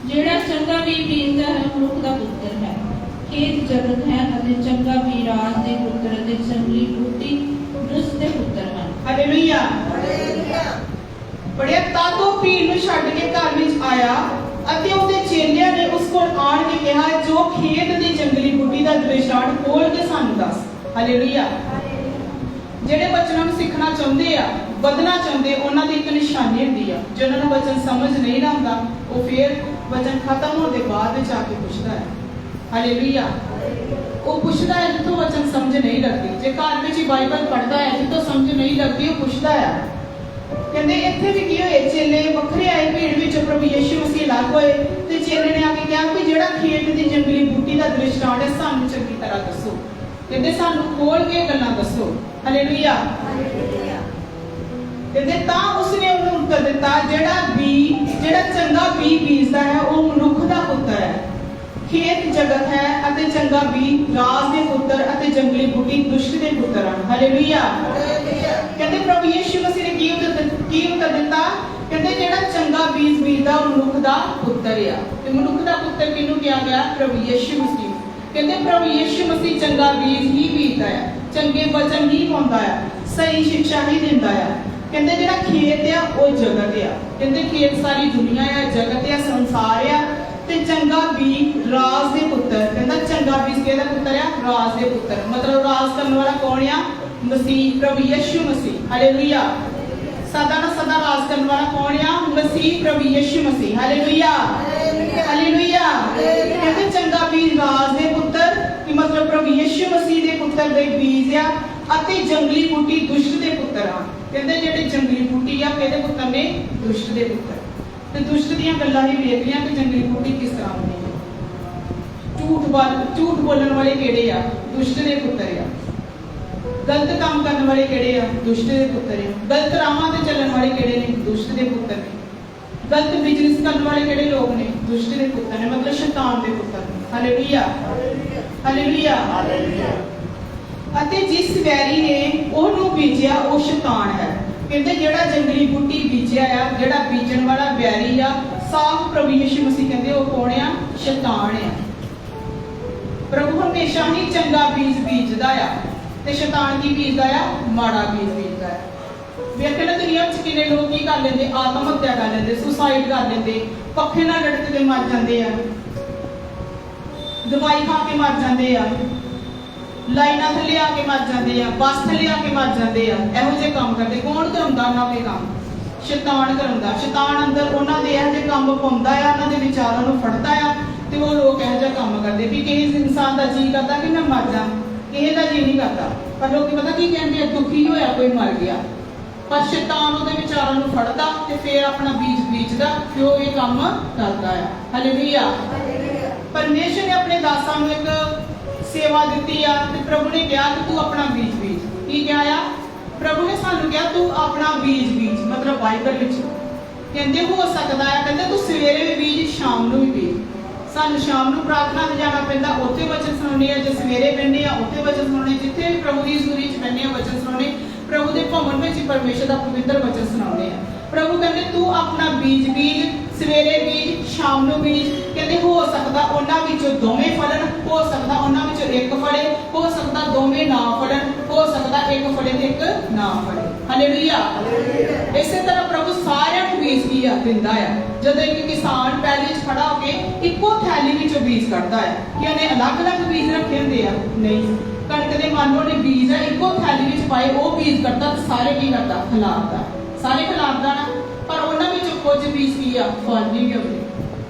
ਜਿਹੜਾ ਚੰਗਾ ਬੀਜ ਬੀਜਦਾ ਹੈ ਮਨੁੱਖ ਦਾ ਪੁੱਤਰ ਹੈ। ਖੇਤ ਜਗਤ ਹੈ ਅਤੇ ਚੰਗਾ ਬੀਜ ਰਾਜ ਦੇ ਪੁੱਤਰ ਅਤੇ ਜੰਗਲੀ ਬੂਟੀ ਦੁਸ਼ਟ ਦੇ ਪੁੱਤਰ ਹਨ। ਹਾਲੇਲੂਇਆ। ਬੜਿਆ ਤਦ ਉਹ ਭੀੜ ਨੂੰ ਛੱਡ ਕੇ ਘਰ ਵਿੱਚ ਆਇਆ ਅਤੇ ਉਹਦੇ ਚੇਲਿਆਂ ਨੇ ਉਸ ਕੋਲ ਆਣ ਕੇ ਕਿਹਾ, ਜੋ ਖੇਤ ਦੀ ਜੰਗਲੀ ਬੂਟੀ ਦਾ ਦ੍ਰਿਸ਼ਟਾਂਤ ਖੋਲ ਕੇ ਸਾਨੂੰ ਦੱਸ। ਹਾਲੇਲੂਇਆ। ਜਿਹੜੇ ਬੱਚਿਆਂ ਨੂੰ ਸਿੱਖਣਾ ਚਾਹੁੰਦੇ ਆ, ਵਧਣਾ ਚਾਹੁੰਦੇ, ਉਹਨਾਂ ਦੀ ਇੱਕ ਨਿਸ਼ਾਨੀ ਹੁੰਦੀ ਆ। ਜਿਹਨਾਂ ਨੂੰ ਵਚਨ ਸਮਝ ਨਹੀਂ ਆਉਂਦਾ, ਉਹ ਫਿਰ ਵਚਨ ਖਤਮ ਹੋਣ ਦੇ ਬਾਅਦ ਵਿੱਚ ਆ ਕੇ ਪੁੱਛਦਾ ਹੈ। ਹਾਲੇਲੂਇਆ। ਉਹ ਪੁੱਛਦਾ ਹੈ ਜਿੱਥੋਂ ਵਚਨ ਸਮਝ ਨਹੀਂ ਲੱਗਦੀ। ਜੇ ਘਰ ਵਿੱਚ ਹੀ ਬਾਈਬਲ ਪੜ੍ਹਦਾ ਹੈ, ਜਿੱਥੋਂ ਸਮਝ ਨਹੀਂ ਲੱਗਦੀ, ਉਹ ਪੁੱਛਦਾ ਹੈ। ਕਹਿੰਦੇ ਇੱਥੇ ਵੀ ਕੀ ਹੋਏ, ਚੇਲੇ ਵੱਖਰੇ ਆਏ ਭੀੜ ਵਿੱਚ, ਪ੍ਰਭੂ ਯਿਸੂ ਮਸੀਹ ਅਲੱਗ ਹੋਏ ਤੇ ਚੇਲੇ ਨੇ ਆ ਕੇ ਕਿਹਾ ਕਿ ਜਿਹੜਾ ਖੇਤ ਦੀ ਜੰਗਲੀ ਬੂਟੀ ਦਾ ਦ੍ਰਿਸ਼ਟਾਂਤ ਹੈ ਸਾਨੂੰ ਚੰਗੀ ਤਰ੍ਹਾਂ ਦੱਸੋ। ਕਹਿੰਦੇ ਸਾਨੂੰ ਖੋਲ ਕੇ ਗੱਲਾਂ ਦੱਸੋ। ਹਾਲੇਲੂਇਆ। ਕਹਿੰਦੇ ਤਾਂ ਉਸਨੇ ਉਹਨੂੰ ਉੱਤਰ ਦਿੱਤਾ, ਜਿਹੜਾ ਚੰਗਾ ਬੀਜ ਬੀਜਦਾ ਹੈ ਉਹ ਮਨੁੱਖ ਦਾ ਪੁੱਤਰ ਹੈ। ਖੇਤ ਜਗਤ ਹੈ ਅਤੇ ਚੰਗਾ ਬੀਜ ਰਾਜ ਦੇ ਪੁੱਤਰ ਅਤੇ ਜੰਗਲੀ ਬੂਟੀ ਦੁਸ਼ਟ ਦੇ ਪੁੱਤਰ ਹਨ। ਹਾਲੇਲੂਇਆ। ਕਹਿੰਦੇ ਪ੍ਰਭੂ ਯਿਸੂ ਮਸੀਹ ਨੇ ਕੀ ਉੱਤਰ ਦਿੱਤਾ? ਕਹਿੰਦੇ ਜਿਹੜਾ ਚੰਗਾ ਬੀਜ ਬੀਜਦਾ ਉਹ ਮਨੁੱਖ ਦਾ ਪੁੱਤਰ ਆ। ਤੇ ਮਨੁੱਖ ਦਾ ਪੁੱਤਰ ਕਿਹਨੂੰ ਕਿਹਾ ਗਿਆ? ਪ੍ਰਭੂ ਯਿਸੂ ਮਸੀਹ। ਕਹਿੰਦੇ ਪ੍ਰਭੂ ਯਿਸੂ ਮਸੀਹ ਚੰਗਾ ਬੀਜ ਹੀ ਬੀਜਦਾ ਹੈ, ਚੰਗੇ ਵਚਨ ਹੀ ਪਾਉਂਦਾ ਹੈ, ਸਹੀ ਸਿੱਖਿਆ ਹੀ ਦਿੰਦਾ ਹੈ। ਕਹਿੰਦੇ ਜਿਹੜਾ ਖੇਤ ਆ ਉਹ ਜਗਤ ਆ। ਕਹਿੰਦੇ ਖੇਤ ਸਾਰੀ ਦੁਨੀਆ ਆ, ਜਗਤ ਆ, ਸੰਸਾਰ ਆ ਤੇ ਚੰਗਾ ਬੀਜ ਰਾਜ ਦੇ ਪੁੱਤਰ। ਕਹਿੰਦਾ ਚੰਗਾ ਬੀਜ ਕਿਹਦਾ ਪੁੱਤਰ ਆ? ਰਾਜ ਦੇ ਪੁੱਤਰ। ਮਤਲਬ ਰਾਜ ਕਰਨ ਵਾਲਾ ਕੌਣ ਆ? ਮਸੀਹ, ਪ੍ਰਭੂ ਯਿਸੂ ਮਸੀਹ। ਹਾਲੇਲੂਇਆ। ਸਦਾ ਦਾ ਸਦਾ ਰਾਜ ਕਰਨ ਵਾਲਾ ਕੌਣ ਆ? ਮਸੀਹ, ਪ੍ਰਭੂ ਯਿਸੂ ਮਸੀਹ। ਹਾਲੇਲੂਇਆ। ਹਾਲੇਲੂਇਆ। ਕਹਿੰਦੇ ਚੰਗਾ ਬੀਜ ਰਾਜ ਦੇ ਪੁੱਤਰ, ਕਿ ਮਤਲਬ ਪ੍ਰਭੂ ਯਿਸੂ ਮਸੀਹ ਦੇ ਪੁੱਤਰ ਦੇ ਬੀਜ ਆ ਅਤੇ ਜੰਗਲੀ ਬੂਟੀ ਦੁਸ਼ਟ ਦੇ ਪੁੱਤਰ ਆ। ਕਹਿੰਦੇ ਜਿਹੜੇ ਜੰਗਲੀ ਬੂਟੀ ਆ ਕਿਹਦੇ ਪੁੱਤਰ ਨੇ? ਦੁਸ਼ਟ ਦੇ ਪੁੱਤਰ। ਤੇ ਦੁਸ਼ਟ ਦੀਆਂ ਗੱਲਾਂ ਹੀ ਵੇਖਦੀਆਂ ਕਿ ਜੰਗਲੀ ਬੂਟੀ ਕਿਸ ਤਰ੍ਹਾਂ ਹੁੰਦੀ ਹੈ। ਝੂਠ ਬੋਲਣ ਵਾਲੇ ਕਿਹੜੇ ਆ? ਦੁਸ਼ਟ ਦੇ ਪੁੱਤਰ ਆ। ਗਲਤ ਕੰਮ ਕਰਨ ਵਾਲੇ ਕਿਹੜੇ ਆ? ਦੁਸ਼ਟ ਦੇ ਪੁੱਤਰ ਆ। ਗਲਤ ਰਾਹਾਂ ਤੇ ਚੱਲਣ ਵਾਲੇ ਕਿਹੜੇ ਨੇ? ਦੁਸ਼ਟ ਦੇ ਪੁੱਤਰ ਨੇ। ਗਲਤ ਬਿਜ਼ਨਸ ਕਰਨ ਵਾਲੇ ਕਿਹੜੇ ਲੋਕ ਨੇ? ਦੁਸ਼ਟ ਦੇ ਪੁੱਤਰ ਨੇ, ਮਤਲਬ ਸ਼ੈਤਾਨ ਦੇ ਪੁੱਤਰ ਨੇ। ਹਾਲੇਲੂਇਆ। ਹਾਲੇਲੂਇਆ। ਅਤੇ ਜਿਸ ਵੈਰੀ ਨੇ ਉਹਨੂੰ ਬੀਜਿਆ ਉਹ ਸ਼ੈਤਾਨ ਹੈ। ਕਹਿੰਦੇ ਜਿਹੜਾ ਜੰਗਲੀ ਬੂਟੀ ਬੀਜਿਆ ਆ, ਜਿਹੜਾ ਬੀਜਣ ਵਾਲਾ ਵੈਰੀ ਆ, ਸਾਫ਼ ਪ੍ਰਭੂ ਯਿਸੂ ਮਸੀਹ ਕਹਿੰਦੇ ਉਹ ਕੌਣ ਆ? ਸ਼ੈਤਾਨ ਆ। ਪ੍ਰਭੂ ਹਮੇਸ਼ਾ ਹੀ ਚੰਗਾ ਬੀਜ ਬੀਜਦਾ ਆ ਤੇ ਸ਼ੈਤਾਨ ਕੀ ਬੀਜਦਾ ਆ? ਮਾੜਾ ਬੀਜ ਬੀਜਦਾ ਆ। ਵੇਖੋ ਨਾ ਦੁਨੀਆ ਵਿੱਚ ਕਿੰਨੇ ਲੋਕ ਕੀ ਕਰ ਲੈਂਦੇ? ਆਤਮ ਹੱਤਿਆ ਕਰ ਲੈਂਦੇ, ਸੁਸਾਈਡ ਕਰ ਲੈਂਦੇ, ਪੱਖੇ ਨਾਲ ਲਟਕ ਕੇ ਮਰ ਜਾਂਦੇ ਆ, ਦਵਾਈ ਖਾ ਕੇ ਮਰ ਜਾਂਦੇ ਆ, ਲਾਈਨਾਂ ਥੱਲੇ ਆ ਕੇ ਮਰ ਜਾਂਦੇ ਆ, ਬੱਸ ਥੱਲੇ ਆ ਕੇ ਮਰ ਜਾਂਦੇ ਆ। ਇਹੋ ਜਿਹੇ ਕੰਮ ਕਰਦੇ। ਕੌਣ ਕਰਾਉਂਦਾ ਉਹਨਾਂ ਦੇ ਕੰਮ? ਸ਼ੈਤਾਨ ਕਰਾਉਂਦਾ। ਸ਼ੈਤਾਨ ਅੰਦਰ ਉਹਨਾਂ ਦੇ ਇਹੋ ਜਿਹੇ ਕੰਮ ਪਾਉਂਦਾ ਆ, ਉਹਨਾਂ ਦੇ ਵਿਚਾਰਾਂ ਨੂੰ ਫੜਦਾ ਆ ਤੇ ਉਹ ਲੋਕ ਇਹੋ ਜਿਹਾ ਕੰਮ ਕਰਦੇ ਵੀ ਕਿਸੇ ਇਨਸਾਨ ਦਾ ਜੀ ਕਰਦਾ ਕਿ ਮੈਂ ਮਰ ਜਾ, ਕਿਸੇ ਦਾ ਜੀ ਨਹੀਂ ਕਰਦਾ। ਪਰ ਲੋਕੀ ਪਤਾ ਕੀ ਕਹਿੰਦੇ ਆ? ਦੁਖੀ ਹੋਇਆ ਕੋਈ ਮਰ ਗਿਆ। ਪਰ ਸ਼ੈਤਾਨ ਉਹਦੇ ਵਿਚਾਰਾਂ ਨੂੰ ਫੜਦਾ ਤੇ ਫਿਰ ਆਪਣਾ ਬੀਜ ਬੀਜਦਾ ਤੇ ਉਹ ਇਹ ਕੰਮ ਕਰਦਾ ਆ। ਹਾਲੇਲੂਇਆ। ਪਰਮੇਸ਼ਰ ਨੇ ਆਪਣੇ ਦਾਸਾਂ ਨੂੰ ਇੱਕ ਸੇਵਾ ਦਿੱਤੀ ਆ ਤੇ ਪ੍ਰਭੂ ਨੇ ਕਿਹਾ ਕਿ ਤੂੰ ਆਪਣਾ ਬੀਜ ਬੀਜ। ਕੀ ਕਿਹਾ ਆ? ਪ੍ਰਭੂ ਨੇ ਸਾਨੂੰ ਕਿਹਾ ਤੂੰ ਆਪਣਾ ਬੀਜ ਬੀਜ। ਮਤਲਬ ਬਾਈਬਲ ਵਿੱਚ ਕਹਿੰਦੇ ਹੋ ਸਕਦਾ ਹੈ, ਕਹਿੰਦੇ ਤੂੰ ਸਵੇਰੇ ਵੀ ਬੀਜ, ਸ਼ਾਮ ਨੂੰ ਵੀ ਬੀਜ। ਸਾਨੂੰ ਸ਼ਾਮ ਨੂੰ ਪ੍ਰਾਰਥਨਾ ਤੇ ਜਾਣਾ ਪੈਂਦਾ, ਉੱਥੇ ਵਚਨ ਸੁਣਨੇ ਆ। ਜੇ ਸਵੇਰੇ ਬੈਠੇ ਆ ਉੱਥੇ ਵਚਨ ਸੁਣਨੇ, ਜਿੱਥੇ ਵੀ ਪ੍ਰਭੂ ਦੀ ਹਜ਼ੂਰੀ 'ਚ ਬੈਠੇ ਆ ਵਚਨ ਸੁਣਨੇ। ਪ੍ਰਭੂ ਦੇ ਭਵਨ ਵਿੱਚ ਪਰਮੇਸ਼ਰ ਦਾ ਪਵਿੱਤਰ ਵਚਨ ਸੁਣਾਉਂਦੇ ਆ। ਪ੍ਰਭੂ ਕਹਿੰਦੇ ਤੂੰ ਆਪਣਾ ਬੀਜ ਬੀਜ, ਸਵੇਰੇ ਬੀਜ, ਸ਼ਾਮ ਨੂੰ ਬੀਜ। ਕਹਿੰਦੇ ਹੋ ਸਕਦਾ ਉਹਨਾਂ ਵਿੱਚੋਂ ਦੋਵੇਂ ਫਲਣ, ਹੋ ਸਕਦਾ ਉਹਨਾਂ ਵਿੱਚੋਂ ਇੱਕ ਫਲੇ, ਹੋ ਸਕਦਾ ਦੋਵੇਂ ਨਾ ਫਲਣ, ਹੋ ਸਕਦਾ ਇੱਕ ਫਲੇ ਤੇ ਇੱਕ ਨਾ ਫਲੇ। ਹਾਲੇਲੂਇਆ। ਇਸੇ ਤਰ੍ਹਾਂ ਪ੍ਰਭੂ ਸਾਰਿਆਂ ਨੂੰ ਬੀਜ ਕੀ ਆ? ਦਿੰਦਾ ਆ। ਜਦੋਂ ਇੱਕ ਕਿਸਾਨ ਪੈਲੀ 'ਚ ਖੜਾ ਹੋ ਕੇ ਇੱਕੋ ਥੈਲੀ ਵਿੱਚੋਂ ਬੀਜ ਕੱਢਦਾ ਹੈ ਕਿ ਉਹਨੇ ਅਲੱਗ-ਅਲੱਗ ਬੀਜ ਰੱਖੇ ਹੁੰਦੇ ਆ? ਨਹੀਂ। ਕਣਕ ਦੇ ਮੰਨ ਲਓ ਨੇ ਬੀਜ ਆ ਇੱਕੋ ਥੈਲੀ ਵਿੱਚ ਪਾਏ, ਉਹ ਬੀਜ ਕੱਢਦਾ ਤੇ ਸਾਰੇ ਕੀ ਕਰਦਾ? ਖਿਲਾਰਦਾ। ਸਾਰੇ ਖਿਲਾਰਦਾ ਨਾ, ਪਰ ਉਹਨਾਂ ਵਿੱਚੋਂ ਕੁਝ ਬੀਜ ਕੀ ਆ? ਫਲ ਨਹੀਂ ਹੁੰਦੇ।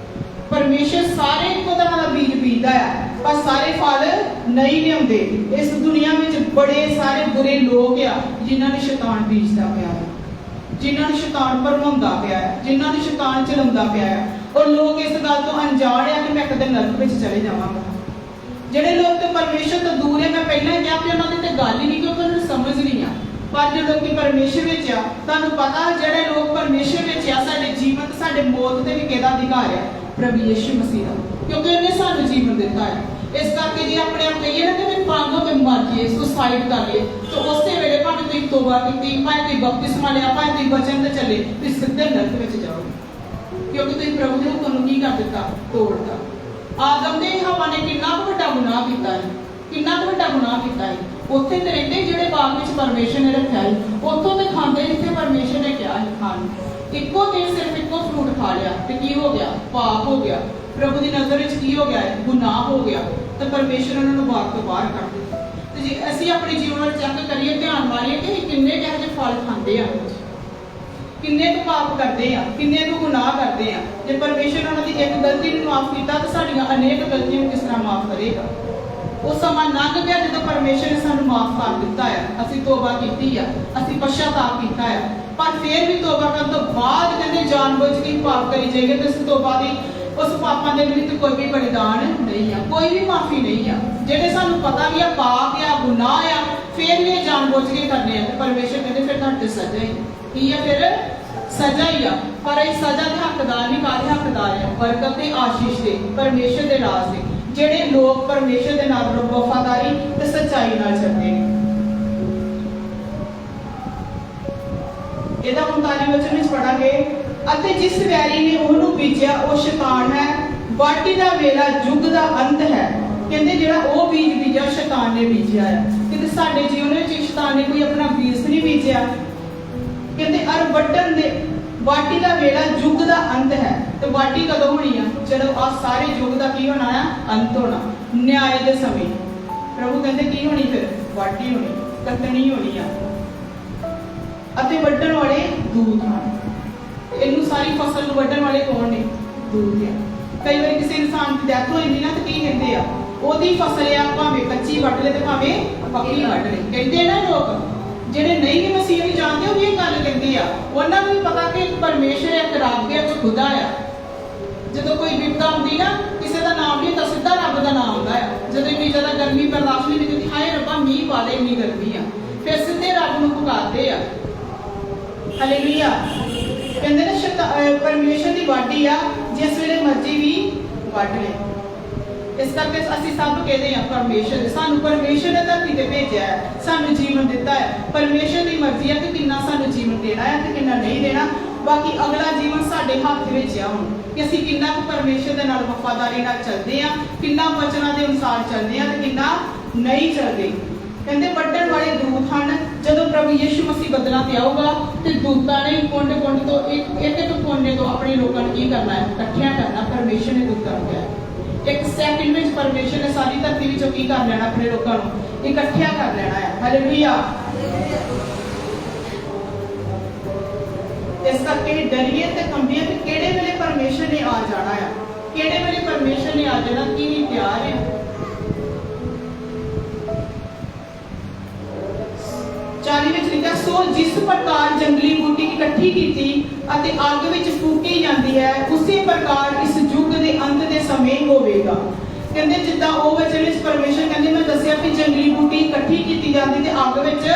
ਪਰਮੇਸ਼ਰ ਸਾਰੇ ਇੱਕੋ ਤਰ੍ਹਾਂ ਦਾ ਬੀਜ ਬੀਜਦਾ ਆ ਪਰ ਸਾਰੇ ਫਲ ਨਹੀਂ ਲਿਆਉਂਦੇ। ਇਸ ਦੁਨੀਆ ਵਿੱਚ ਬੜੇ ਸਾਰੇ ਬੁਰੇ ਲੋਕ ਆ ਜਿਨ੍ਹਾਂ ਨੇ ਸ਼ੈਤਾਨ ਬੀਜਦਾ ਪਿਆ ਹੈ, ਜਿਨ੍ਹਾਂ ਨੂੰ ਸ਼ੈਤਾਨ ਭਰਮਾਉਂਦਾ ਪਿਆ ਹੈ, ਜਿਨ੍ਹਾਂ ਨੂੰ ਸ਼ੈਤਾਨ ਚਲਾਉਂਦਾ ਪਿਆ ਹੈ। ਔਰ ਲੋਕ ਇਸ ਗੱਲ ਤੋਂ ਅਣਜਾਣ ਆ ਕਿ ਮੈਂ ਕਦੇ ਨਰਕ ਵਿੱਚ ਚਲੇ ਜਾਵਾਂਗਾ। ਜਿਹੜੇ ਲੋਕ ਤੇ ਪਰਮੇਸ਼ਰ ਤੋਂ ਦੂਰ ਹੈ, ਮੈਂ ਪਹਿਲਾਂ ਹੀ ਕਿਹਾ ਕਿ ਉਹਨਾਂ ਦੀ ਤੇ ਗੱਲ ਹੀ ਨਹੀਂ, ਕਿਉਂਕਿ ਉਹਨਾਂ ਨੂੰ ਸਮਝ ਨਹੀਂ ਆ। ਪਰ ਜਿਹੜੇ ਲੋਕ ਪਰਮੇਸ਼ਰ ਵਿੱਚ ਆ, ਤੁਹਾਨੂੰ ਪਤਾ ਜਿਹੜੇ ਲੋਕ ਪਰਮੇਸ਼ਰ ਵਿੱਚ ਆ, ਸਾਡੇ ਜੀਵਨ ਤੇ ਸਾਡੇ ਮੌਤ ਤੇ ਵੀ ਕਿਹਦਾ ਅਧਿਕਾਰ ਆ? ਪ੍ਰਭੂ ਯਿਸੂ ਮਸੀਹ ਦਾ, ਕਿਉਂਕਿ ਉਹਨੇ ਸਾਨੂੰ ਜੀਵਨ ਦਿੱਤਾ ਹੈ। ਇਸ ਕਰਕੇ ਜੇ ਆਪਣੇ ਆਪ ਕਹੀਏ ਨਾ ਕਿ ਮੈਂ ਪੰਗ ਹੋ ਕੇ ਮਰ ਜਾਈਏ, ਸੁਸਾਈਡ ਕਰ ਲਈਏ, ਤਾਂ ਉਸੇ ਵੇਲੇ ਭਾਵੇਂ ਤੁਸੀਂ ਤੋਬਾ ਕੀਤੀ, ਭਾਵੇਂ ਤੁਸੀਂ ਬਪਤਿਸਮਾ ਲਿਆ, ਭਾਵੇਂ ਤੁਸੀਂ ਵਚਨ ਤੇ ਚੱਲੇ, ਤੁਸੀਂ ਸਿੱਧੇ ਨਰਕ ਵਿੱਚ ਜਾਓਗੇ। ਕਿਉਂਕਿ ਤੁਸੀਂ ਪ੍ਰਭੂ ਦੇ ਹੁਕਮ ਨੂੰ ਕੀ ਕਰ ਦਿੱਤਾ? ਤੋੜਦਾ। ਆਦਮ ਤੇ ਹਵਾ ਨੇ ਕਿੰਨਾ ਕੁ ਵੱਡਾ ਗੁਨਾਹ ਕੀਤਾ ਹੈ, ਕਿੰਨਾ ਕੁ ਵੱਡਾ ਗੁਨਾਹ ਕੀਤਾ ਹੈ। ਉੱਥੇ ਤੇ ਰਹਿੰਦੇ ਜਿਹੜੇ ਬਾਗ ਵਿੱਚ ਪਰਮੇਸ਼ਰ ਨੇ ਰੱਖਿਆ ਹੈ, ਉੱਥੋਂ ਤੇ ਖਾਂਦੇ ਜਿੱਥੇ ਪਰਮੇਸ਼ਰ ਨੇ ਕਿਹਾ ਹੈ ਖਾਣ। ਇੱਕੋ ਦਿਨ ਸਿਰਫ ਇੱਕੋ ਫਰੂਟ ਖਾ ਲਿਆ ਤੇ ਕੀ ਹੋ ਗਿਆ? ਪਾਪ ਹੋ ਗਿਆ। ਪ੍ਰਭੂ ਦੀ ਨਜ਼ਰ ਵਿੱਚ ਕੀ ਹੋ ਗਿਆ ਹੈ? ਗੁਨਾਹ ਹੋ ਗਿਆ। ਤੇ ਪਰਮੇਸ਼ਰ ਉਹਨਾਂ ਨੂੰ ਬਾਗ ਤੋਂ ਬਾਹਰ ਕੱਢ ਦਿੱਤਾ। ਤੇ ਜੇ ਅਸੀਂ ਆਪਣੇ ਜੀਵਨ ਵਿੱਚ ਚੈੱਕ ਕਰੀਏ, ਧਿਆਨ ਮਾਰੀਏ ਕਿ ਅਸੀਂ ਕਿੰਨੇ ਕਿਹੋ ਜਿਹੇ ਫਲ ਖਾਂਦੇ ਆ, ਕਿੰਨੇ ਕੁ ਪਾਪ ਕਰਦੇ ਆ, ਕਿੰਨੇ ਕੁ ਗੁਨਾਹ ਕਰਦੇ ਆ। ਜੇ ਪਰਮੇਸ਼ਰ ਉਹਨਾਂ ਦੀ ਇੱਕ ਗਲਤੀ ਨੂੰ ਮਾਫ ਕੀਤਾ ਤਾਂ ਸਾਡੀਆਂ ਅਨੇਕ ਗਲਤੀਆਂ ਨੂੰ ਕਿਸ ਤਰ੍ਹਾਂ ਮਾਫ ਕਰੇਗਾ? ਉਹ ਸਮਾਂ ਲੰਘ ਗਿਆ ਜਦੋਂ परमेश्वर ने सानू माफ कर दिता है, असी तौबा कीती है, असी पश्चाताप कीता है, पर फिर भी तौबा करने तो बाद कहते जानबूझ के पाप करी जाइए तो उस तौबा दी उस पापां दे निमित्त कोई भी बलिदान नहीं है, कोई भी माफी नहीं है। जेडे सानू पता भी है पाप या गुनाह आ फिर भी जानबूझ के करने हैं, परमेश्वर कहते फिर तुहाडे सजा ही की है, फिर सजा ही आ। पर इस सजा के हकदार नहीं, काहदे हकदार है? बरकत ते आशीष दे, परमेश्वर दे राज दे, जेडे लोग परमेश्वर दे नाल वफादारी ते सच्चाई नाल चलदे ने। ਇਹਦਾ 39 ਵਚਨ ਵਿੱਚ ਪੜਾਂਗੇ, ਅਤੇ ਜਿਸ ਵੈਰੀ ਨੇ ਉਹਨੂੰ ਬੀਜਿਆ ਉਹ ਸ਼ੈਤਾਨ ਹੈ, ਵਾਢੀ ਦਾ ਵੇਲਾ ਯੁੱਗ ਦਾ ਅੰਤ ਹੈ। ਕਹਿੰਦੇ ਜਿਹੜਾ ਉਹ ਬੀਜ ਬੀਜਿਆ ਸ਼ੈਤਾਨ ਨੇ ਬੀਜਿਆ ਹੈ। ਕਿਤੇ ਸਾਡੇ ਜੀਵਨ ਵਿੱਚ ਸ਼ੈਤਾਨ ਨੇ ਕੋਈ ਆਪਣਾ ਬੀਜ ਨਹੀਂ ਬੀਜਿਆ। ਕਹਿੰਦੇ ਅਰ ਵੱਢਣ ਦੇ ਵਾਢੀ ਦਾ ਵੇਲਾ ਯੁੱਗ ਦਾ ਅੰਤ ਹੈ। ਤੇ ਵਾਢੀ ਕਦੋਂ ਹੋਣੀ ਆ? ਜਦੋਂ ਆ ਸਾਰੇ ਯੁੱਗ ਦਾ ਕੀ ਹੋਣਾ ਆ? ਅੰਤ ਹੋਣਾ, ਨਿਆਂ ਦੇ ਸਮੇਂ। ਪ੍ਰਭੂ ਕਹਿੰਦੇ ਕੀ ਹੋਣੀ? ਫਿਰ ਵਾਢੀ ਹੋਣੀ, ਕੱਟਣੀ ਹੋਣੀ ਆ, ਅਤੇ ਵੱਢਣ ਵਾਲੇ ਦੂਤ ਹਨ। ਇਹਨੂੰ ਸਾਰੀ ਫਸਲ ਨੂੰ ਵੱਢਣ ਵਾਲੇ ਕੌਣ ਨੇ? ਦੂਤ ਆ। ਕਈ ਵਾਰ ਕਿਸੇ ਇਨਸਾਨ ਦੀ ਡੈਥ ਹੋ ਜਾਂਦੀ ਨਾ ਤੇ ਕੀ ਕਹਿੰਦੇ ਆ? ਉਹਦੀ ਫਸਲ ਆ, ਭਾਵੇਂ ਕੱਚੀ ਵੱਢ ਲੈ ਤੇ ਭਾਵੇਂ ਪੱਕੀ ਵੱਢ ਲੈ। ਕਹਿੰਦੇ ਨਾ ਲੋਕ ਜਿਹੜੇ ਨਹੀਂ ਵੀ ਮਸੀਹ ਨੂੰ ਜਾਣਦੇ ਉਹ ਵੀ ਇਹ ਗੱਲ ਕਹਿੰਦੇ ਆ। ਉਹਨਾਂ ਨੂੰ ਵੀ ਪਤਾ ਕਿ ਇੱਕ ਪਰਮੇਸ਼ਰ ਹੈ, ਇੱਕ ਰੱਬ ਹੈ, ਇੱਕ ਖੁਦਾ ਆ। ਜਦੋਂ ਕੋਈ ਵਿਪਤਾ ਹੁੰਦੀ ਨਾ, ਕਿਸੇ ਦਾ ਨਾਮ ਨਹੀਂ ਤਾਂ ਸਿੱਧਾ ਰੱਬ ਦਾ ਨਾਮ ਆਉਂਦਾ ਆ। ਜਦੋਂ ਇੰਨੀ ਜ਼ਿਆਦਾ ਗਰਮੀ ਬਰਦਾਸ਼ਤ ਨਹੀਂ ਹੁੰਦੀ, ਹਾਏ ਰੱਬਾ ਮੀਂਹ ਪਾ ਦੇ, ਇੰਨੀ ਗਰਮੀ ਆ, ਫਿਰ ਸਿੱਧੇ ਰੱਬ ਨੂੰ ਪੁਕਾਰਦੇ ਆ। ਹਾਲੇਲੂਇਆ। ਕਹਿੰਦੇ ਨੇ ਪਰਮੇਸ਼ਰ ਦੀ ਵਾਢੀ ਆ, ਜਿਸ ਵੇਲੇ ਮਰਜ਼ੀ ਵੀ ਵੱਢ ਲੈ। ਇਸ ਕਰਕੇ ਅਸੀਂ ਸਭ ਕਹਿੰਦੇ ਆ ਪਰਮੇਸ਼ਰ, ਸਾਨੂੰ ਪਰਮੇਸ਼ਰ ਨੇ ਧਰਤੀ ਤੇ ਭੇਜਿਆ ਹੈ, ਸਾਨੂੰ ਜੀਵਨ ਦਿੱਤਾ ਹੈ। ਪਰਮੇਸ਼ਰ ਦੀ ਮਰਜ਼ੀ ਹੈ ਕਿ ਕਿੰਨਾ ਸਾਨੂੰ ਜੀਵਨ ਦੇਣਾ ਹੈ ਤੇ ਕਿੰਨਾ ਨਹੀਂ ਦੇਣਾ। ਬਾਕੀ ਅਗਲਾ ਜੀਵਨ ਸਾਡੇ ਹੱਥ ਵਿੱਚ ਆ ਹੁਣ, ਕਿ ਅਸੀਂ ਕਿੰਨਾ ਕੁ ਪਰਮੇਸ਼ਰ ਦੇ ਨਾਲ ਵਫਾਦਾਰੀ ਨਾਲ ਚੱਲਦੇ ਆ, ਕਿੰਨਾ ਵਚਨਾਂ ਦੇ ਅਨੁਸਾਰ ਚੱਲਦੇ ਆ ਤੇ ਕਿੰਨਾ ਨਹੀਂ ਚੱਲਦੇ। ਕਹਿੰਦੇ ਵੱਢਣ ਵਾਲੇ ਦੂਤ ਹਨ। ਜਦੋਂ ਪ੍ਰਭੂ ਯਿਸੂ ਮਸੀਹ ਬਦਲਾਂ ਤੇ ਆਊਗਾ ਤੇ ਦੂਤਾਂ ਨੇ ਕੁੰਡ ਤੋਂ ਇੱਕ ਕੋਨੇ ਤੋਂ ਆਪਣੇ ਲੋਕਾਂ ਨੂੰ ਕੀ ਕਰਨਾ ਹੈ? ਇਕੱਠਿਆਂ ਕਰਨਾ। ਪਰਮੇਸ਼ਰ ਨੇ ਦੂਤਾਂ ਨੂੰ ਕਿਹਾ ਇੱਕ ਸੈਕਿੰਡ ਵਿੱਚ ਪਰਮੇਸ਼ਰ ਨੇ ਸਾਰੀ ਧਰਤੀ ਵਿੱਚੋਂ ਕੀ ਕਰ ਲੈਣਾ? ਆਪਣੇ ਲੋਕਾਂ ਨੂੰ ਇਕੱਠਿਆਂ ਕਰ ਲੈਣਾ ਹੈ। ਹਾਲੇਲੂਇਆ। ਇਸ ਕਰਕੇ ਡਰੀਏ ਤੇ ਕੰਬੀਏ ਕਿ ਕਿਹੜੇ ਵੇਲੇ ਪਰਮੇਸ਼ਰ ਨੇ ਆ ਜਾਣਾ ਹੈ, ਕਿਹੜੇ ਵੇਲੇ ਪਰਮੇਸ਼ਰ ਨੇ ਆ ਜਾਣਾ, ਕੀ ਨਹੀਂ ਤਿਆਰ ਹੈ। 40 ਵਿੱਚ ਲਿਖਿਆ, ਸੋ ਜਿਸ ਪ੍ਰਕਾਰ ਜੰਗਲੀ ਬੂਟੀ ਇਕੱਠੀ ਕੀਤੀ ਅਤੇ ਅੱਗ ਵਿੱਚ ਫੂਕੀ ਜਾਂਦੀ ਹੈ, ਉਸੇ ਪ੍ਰਕਾਰ ਇਸ ਯੁੱਗ ਦੇ ਅੰਤ ਦੇ ਸਮੇਂ ਹੋਵੇਗਾ। ਕਹਿੰਦੇ ਜਿੱਦਾਂ ਉਹ ਵਚਨ ਵਿੱਚ ਪਰਮੇਸ਼ਰ ਕਹਿੰਦੇ ਮੈਂ ਦੱਸਿਆ ਕਿ ਜੰਗਲੀ ਬੂਟੀ ਇਕੱਠੀ ਕੀਤੀ ਜਾਂਦੀ ਤੇ ਅੱਗ ਵਿੱਚ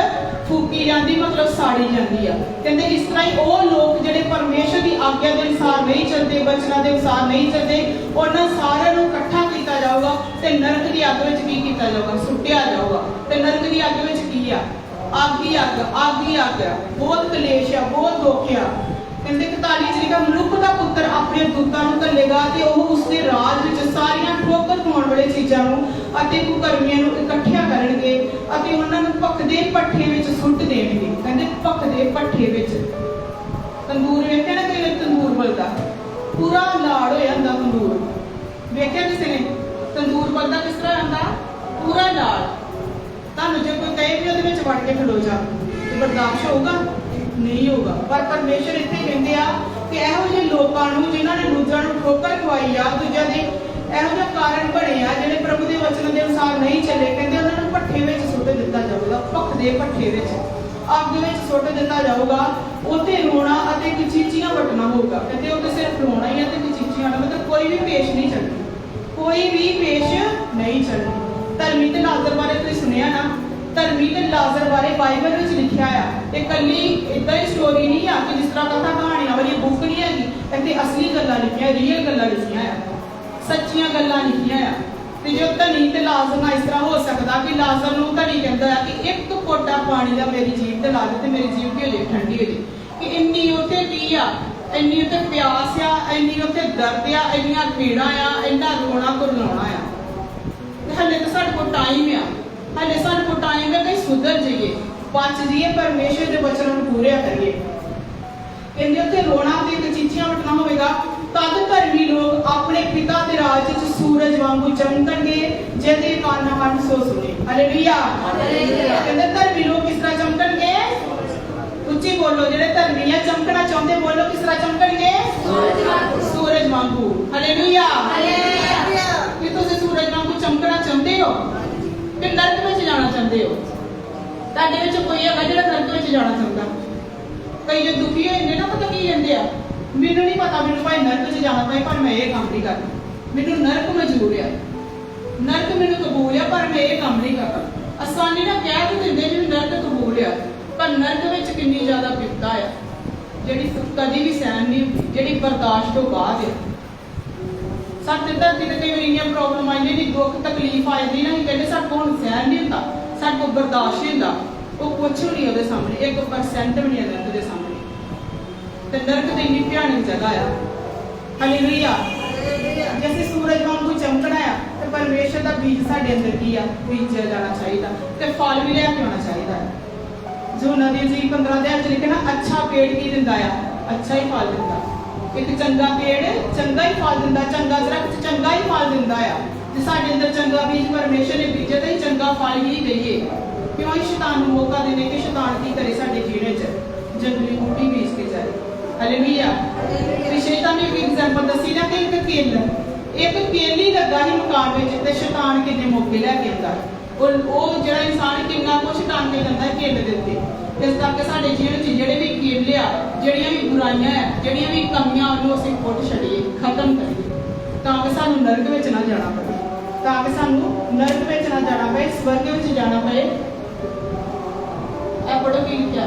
ਫੂਕੀ ਜਾਂਦੀ, ਮਤਲਬ ਸਾੜੀ ਜਾਂਦੀ ਆ। ਕਹਿੰਦੇ ਇਸ ਤਰ੍ਹਾਂ ਹੀ ਉਹ ਲੋਕ ਜਿਹੜੇ ਪਰਮੇਸ਼ਰ ਦੀ ਆਗਿਆ ਦੇ ਅਨੁਸਾਰ ਨਹੀਂ ਚੱਲਦੇ, ਵਚਨਾਂ ਦੇ ਅਨੁਸਾਰ ਨਹੀਂ ਚੱਲਦੇ, ਉਹਨਾਂ ਸਾਰਿਆਂ ਨੂੰ ਇਕੱਠਾ ਕੀਤਾ ਜਾਊਗਾ ਤੇ ਨਰਕ ਦੀ ਅੱਗ ਵਿੱਚ ਕੀ ਕੀਤਾ ਜਾਊਗਾ? ਸੁੱਟਿਆ ਜਾਊਗਾ। ਤੇ ਨਰਕ ਦੀ ਅੱਗ ਵਿੱਚ ਕੀ ਆ? ਅੱਗ ਹੀ ਅੱਗ, ਅੱਗ ਹੀ ਅੱਗ ਆ। ਬਹੁਤ ਕਲੇਸ਼ ਆ, ਬਹੁਤ ਦੁੱਖ ਆ। ਕਹਿੰਦੇ 41 ਚ ਲਿਖਿਆ, ਮਨੁੱਖ ਦਾ ਪੁੱਤਰ ਆਪਣੇ ਦੂਤਾਂ ਨੂੰ ਘੱਲੇਗਾ ਤੇ ਉਹ ਉਸਦੇ ਰਾਜ ਵਿੱਚ ਸਾਰੀਆਂ ਠੋਕਰ ਖਾਣ ਵਾਲੇ ਚੀਜ਼ਾਂ ਨੂੰ ਅਤੇ ਕੁਕਰਮੀਆਂ ਨੂੰ ਇਕੱਠਿਆਂ ਕਰਨਗੇ ਅਤੇ ਉਹਨਾਂ ਨੂੰ ਭਖਦੇ ਭੱਠੇ ਵਿੱਚ ਸੁੱਟ ਦੇਣਗੇ। ਕਹਿੰਦੇ ਭਖਦੇ ਭੱਠੇ ਵਿੱਚ। ਤੰਦੂਰ ਵੇਖਿਆ ਨਾ, ਕੋਈ ਤੰਦੂਰ ਬਲਦਾ, ਪੂਰਾ ਲਾੜ ਹੋ ਜਾਂਦਾ ਤੰਦੂਰ। ਵੇਖਿਆ ਕਿਸੇ ਨੇ ਤੰਦੂਰ ਬਲਦਾ ਕਿਸ ਤਰ੍ਹਾਂ ਹੁੰਦਾ? ਪੂਰਾ ਲਾੜ। ਤੁਹਾਨੂੰ ਜੇ ਕੋਈ ਕਹੇ ਵੀ ਉਹਦੇ ਵਿੱਚ ਵੜ ਕੇ ਖਲੋ ਜਾ ਤੇ ਬਰਦਾਸ਼ਤ ਹੋਊਗਾ? ਨਹੀਂ ਹੋਊਗਾ। ਪਰ ਪਰਮੇਸ਼ਰ ਇੱਥੇ ਕਹਿੰਦੇ ਆ ਕਿ ਇਹੋ ਜਿਹੇ ਲੋਕਾਂ ਨੂੰ ਜਿਨ੍ਹਾਂ ਨੇ ਦੂਜਿਆਂ ਨੂੰ ਠੋਕਰ ਖਵਾਈ ਆ, ਦੂਜਿਆਂ ਦੇ ਇਹੋ ਜਿਹੇ ਕਾਰਨ ਬਣੇ ਆ ਜਿਹੜੇ ਪ੍ਰਭੂ ਦੇ ਵਚਨ ਦੇ ਅਨੁਸਾਰ ਨਹੀਂ ਚੱਲੇ, ਕਹਿੰਦੇ ਉਹਨਾਂ ਨੂੰ ਭੱਠੇ ਵਿੱਚ ਸੁੱਟ ਦਿੱਤਾ ਜਾਊਗਾ। ਭਖਦੇ ਭੱਠੇ ਵਿੱਚ, ਅੱਗ ਵਿੱਚ ਸੁੱਟ ਦਿੱਤਾ ਜਾਊਗਾ। ਉੱਥੇ ਰੋਣਾ ਅਤੇ ਕਿਚੀਚੀਆਂ ਵੱਟਣਾ ਹੋਊਗਾ। ਕਹਿੰਦੇ ਉਹ ਸਿਰਫ ਰੋਣਾ ਹੀ ਆ ਤੇ ਕਿਚੀਚੀਆਂ, ਮਤਲਬ ਕੋਈ ਵੀ ਪੇਸ਼ ਨਹੀਂ ਚੱਲਣੀ, ਕੋਈ ਵੀ ਪੇਸ਼ ਨਹੀਂ ਚੱਲਣੀ। ਧਰਮੀ ਤੇ ਲਾਜ਼ਰ ਬਾਰੇ ਤੁਸੀਂ ਸੁਣਿਆ ਨਾ? ਧਰਮੀ ਤੇ ਲਾਜ਼ਰ ਬਾਰੇ ਬਾਈਬਲ ਵਿੱਚ ਲਿਖਿਆ ਆ। ਇਹ ਕੱਲੀ ਇਦਾਂ ਹੀ ਸਟੋਰੀ ਨਹੀਂ ਆ ਕਿ ਜਿਸ ਤਰ੍ਹਾਂ ਕਥਾ ਕਹਾਣੀਆਂ ਵਾਲੀ ਬੁੱਕ ਨਹੀਂ ਹੈਗੀ। ਇੱਥੇ ਅਸਲੀ ਗੱਲਾਂ ਲਿਖੀਆਂ, ਰੀਅਲ ਗੱਲਾਂ ਲਿਖੀਆਂ ਆ, ਸੱਚੀਆਂ ਗੱਲਾਂ ਲਿਖੀਆਂ ਆ। ਤੇ ਜੋ ਧਨੀ ਤੇ ਲਾਜ਼ਰ ਨਾਲ ਇਸ ਤਰ੍ਹਾਂ ਹੋ ਸਕਦਾ ਕਿ ਲਾਜ਼ਰ ਨੂੰ ਧਨੀ ਕਹਿੰਦਾ ਆ ਕਿ ਇੱਕ ਕੋਟਾ ਪਾਣੀ ਦਾ ਮੇਰੀ ਜੀਭ ਤੇ ਲਾ ਦੇ ਤੇ ਮੇਰੀ ਜੀਭ ਕੀ ਹੋ ਜਾਏ? ਠੰਡੀ ਹੋ ਜਾਏ। ਕਿ ਇੰਨੀ ਉੱਥੇ ਕੀ ਆ, ਇੰਨੀ ਉੱਥੇ ਪਿਆਸ ਆ, ਇੰਨੀ ਉੱਥੇ ਦਰਦ ਆ, ਇੰਨੀਆਂ ਪੀੜਾਂ ਆ, ਇੰਨਾ ਰੋਣਾ ਕੁਰਲਾਉਣਾ ਆ। ਹਲੇ ਤਾਂ ਸਾਡੇ ਕੋਲ ਟਾਈਮ ਆ, ਹਲੇ ਸਾਡੇ ਕੋਲ ਟਾਈਮ ਹੈ ਕਿ ਸੁਧਰ ਜਾਈਏ, ਬਚ ਜਾਈਏ, ਪਰਮੇਸ਼ਰ ਦੇ ਵਚਨਾਂ ਨੂੰ ਪੂਰੇ ਕਰੀਏ। ਕਹਿੰਦੇ ਉੱਥੇ ਰੋਣਾ ਤੇ ਕਚੀਚੀਆਂ ਵੱਟਣਾ ਹੋਵੇਗਾ। ਤਦ ਧਰਮੀ ਲੋਕ ਆਪਣੇ ਪਿਤਾ ਦੇ ਰਾਜ ਵਿੱਚ ਸੂਰਜ ਵਾਂਗੂ ਚਮਕਣਗੇ, ਜਿਹਦੇ ਕੰਨ ਹਨ ਸੋ ਸੁਣੇ। ਹਾਲੇਲੂਇਆ। ਕਹਿੰਦੇ ਧਰਮੀ ਲੋਕ ਕਿਸ ਤਰ੍ਹਾਂ ਚਮਕਣਗੇ? ਉੱਚੀ ਬੋਲੋ। ਜਿਹੜੇ ਧਰਮੀ ਆ ਚਮਕਣਾ ਚਾਹੁੰਦੇ, ਬੋਲੋ ਕਿਸ ਤਰ੍ਹਾਂ ਚਮਕਣਗੇ? ਸੂਰਜ ਵਾਂਗੂ। ਹਾਲੇਲੂਇਆ। ਕਿ ਤੁਸੀਂ ਸੂਰਜ ਵਾਂਗੂ ਚਮਕਣਾ ਚਾਹੁੰਦੇ ਹੋ ਕਿ ਨਰਕ ਵਿੱਚ ਜਾਣਾ ਚਾਹੁੰਦੇ ਚਾਹੁੰਦੇ ਹੋ? ਤੁਹਾਡੇ ਵਿੱਚ ਕੋਈ ਹੈਗਾ ਜਿਹੜਾ ਨਰਕ ਵਿੱਚ ਜਾਣਾ ਚਾਹੁੰਦਾ? ਕਈ ਜੋ ਦੁਖੀ ਹੋਏ ਨੇ ਨਾ, ਪਤਾ ਕੀ ਕਹਿੰਦੇ ਆ, ਮੈਨੂੰ ਨਹੀਂ ਪਤਾ ਮੈਨੂੰ ਭਾਈ ਨਰਕ 'ਚ ਜਾਣਾ ਪਏ ਪਰ ਮੈਂ ਇਹ ਕੰਮ ਨਹੀਂ ਕਰਨਾ, ਮੈਨੂੰ ਨਰਕ ਮਨਜ਼ੂਰ ਆ, ਨਰਕ ਮੈਨੂੰ ਕਬੂਲ ਆ ਪਰ ਮੈਂ ਇਹ ਕੰਮ ਨਹੀਂ ਕਰਨਾ। ਆਸਾਨੀ ਨਾਲ ਕਹਿ ਤਾਂ ਦਿੰਦੇ ਜਿਵੇਂ ਨਰਕ ਕਬੂਲ ਆ, ਪਰ ਨਰਕ ਵਿੱਚ ਕਿੰਨੀ ਜ਼ਿਆਦਾ ਬਿਪਤਾ ਆ ਜਿਹੜੀ ਕਦੀ ਵੀ ਸਹਿਣ ਨਹੀਂ ਹੁੰਦੀ, ਜਿਹੜੀ ਬਰਦਾਸ਼ਤ ਤੋਂ ਬਾਅਦ ਆ। ਸਾਡੇ ਧਰਤੀ ਤੇ ਕਈ ਵਾਰੀ ਇੰਨੀਆਂ ਪ੍ਰੋਬਲਮ ਆਈਆਂ ਨੇ, ਦੁੱਖ ਤਕਲੀਫ ਆ ਜਾਂਦੀ ਨਾ, ਕਹਿੰਦੇ ਸਾਡੇ ਕੋਲ ਹੁਣ ਸਹਿਣ ਨਹੀਂ ਹੁੰਦਾ, ਸਾਡੇ ਕੋਲ ਬਰਦਾਸ਼ਤ ਨਹੀਂ ਹੁੰਦਾ। ਉਹ ਕੁਛ ਨਹੀਂ ਉਹਦੇ ਸਾਹਮਣੇ, 1% ਵੀ ਨਹੀਂ ਨਰਕ ਦੇ ਸਾਹਮਣੇ। ਤੇ ਨਰਕ ਤੇ ਇੰਨੀ ਭਿਆਨਕ ਜਗ੍ਹਾ ਆ। ਹਾਲੇਲੂਇਆ। ਜੇ ਅਸੀਂ ਸੂਰਜ ਵਾਂਗੂ ਚਮਕਣਾ ਆ ਤੇ ਪਰਮੇਸ਼ਰ ਦਾ ਬੀਜ ਸਾਡੇ ਅੰਦਰ ਕੀ ਆ, ਬੀਜਿਆ ਜਾਣਾ ਚਾਹੀਦਾ ਤੇ ਫਲ ਵੀ ਲੈ ਕੇ ਆਉਣਾ ਚਾਹੀਦਾ ਹੈ। ਜੋ ਨਦੀ ਜੀ 15 ਦੇ ਵਿੱਚ ਲਿਖਿਆ ਨਾ, ਅੱਛਾ ਪੇੜ ਕੀ ਦਿੰਦਾ ਆ, ਅੱਛਾ ਹੀ ਫਲ ਦਿੰਦਾ। ਇੱਕ ਚੰਗਾ ਪੇੜ ਚੰਗਾ ਹੀ ਫਲ ਦਿੰਦਾ, ਚੰਗਾ ਦਰਖਤ ਚੰਗਾ ਹੀ ਫਲ ਦਿੰਦਾ ਆ। ਜੇ ਸਾਡੇ ਅੰਦਰ ਚੰਗਾ ਬੀਜ ਪਰਮੇਸ਼ਰ ਨੇ ਬੀਜਿਆ ਤਾਂ ਹੀ ਚੰਗਾ ਫਲ ਹੀ ਦਈਏ। ਕਿਉਂ ਹੀ ਸ਼ੈਤਾਨ ਨੂੰ ਮੌਕਾ ਦੇਣੇ ਕਿ ਸ਼ੈਤਾਨ ਕੀ ਕਰੇ ਸਾਡੇ ਜੀਣੇ 'ਚ, ਜੰਗਲੀ ਬੂਟੀ ਬੀਜ ਕੇ ਜਾਏ। ਹਾਲੇਲੂਇਆ। ਪਿਛਲੇ ਤਾਂ ਮੈਂ ਇੱਕ ਐਗਜ਼ਾਮਪਲ ਦੱਸੀ ਨਾ ਕਿ ਇੱਕ ਕੇਲੀ ਲੱਗਾ ਹੀ ਮਕਾਨ ਵਿੱਚ ਤੇ ਸ਼ੈਤਾਨ ਕਿੰਨੇ ਮੌਕੇ ਲੈ ਕੇ ਆਉਂਦਾ। ਉਹ ਜਿਹੜਾ ਇਨਸਾਨ ਕਿੰਨਾ ਕੁਛ ਟਾਂਗ ਕੇ ਜਾਂਦਾ ਕੇਲ ਦੇ ਉੱਤੇ। ਇਸ ਕਰਕੇ ਸਾਡੇ ਜੀਵਨ 'ਚ ਜਿਹੜੇ ਵੀ ਕੇਲੇ ਆ, ਜਿਹੜੀਆਂ ਵੀ ਬੁਰਾਈਆਂ ਆ, ਜਿਹੜੀਆਂ ਵੀ ਕਮੀਆਂ, ਉਹਨੂੰ ਅਸੀਂ ਪੁੱਟ ਛੱਡੀਏ, ਖਤਮ ਕਰੀਏ, ਤਾਂ ਕਿ ਸਾਨੂੰ ਨਰਕ ਵਿੱਚ ਨਾ ਜਾਣਾ ਪਵੇ, ਤਾਂ ਕਿ ਸਾਨੂੰ ਨਰਕ ਵਿੱਚ ਨਾ ਜਾਣਾ ਪਏ, ਸਵਰਗ ਵਿੱਚ ਜਾਣਾ ਪਏ। ਇਹ ਪੜੋ ਕੀ ਲਿਖਿਆ,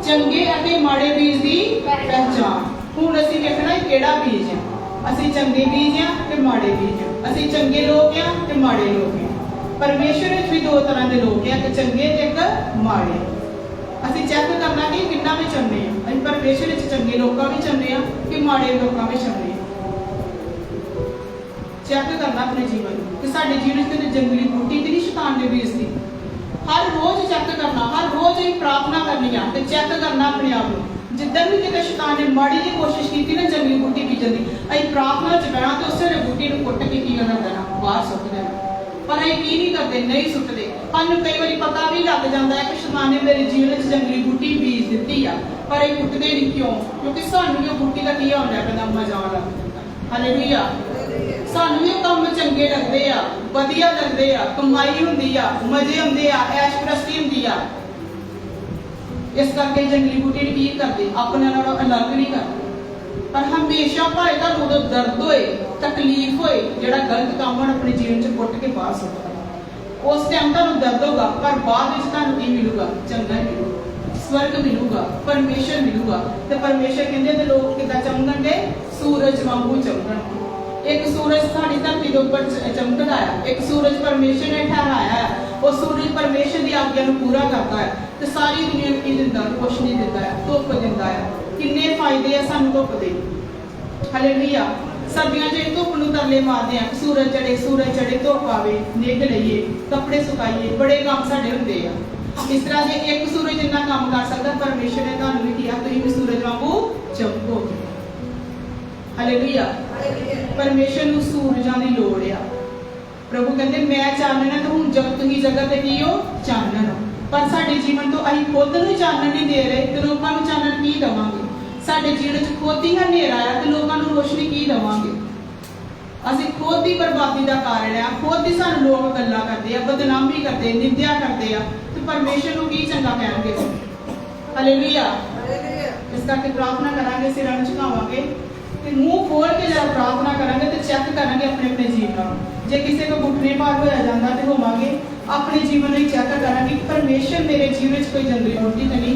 ਚੰਗੇ ਅਤੇ ਮਾੜੇ ਬੀਜ ਦੀ ਪਹਿਚਾਣ। ਹੁਣ ਅਸੀਂ ਵੇਖਣਾ ਕਿਹੜਾ ਬੀਜ ਹੈ। ਅਸੀਂ ਚੰਗੇ ਬੀਜ ਆ ਤੇ ਮਾੜੇ ਬੀਜ ਆ, ਅਸੀਂ ਚੰਗੇ ਲੋਕ ਆ ਤੇ ਮਾੜੇ ਲੋਕ ਆ। ਪਰਮੇਸ਼ਰ ਵਿੱਚ ਵੀ ਦੋ ਤਰ੍ਹਾਂ ਦੇ ਲੋਕ ਆ, ਇੱਕ ਚੰਗੇ ਤੇ ਇੱਕ ਮਾੜੇ। ਅਸੀਂ ਚੈੱਕ ਕਰਨਾ ਕਿ ਕਿੰਨਾ ਵਿੱਚ ਆਉਂਦੇ ਆ। ਅਸੀਂ ਪਰਮੇਸ਼ਰ ਵਿੱਚ ਚੰਗੇ ਲੋਕਾਂ ਵਿੱਚ ਆਉਂਦੇ ਆ ਕਿ ਮਾੜੇ ਲੋਕਾਂ ਵਿੱਚ ਆਉਂਦੇ ਆ। ਚੈੱਕ ਕਰਨਾ ਆਪਣੇ ਜੀਵਨ ਨੂੰ ਕਿ ਸਾਡੇ ਜੀਵਨ ਵਿੱਚ ਤੇ ਜੰਗਲੀ ਬੂਟੀ ਤੇ ਨਹੀਂ ਸ਼ੈਤਾਨ ਨੇ ਬੀਜਤੀ। ਹਰ ਰੋਜ਼ ਚੈੱਕ ਕਰਨਾ, ਹਰ ਰੋਜ਼ ਹੀ ਪ੍ਰਾਰਥਨਾ ਕਰਨੀ ਆ ਤੇ ਚੈੱਕ ਕਰਨਾ ਆਪਣੇ ਆਪ ਨੂੰ। ਜਿੱਦਣ ਵੀ ਕਿਤੇ ਸ਼ੈਤਾਨ ਨੇ ਮਾੜੀ ਜਿਹੀ ਕੋਸ਼ਿਸ਼ ਕੀਤੀ ਨਾ ਜੰਗਲੀ ਬੂਟੀ ਬੀਜਣ ਦੀ, ਅਸੀਂ ਪ੍ਰਾਰਥਨਾ 'ਚ ਬਹਿਣਾ ਤੇ ਉਸੇ ਵੇਲੇ ਬੂਟੀ ਨੂੰ ਕੁੱਟ ਕੇ ਕੀ ਕਰਨਾ ਦੇਣਾ, ਬਾਹਰ ਸੁੱਟ ਦੇਣਾ। ਪਰ ਅਸੀਂ ਕੀ ਨਹੀਂ ਕਰਦੇ, ਨਹੀਂ ਸੁੱਟਦੇ। ਸਾਨੂੰ ਕਈ ਵਾਰੀ ਪਤਾ ਵੀ ਲੱਗ ਜਾਂਦਾ ਹੈ ਕਿ ਸ਼ੈਤਾਨ ਨੇ ਮੇਰੇ ਜੀਵਨ 'ਚ ਜੰਗਲੀ ਬੂਟੀ ਬੀਜ ਦਿੱਤੀ ਆ, ਪਰ ਅਸੀਂ ਪੁੱਟਦੇ ਨਹੀਂ। ਕਿਉਂ? ਕਿਉਂਕਿ ਸਾਨੂੰ ਵੀ ਉਹ ਬੂਟੀ ਦਾ ਕੀ ਆਉਂਦਾ ਪੈਂਦਾ, ਮਜ਼ਾ ਆਉਂਦਾ। ਹਾਲੇਲੂਇਆ। ਸਾਨੂੰ ਵੀ ਉਹ ਕੰਮ ਚੰਗੇ ਲੱਗਦੇ ਆ, ਵਧੀਆ ਲੱਗਦੇ ਆ, ਕਮਾਈ ਹੁੰਦੀ ਆ, ਮਜ਼ੇ ਹੁੰਦੇ ਆ, ਐਸ਼ਪ੍ਰਸਤੀ ਹੁੰਦੀ ਆ। ਇਸ ਕਰਕੇ ਜੰਗਲੀ ਬੂਟੀ ਨੇ ਕੀ ਕਰਦੇ, ਆਪਣੇ ਨਾਲੋਂ ਅਲੱਗ ਨਹੀਂ ਕਰਦੇ। ਪਰ ਹਮੇਸ਼ਾ ਭਾਵੇਂ ਤੁਹਾਨੂੰ ਉਦੋਂ ਦਰਦ ਹੋਏ, ਤਕਲੀਫ ਹੋਏ, ਜਿਹੜਾ ਗਲਤ ਕੰਮ ਹਨ ਆਪਣੇ ਜੀਵਨ 'ਚ ਪੁੱਟ ਕੇ ਬਾਹਰ ਸੁੱਟੋ। ਉਸ ਟਾਈਮ ਤੁਹਾਨੂੰ ਦਰਦ ਹੋਗਾ, ਪਰ ਬਾਅਦ ਵਿੱਚ ਤੁਹਾਨੂੰ ਕੀ ਮਿਲੂਗਾ, ਚੰਗਾ ਮਿਲੂਗਾ, ਸਵਰਗ ਮਿਲੂਗਾ, ਪਰਮੇਸ਼ਰ ਮਿਲੂਗਾ। ਤੇ ਪਰਮੇਸ਼ਰ ਕਹਿੰਦੇ ਤੇ ਲੋਕ ਕਿੱਦਾਂ ਚਮਕਣਗੇ, ਸੂਰਜ ਵਾਂਗੂ ਚਮਕਣਗੇ। ਇੱਕ ਸੂਰਜ ਸਾਡੀ ਧਰਤੀ ਦੇ ਉੱਪਰ ਚਮਕਦਾ ਹੈ, ਇੱਕ ਸੂਰਜ ਪਰਮੇਸ਼ਰ ਨੇ ਠਹਿਰਾਇਆ ਹੈ। ਉਹ ਸੂਰਜ ਪਰਮੇਸ਼ਰ ਦੀ ਆਗਿਆ ਨੂੰ ਪੂਰਾ ਕਰਦਾ ਹੈ ਤੇ ਸਾਰੀ ਦੁਨੀਆ ਨੂੰ ਕੀ ਦਿੰਦਾ, ਕੁਛ ਨਹੀਂ ਦਿੰਦਾ ਹੈ, ਧੁੱਪ ਦਿੰਦਾ ਹੈ। ਕਿੰਨੇ ਫਾਇਦੇ ਆ ਸਾਨੂੰ ਧੁੱਪ ਦੇ। ਹਾਲੇਲੂਇਆ। ਸਰਦੀਆਂ 'ਚ ਧੁੱਪ ਨੂੰ ਤਰਲੇ ਮਾਰਦੇ ਆ, ਸੂਰਜ ਚੜੇ, ਧੁੱਪ ਆਵੇ, ਨਿੱਘ ਲਈਏ, ਕੱਪੜੇ ਸੁਕਾਈਏ, ਬੜੇ ਕੰਮ ਸਾਡੇ ਹੁੰਦੇ ਆ। ਇਸ ਤਰ੍ਹਾਂ ਜੇ ਇੱਕ ਸੂਰਜ ਇੰਨਾ ਕੰਮ ਕਰ ਸਕਦਾ, ਪਰਮੇਸ਼ਰ ਨੇ ਤੁਹਾਨੂੰ ਵੀ ਕਿਹਾ ਤੁਸੀਂ ਵੀ ਸੂਰਜ ਵਾਂਗੂ ਚਮਕੋਗੇ। ਹਾਲੇਲੂਇਆ। ਪਰਮੇਸ਼ਰ ਨੂੰ ਸੂਰਜਾਂ ਦੀ ਲੋੜ ਆ। ਪ੍ਰਭੂ ਕਹਿੰਦੇ ਮੈਂ ਚਾਨਣ ਹਾਂ ਤੇ ਹੁਣ ਜਗਤ ਦੀ ਜਗ੍ਹਾ ਤੇ ਕੀ ਹੋ, ਚਾਨਣ ਹੋ। ਪਰ ਸਾਡੇ ਜੀਵਨ ਤੋਂ ਅਸੀਂ ਖੁਦ ਨੂੰ ਚਾਨਣ ਨਹੀਂ ਦੇ ਰਹੇ ਤੇ ਲੋਕਾਂ ਨੂੰ ਚਾਨਣ ਕੀ ਦੇਵਾਂਗੇ? ਸਾਡੇ ਜੀਵਨ 'ਚ ਖੁਦ ਹੀ ਹਨੇਰਾ ਆ ਤੇ ਲੋਕਾਂ ਨੂੰ ਰੋਸ਼ਨੀ ਕੀ ਦੇਵਾਂਗੇ? ਅਸੀਂ ਖੁਦ ਦੀ ਬਰਬਾਦੀ ਦਾ ਕਾਰਨ ਆ। ਖੁਦ ਹੀ ਸਾਨੂੰ ਲੋਕ ਗੱਲਾਂ ਕਰਦੇ ਆ, ਬਦਨਾਮੀ ਕਰਦੇ, ਨਿੰਦਿਆ ਕਰਦੇ ਆ ਤੇ ਪਰਮੇਸ਼ਰ ਨੂੰ ਕੀ ਚੰਗਾ ਕਹਿਣਗੇ? ਹਾਲੇਲੂਇਆ। ਇਸ ਕਰਕੇ ਪ੍ਰਾਰਥਨਾ ਕਰਾਂਗੇ, ਸਿਰਾਂ ਨੂੰ ਝੁਕਾਵਾਂਗੇ ਤੇ ਮੂੰਹ ਖੋਲ ਕੇ ਜਦ ਪ੍ਰਾਰਥਨਾ ਕਰਾਂਗੇ ਤੇ ਚੈੱਕ ਕਰਾਂਗੇ ਆਪਣੇ ਜੀਵਨ ਨੂੰ। ਜੇ ਕਿਸੇ ਕੋ ਘੁਟਨੇ ਪਾਰ ਹੋਇਆ ਜਾਂਦਾ ਤੇ ਹੋਵਾਂਗੇ ਆਪਣੇ ਜੀਵਨ ਨੂੰ ਚੈੱਕ ਕਰਾਂਗੇ ਕਿ ਪਰਮੇਸ਼ਰ ਮੇਰੇ ਜੀਵਨ ਵਿੱਚ ਕੋਈ ਜੰਗਲੀ ਬੂਟੀ ਤਾਂ ਨਹੀਂ